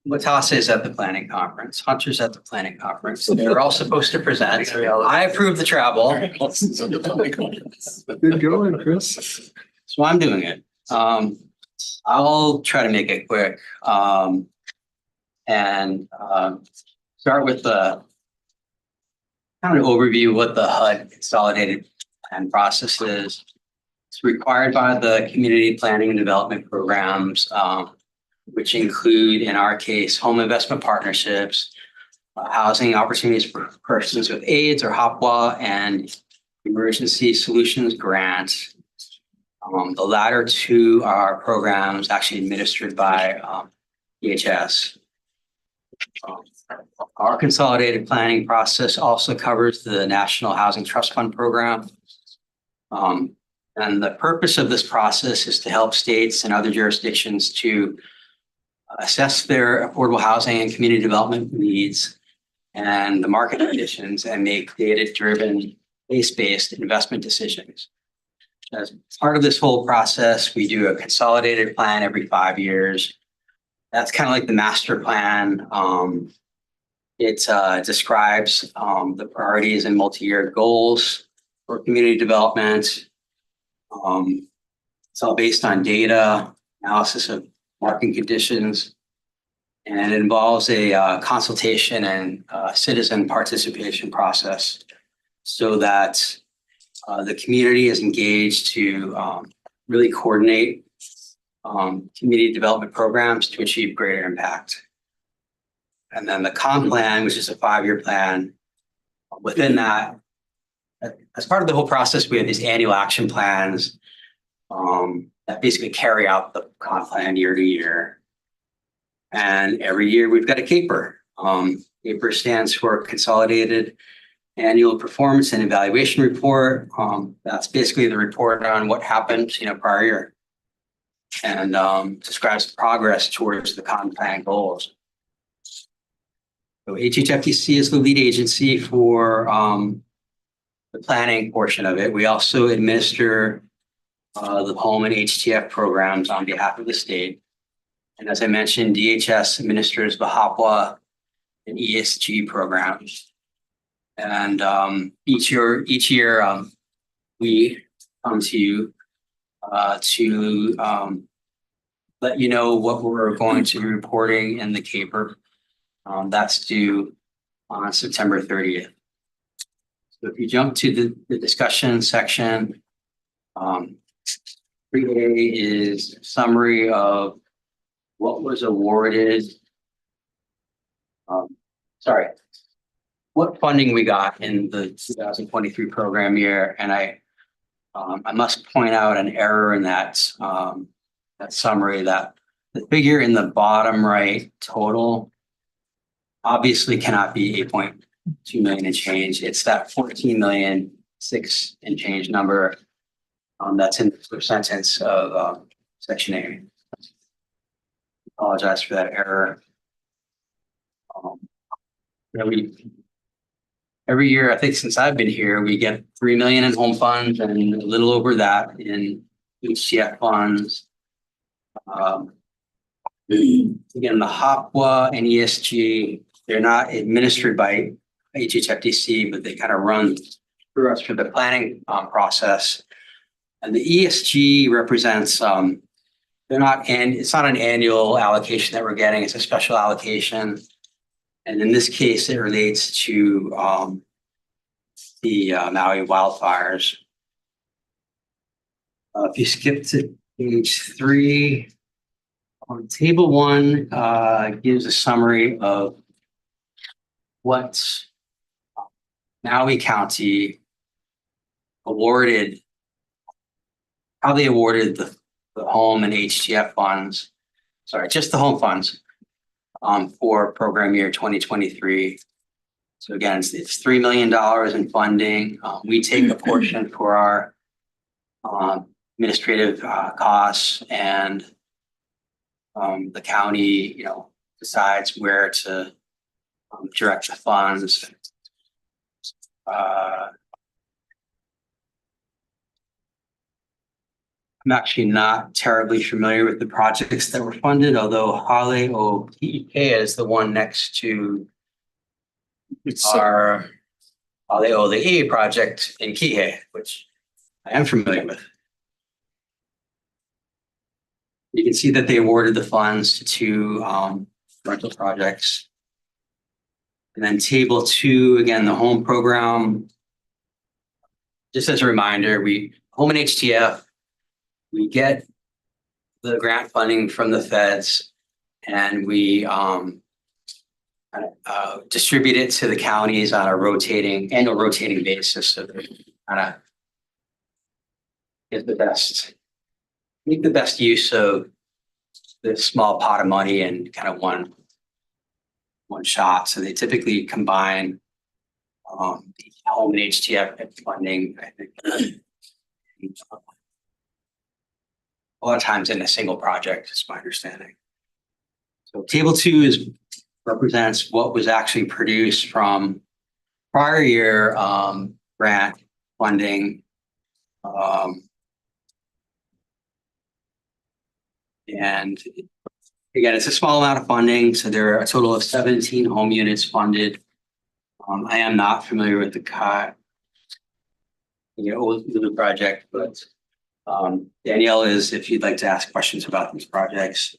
Latassa is at the planning conference. Hunter's at the planning conference. They're all supposed to present. I approve the travel. Good going, Chris. So I'm doing it. I'll try to make it quick. And start with the kind of overview of what the HUD consolidated plan process is. It's required by the community planning and development programs, which include, in our case, home investment partnerships, housing opportunities for persons with AIDS or HOPWA, and emergency solutions grant. The latter two are programs actually administered by DHS. Our consolidated planning process also covers the National Housing Trust Fund program. And the purpose of this process is to help states and other jurisdictions to assess their affordable housing and community development needs and the market conditions and make data-driven, place-based investment decisions. As part of this whole process, we do a consolidated plan every 5 years. That's kind of like the master plan. It describes the priorities and multi-year goals for community development. It's all based on data, analysis of market conditions, and it involves a consultation and citizen participation process so that the community is engaged to really coordinate community development programs to achieve greater impact. And then the comp plan, which is a 5-year plan, within that, as part of the whole process, we have these annual action plans that basically carry out the comp plan year to year. And every year we've got a CAPER. CAPER stands for Consolidated Annual Performance and Evaluation Report. That's basically the report on what happened, prior year, and describes the progress towards the comp plan goals. So HHFDC is the lead agency for the planning portion of it. We also administer the home and HTF programs on behalf of the state. And as I mentioned, DHS administers the HOPWA and ESG programs. And each year we come to you to let you know what we're going to be reporting in the CAPER. That's due on September 30th. So if you jump to the discussion section, 3A is a summary of what was awarded. What funding we got in the 2023 program year. And I must point out an error in that summary, that the figure in the bottom right total obviously cannot be 8.2 million and change. It's that 14,000,006 and change number that's in the first sentence of section A. Apologize for that error. Every year, I think since I've been here, we get 3 million in home funds and a little over that in HTF funds. Again, the HOPWA and ESG, they're not administered by HHFDC, but they kind of run through us for the planning process. And the ESG represents, it's not an annual allocation that we're getting, it's a special allocation. And in this case, it relates to the Maui wildfires. If you skip to page 3, table 1 gives a summary of what Maui County awarded, how they awarded the the home and HTF funds, sorry, just the home funds for program year 2023. So again, it's $3 million in funding. We take a portion for our administrative costs, and the county, decides where to direct the funds. I'm actually not terribly familiar with the projects that were funded, although Hale Moiliili is the one next to our Hale Moiliili project in Kihei, which I am familiar with. You can see that they awarded the funds to two rental projects. And then table 2, again, the home program. Just as a reminder, home and HTF, we get the grant funding from the feds, and we distribute it to the counties on a annual rotating basis. So they kind of make the best use of this small pot of money and kind of one shot. So they typically combine the home and HTF funding, I think, a lot of times in a single project, is my understanding. So table 2 represents what was actually produced from prior year grant funding. And again, it's a small amount of funding. So there are a total of 17 home units funded. I am not familiar with the Hulu project, but Danielle is, if you'd like to ask questions about these projects.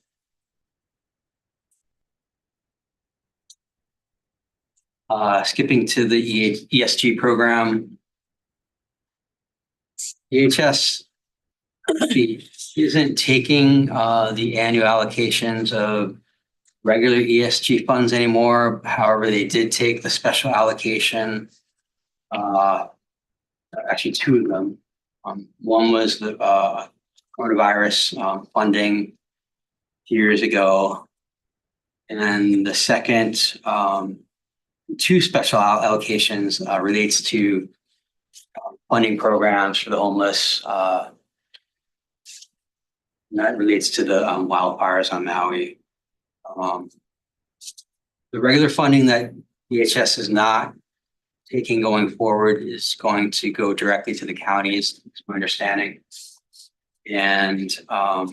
Skipping to the ESG program. EHS isn't taking the annual allocations of regular ESG funds anymore. However, they did take the special allocation, actually 2 of them. One was the coronavirus funding years ago. And then the second 2 special allocations relates to funding programs for the homeless. And that relates to the wildfires on Maui. The regular funding that EHS is not taking going forward is going to go directly to the counties, is my understanding. And as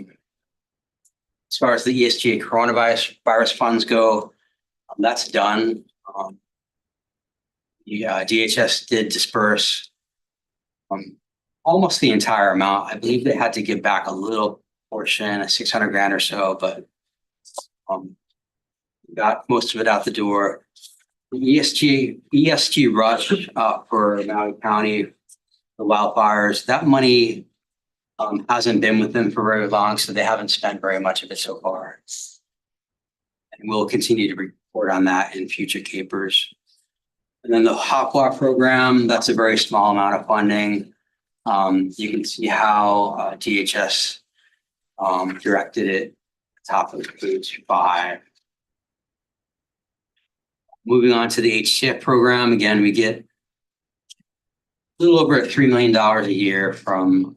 far as the ESG coronavirus funds go, that's done. DHS did disperse almost the entire amount. I believe they had to give back a little portion, $600,000 or so, but got most of it out the door. The ESG rush for Maui County, the wildfires, that money hasn't been with them for very long, so they haven't spent very much of it so far. And we'll continue to report on that in future capers. And then the HOPWA program, that's a very small amount of funding. You can see how DHS directed it, top of page 5. Moving on to the HTF program, again, we get a little over $3 million a year from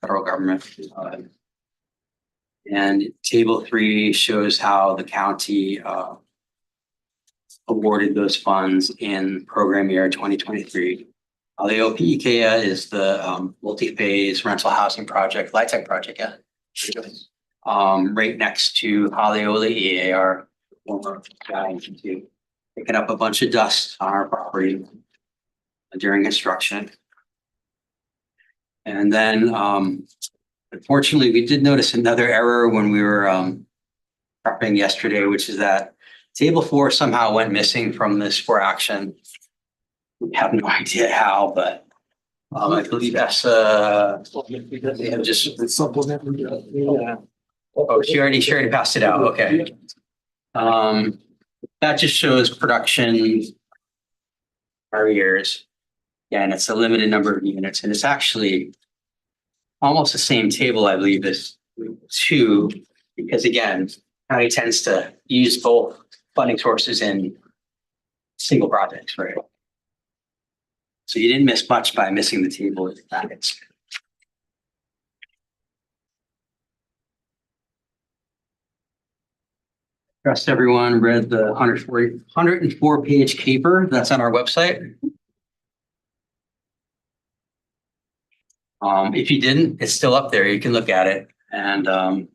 federal government. And table 3 shows how the county awarded those funds in program year 2023. The OPEKA is the multi-phase rental housing project, LIHTC project, yeah. Right next to Hale Moiliili, our former guy, picking up a bunch of dust on our property during construction. And then, unfortunately, we did notice another error when we were prepping yesterday, which is that table 4 somehow went missing from this for action. We have no idea how, but I believe that's they have just supplement. Yeah. Oh, she already passed it out. Okay. That just shows production prior years. Yeah, and it's a limited number of units, and it's actually almost the same table, I believe, as two, because again, county tends to use both funding sources in single projects, right? So you didn't miss much by missing the table with the packets. Trust everyone read the 104 page caper that's on our website. If you didn't, it's still up there. You can look at it, and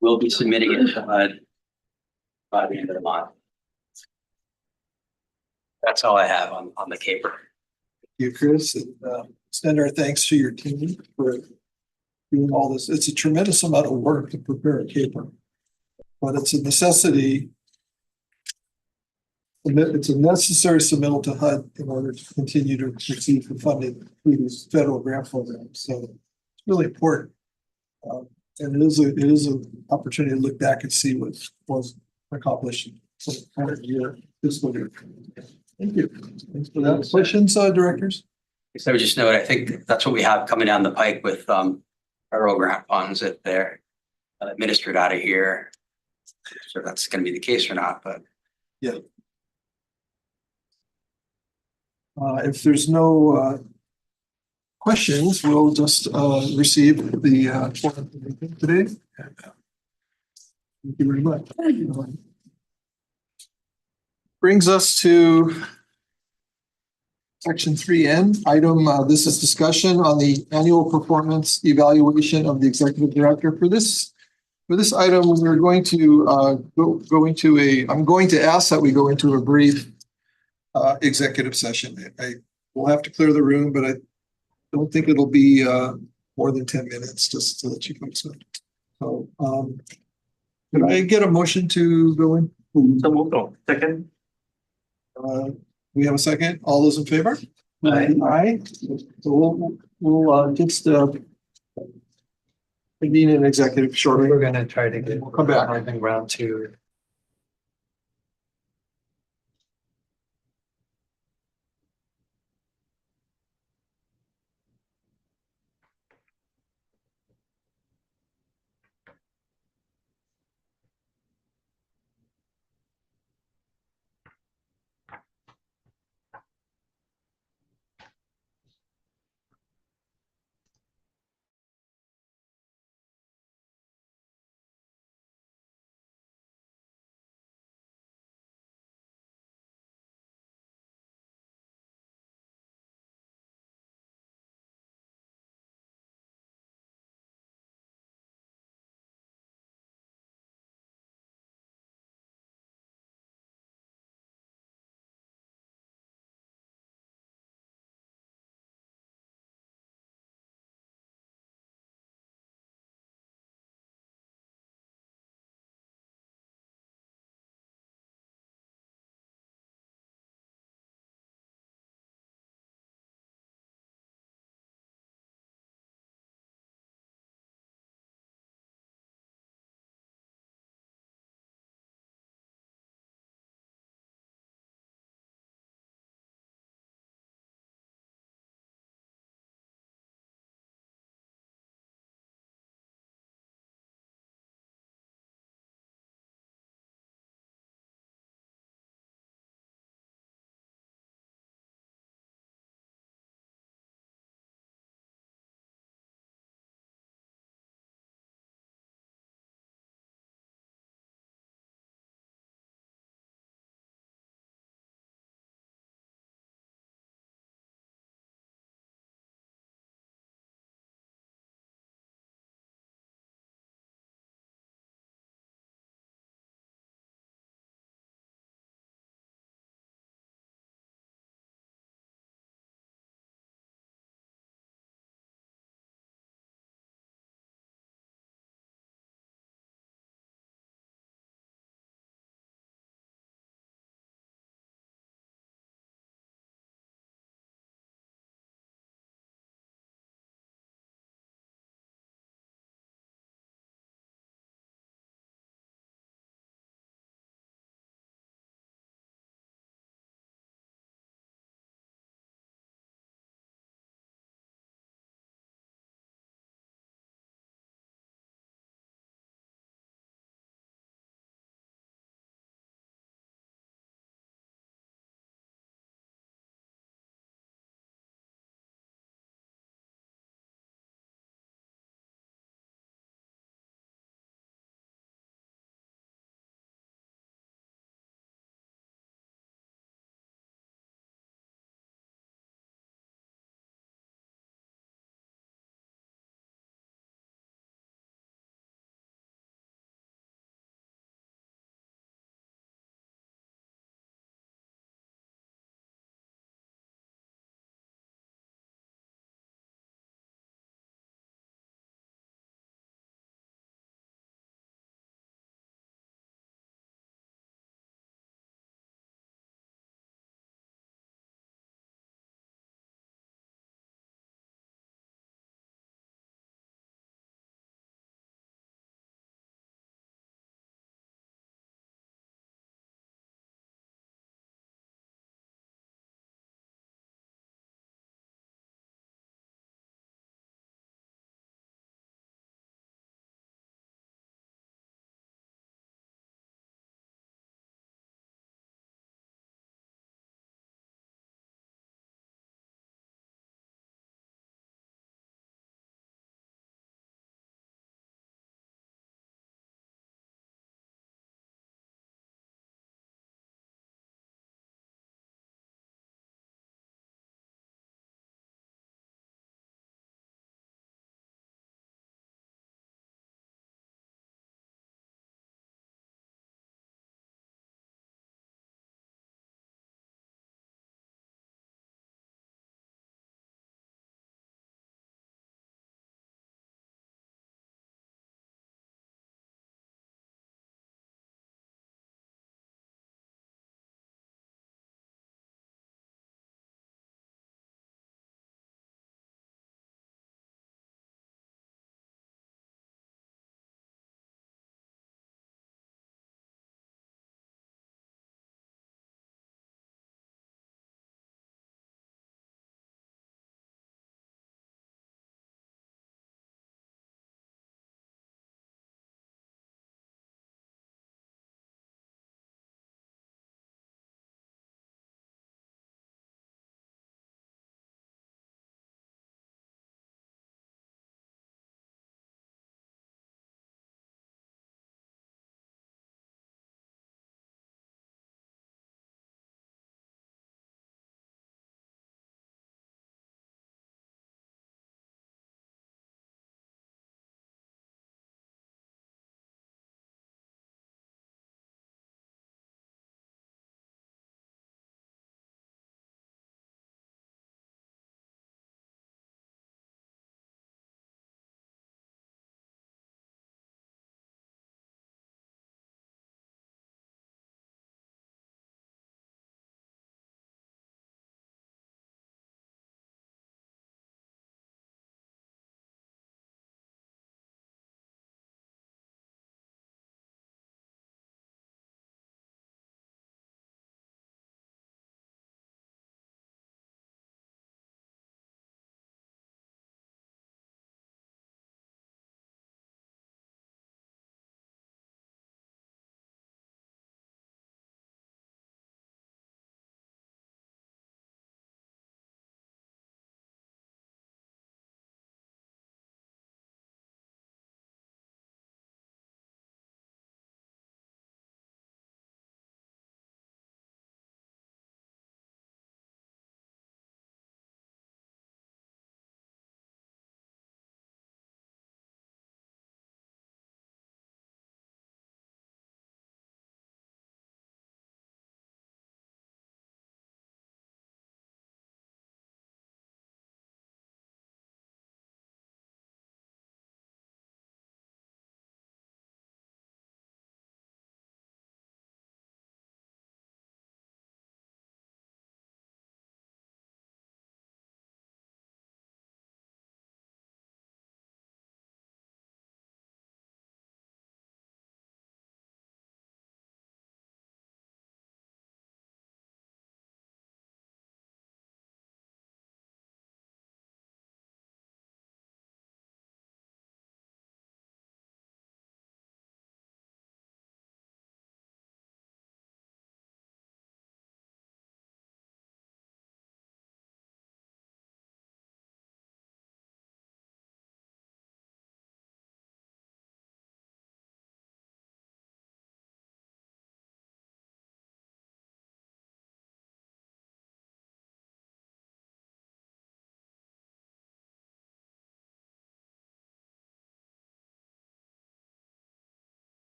we'll be submitting it to HUD by the end of the month. That's all I have on the caper. Thank you, Chris, and extend our thanks to your team for doing all this. It's a tremendous amount of work to prepare a caper, but it's a necessity. It's a necessary submittal to HUD in order to continue to receive the funding through these federal grant programs. So it's really important. And it is an opportunity to look back and see what was accomplished for the current year, fiscal year. Thank you. Thanks for that. Questions, directors? So I would just note, I think that's what we have coming down the pike with federal grant funds that they're administered out of here. So that's going to be the case or not, but yeah. If there's no questions, we'll just receive the today. Thank you very much. Brings us to Section 3N item. This is discussion on the annual performance evaluation of the executive director. For this item, we're going to I'm going to ask that we go into a brief executive session. I will have to clear the room, but I don't think it'll be more than 10 minutes, just to let you folks know. So can I get a motion to go in? So moved on. Second. We have a second. All those in favor? Aye. Aye. So we'll just convene an executive shortly. We're gonna try to get. We'll come back. I think round two.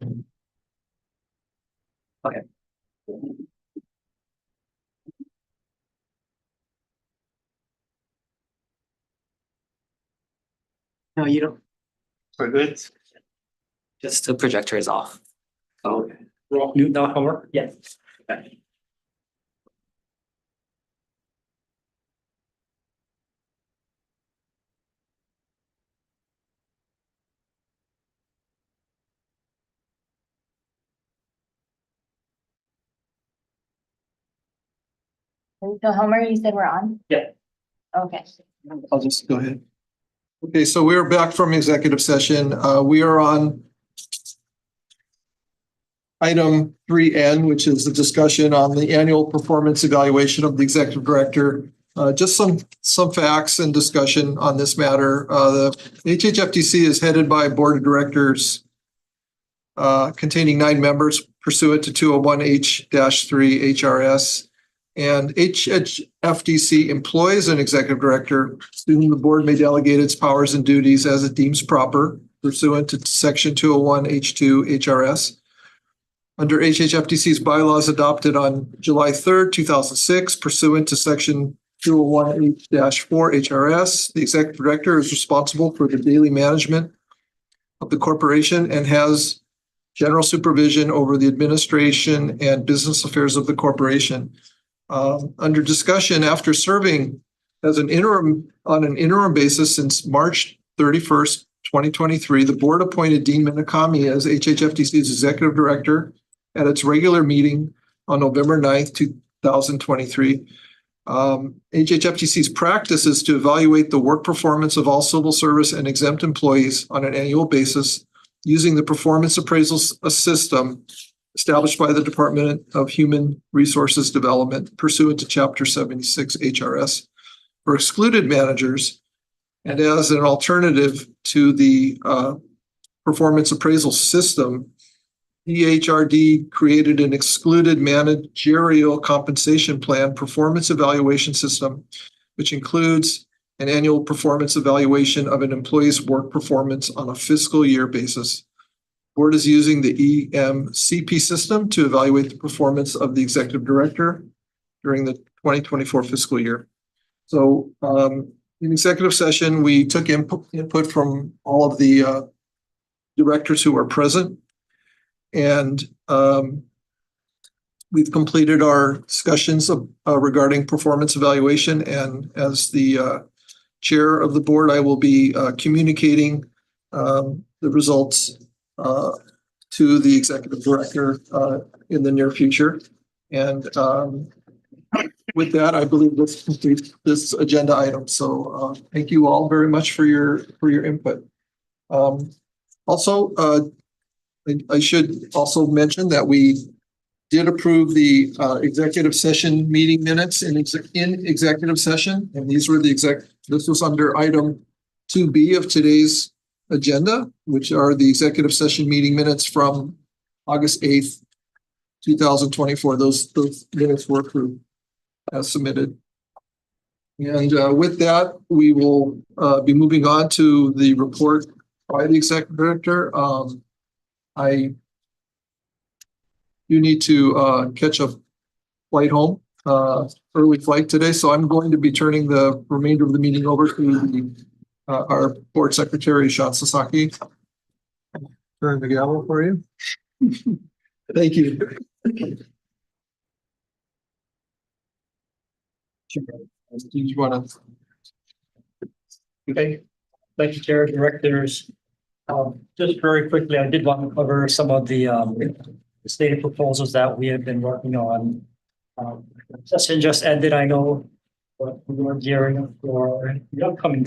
Okay. No, you don't. We're good. Just the projector is off. Okay. Roll mute now, Homer? Yes. Okay. So Homer, you said we're on? Yeah. Okay. I'll just go ahead. Okay, so we're back from executive session. We are on item 3N, which is the discussion on the annual performance evaluation of the executive director. Just some facts and discussion on this matter. The HHFDC is headed by a board of directors containing 9 members pursuant to 201H-3 HRS. And HHFDC employs an executive director to whom the board may delegate its powers and duties as it deems proper pursuant to section 201H2 HRS. Under HHFDC's bylaws adopted on July 3rd, 2006, pursuant to section 201H-4 HRS, the executive director is responsible for the daily management of the corporation and has general supervision over the administration and business affairs of the corporation. Under discussion, after serving as on an interim basis since March 31st, 2023, the board appointed Dean Minakami as HHFDC's executive director at its regular meeting on November 9th, 2023. HHFDC's practice is to evaluate the work performance of all civil service and exempt employees on an annual basis using the performance appraisal system established by the Department of Human Resources Development pursuant to Chapter 76 HRS for excluded managers, and as an alternative to the performance appraisal system, DHRD created an excluded managerial compensation plan performance evaluation system, which includes an annual performance evaluation of an employee's work performance on a fiscal year basis. Board is using the EMCP system to evaluate the performance of the executive director during the 2024 fiscal year. So in executive session, we took input from all of the directors who are present, and we've completed our discussions regarding performance evaluation. And as the chair of the board, I will be communicating the results to the executive director in the near future. And with that, I believe this completes this agenda item. So thank you all very much for your input. Also, I should also mention that we did approve the executive session meeting minutes in executive session, and these were this was under item 2B of today's agenda, which are the executive session meeting minutes from August 8th, 2024. Those minutes were approved as submitted. And with that, we will be moving on to the report by the executive director. I do need to catch a flight home, early flight today, so I'm going to be turning the remainder of the meeting over to our board secretary, Sean Sasaki. Turn the gavel for you. Thank you. Do you want to? Okay, thank you, Chair, directors. Just very quickly, I did want to cover some of the stated proposals that we have been working on. Session just ended, I know, but we were gearing up for the upcoming.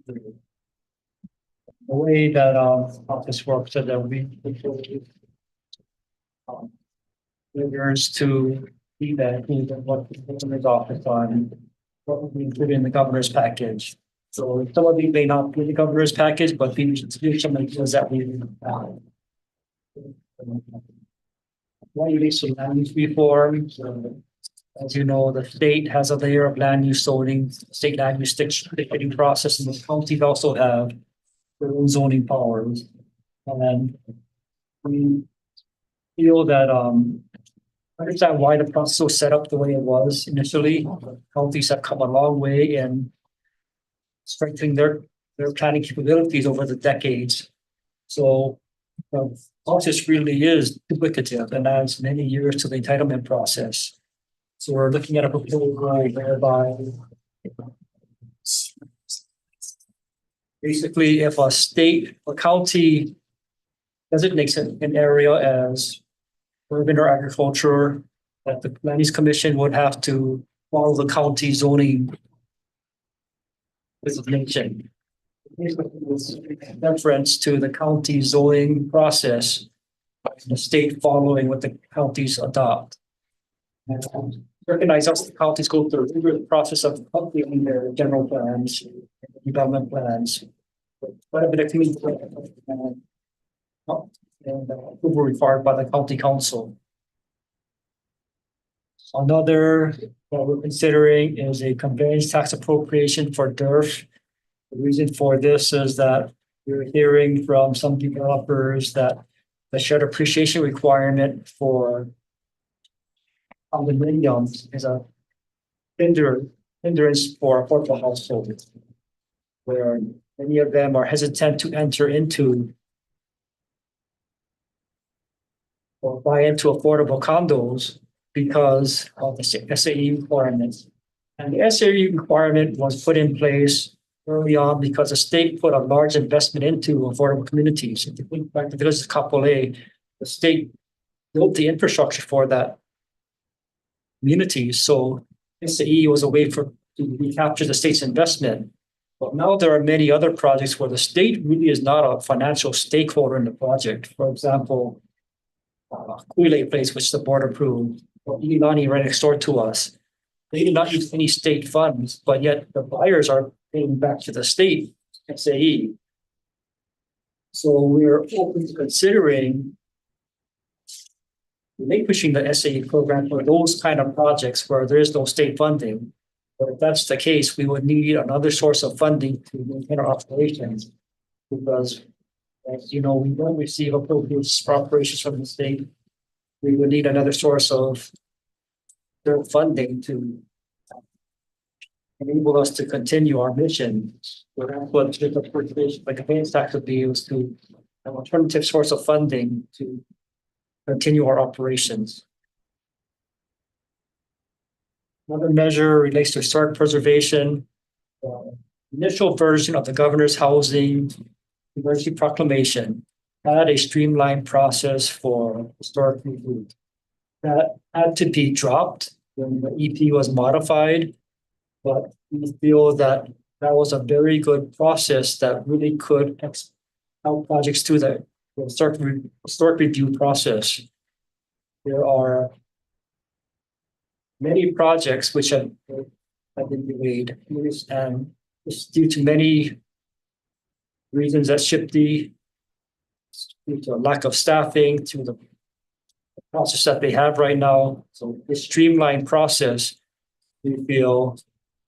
The way that office works so that we triggers to feedback what the governor's office on what we include in the governor's package. So some of these may not be in the governor's package, but these are some of the things that we one basic land use reform. So, as you know, the state has a layer of land use zoning, state land use dictating process, and the counties also have their own zoning powers. And we feel that, I understand why the process was set up the way it was initially. Counties have come a long way in strengthening their planning capabilities over the decades. So the process really is duplicative and adds many years to the entitlement process. So we're looking at a proposal whereby basically if a county designates an area as urban or agriculture, that the land use commission would have to follow the county zoning designation. Reference to the county zoning process, the state following what the counties adopt. Recognize also the counties go through the process of updating their general plans, development plans, quite a bit of community and approval required by the county council. Another that we're considering is a conveyance tax appropriation for DERF. The reason for this is that we're hearing from some developers that the shared appreciation requirement for condominiums is a hindrance for affordable households, where many of them are hesitant to enter into or buy into affordable condos because of the SAE requirements. And the SAE requirement was put in place early on because the state put a large investment into affordable communities. If you think back to the village of Kapolei, the state built the infrastructure for that community. So SAE was a way to recapture the state's investment. But now there are many other projects where the state really is not a financial stakeholder in the project. For example, Kuilei Place, which the board approved, or Ilani right next door to us. They did not use any state funds, but yet the buyers are paying back to the state, SAE. So we're open to considering relinquishing the SAE program for those kind of projects where there is no state funding. But if that's the case, we would need another source of funding to maintain our operations, because as you know, we don't receive appropriations for operations from the state. We would need another source of their funding to enable us to continue our mission. So that's what the appropriation, like a conveyance tax would be used to an alternative source of funding to continue our operations. Another measure relates to historic preservation. Initial version of the governor's housing emergency proclamation had a streamlined process for historic review. That had to be dropped when the EP was modified, but we feel that that was a very good process that really could help projects through the historic review process. There are many projects which have been delayed, and it's due to many reasons at SHPD, due to a lack of staffing, to the process that they have right now. So the streamlined process, we feel,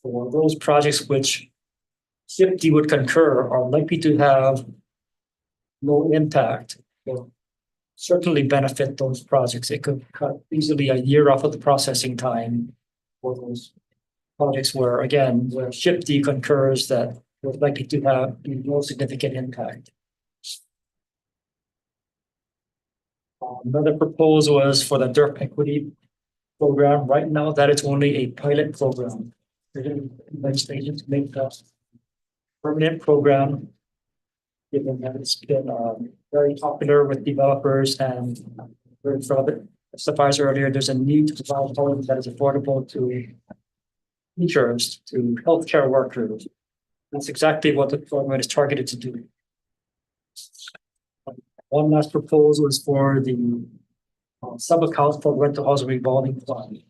for those projects which SHPD would concur are likely to have no impact, will certainly benefit those projects. It could cut easily a year off of the processing time for those projects where, again, where SHPD concurs that we're likely to have no significant impact. Another proposal was for the DERF equity program. Right now, that is only a pilot program. Legislation to make that permanent program, given that it's been very popular with developers and for other testifiers earlier, there's a need to provide housing that is affordable to teachers, to healthcare workers. That's exactly what the program is targeted to do. One last proposal is for the sub-account for rental housing revolving fund.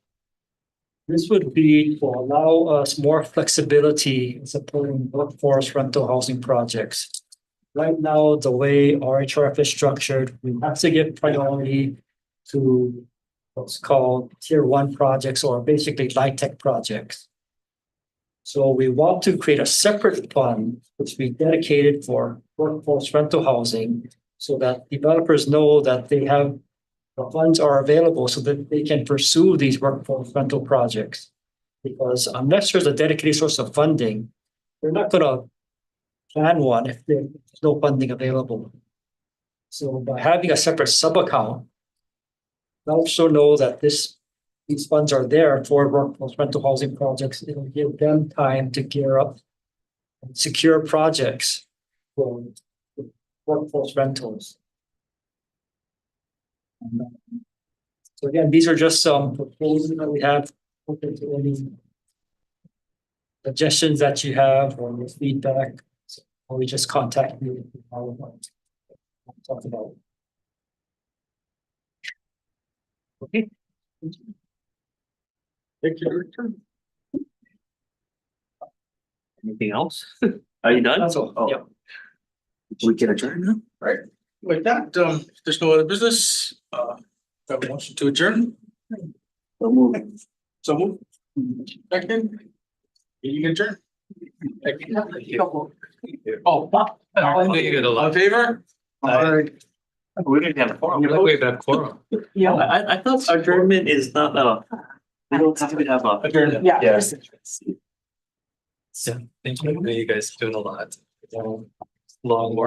This would be to allow us more flexibility in supporting workforce rental housing projects. Right now, the way RHRF is structured, we have to give priority to what's called tier 1 projects, or basically light tech projects. So we want to create a separate fund which will be dedicated for workforce rental housing, so that developers know that they have the funds are available so that they can pursue these workforce rental projects. Because unless there's a dedicated source of funding, they're not gonna plan one if there's no funding available. So by having a separate sub-account, I also know that these funds are there for workforce rental housing projects. It'll give them time to gear up and secure projects for workforce rentals. So again, these are just some proposals that we have. Open to any suggestions that you have or your feedback, or we just contact you. Talk about. Okay. Thank you. Anything else? Are you done? That's all. Oh. Yep. We can adjourn now? Right, with that, there's no other business, have a motion to adjourn. So move. So move. Second. You adjourn. Oh, Bob. All in favor? We didn't have a forum. We've got quorum. Yeah, I thought adjournment is not we don't have to have a. Adjourn. Yeah. Yeah, thank you. You guys doing a lot. Long work.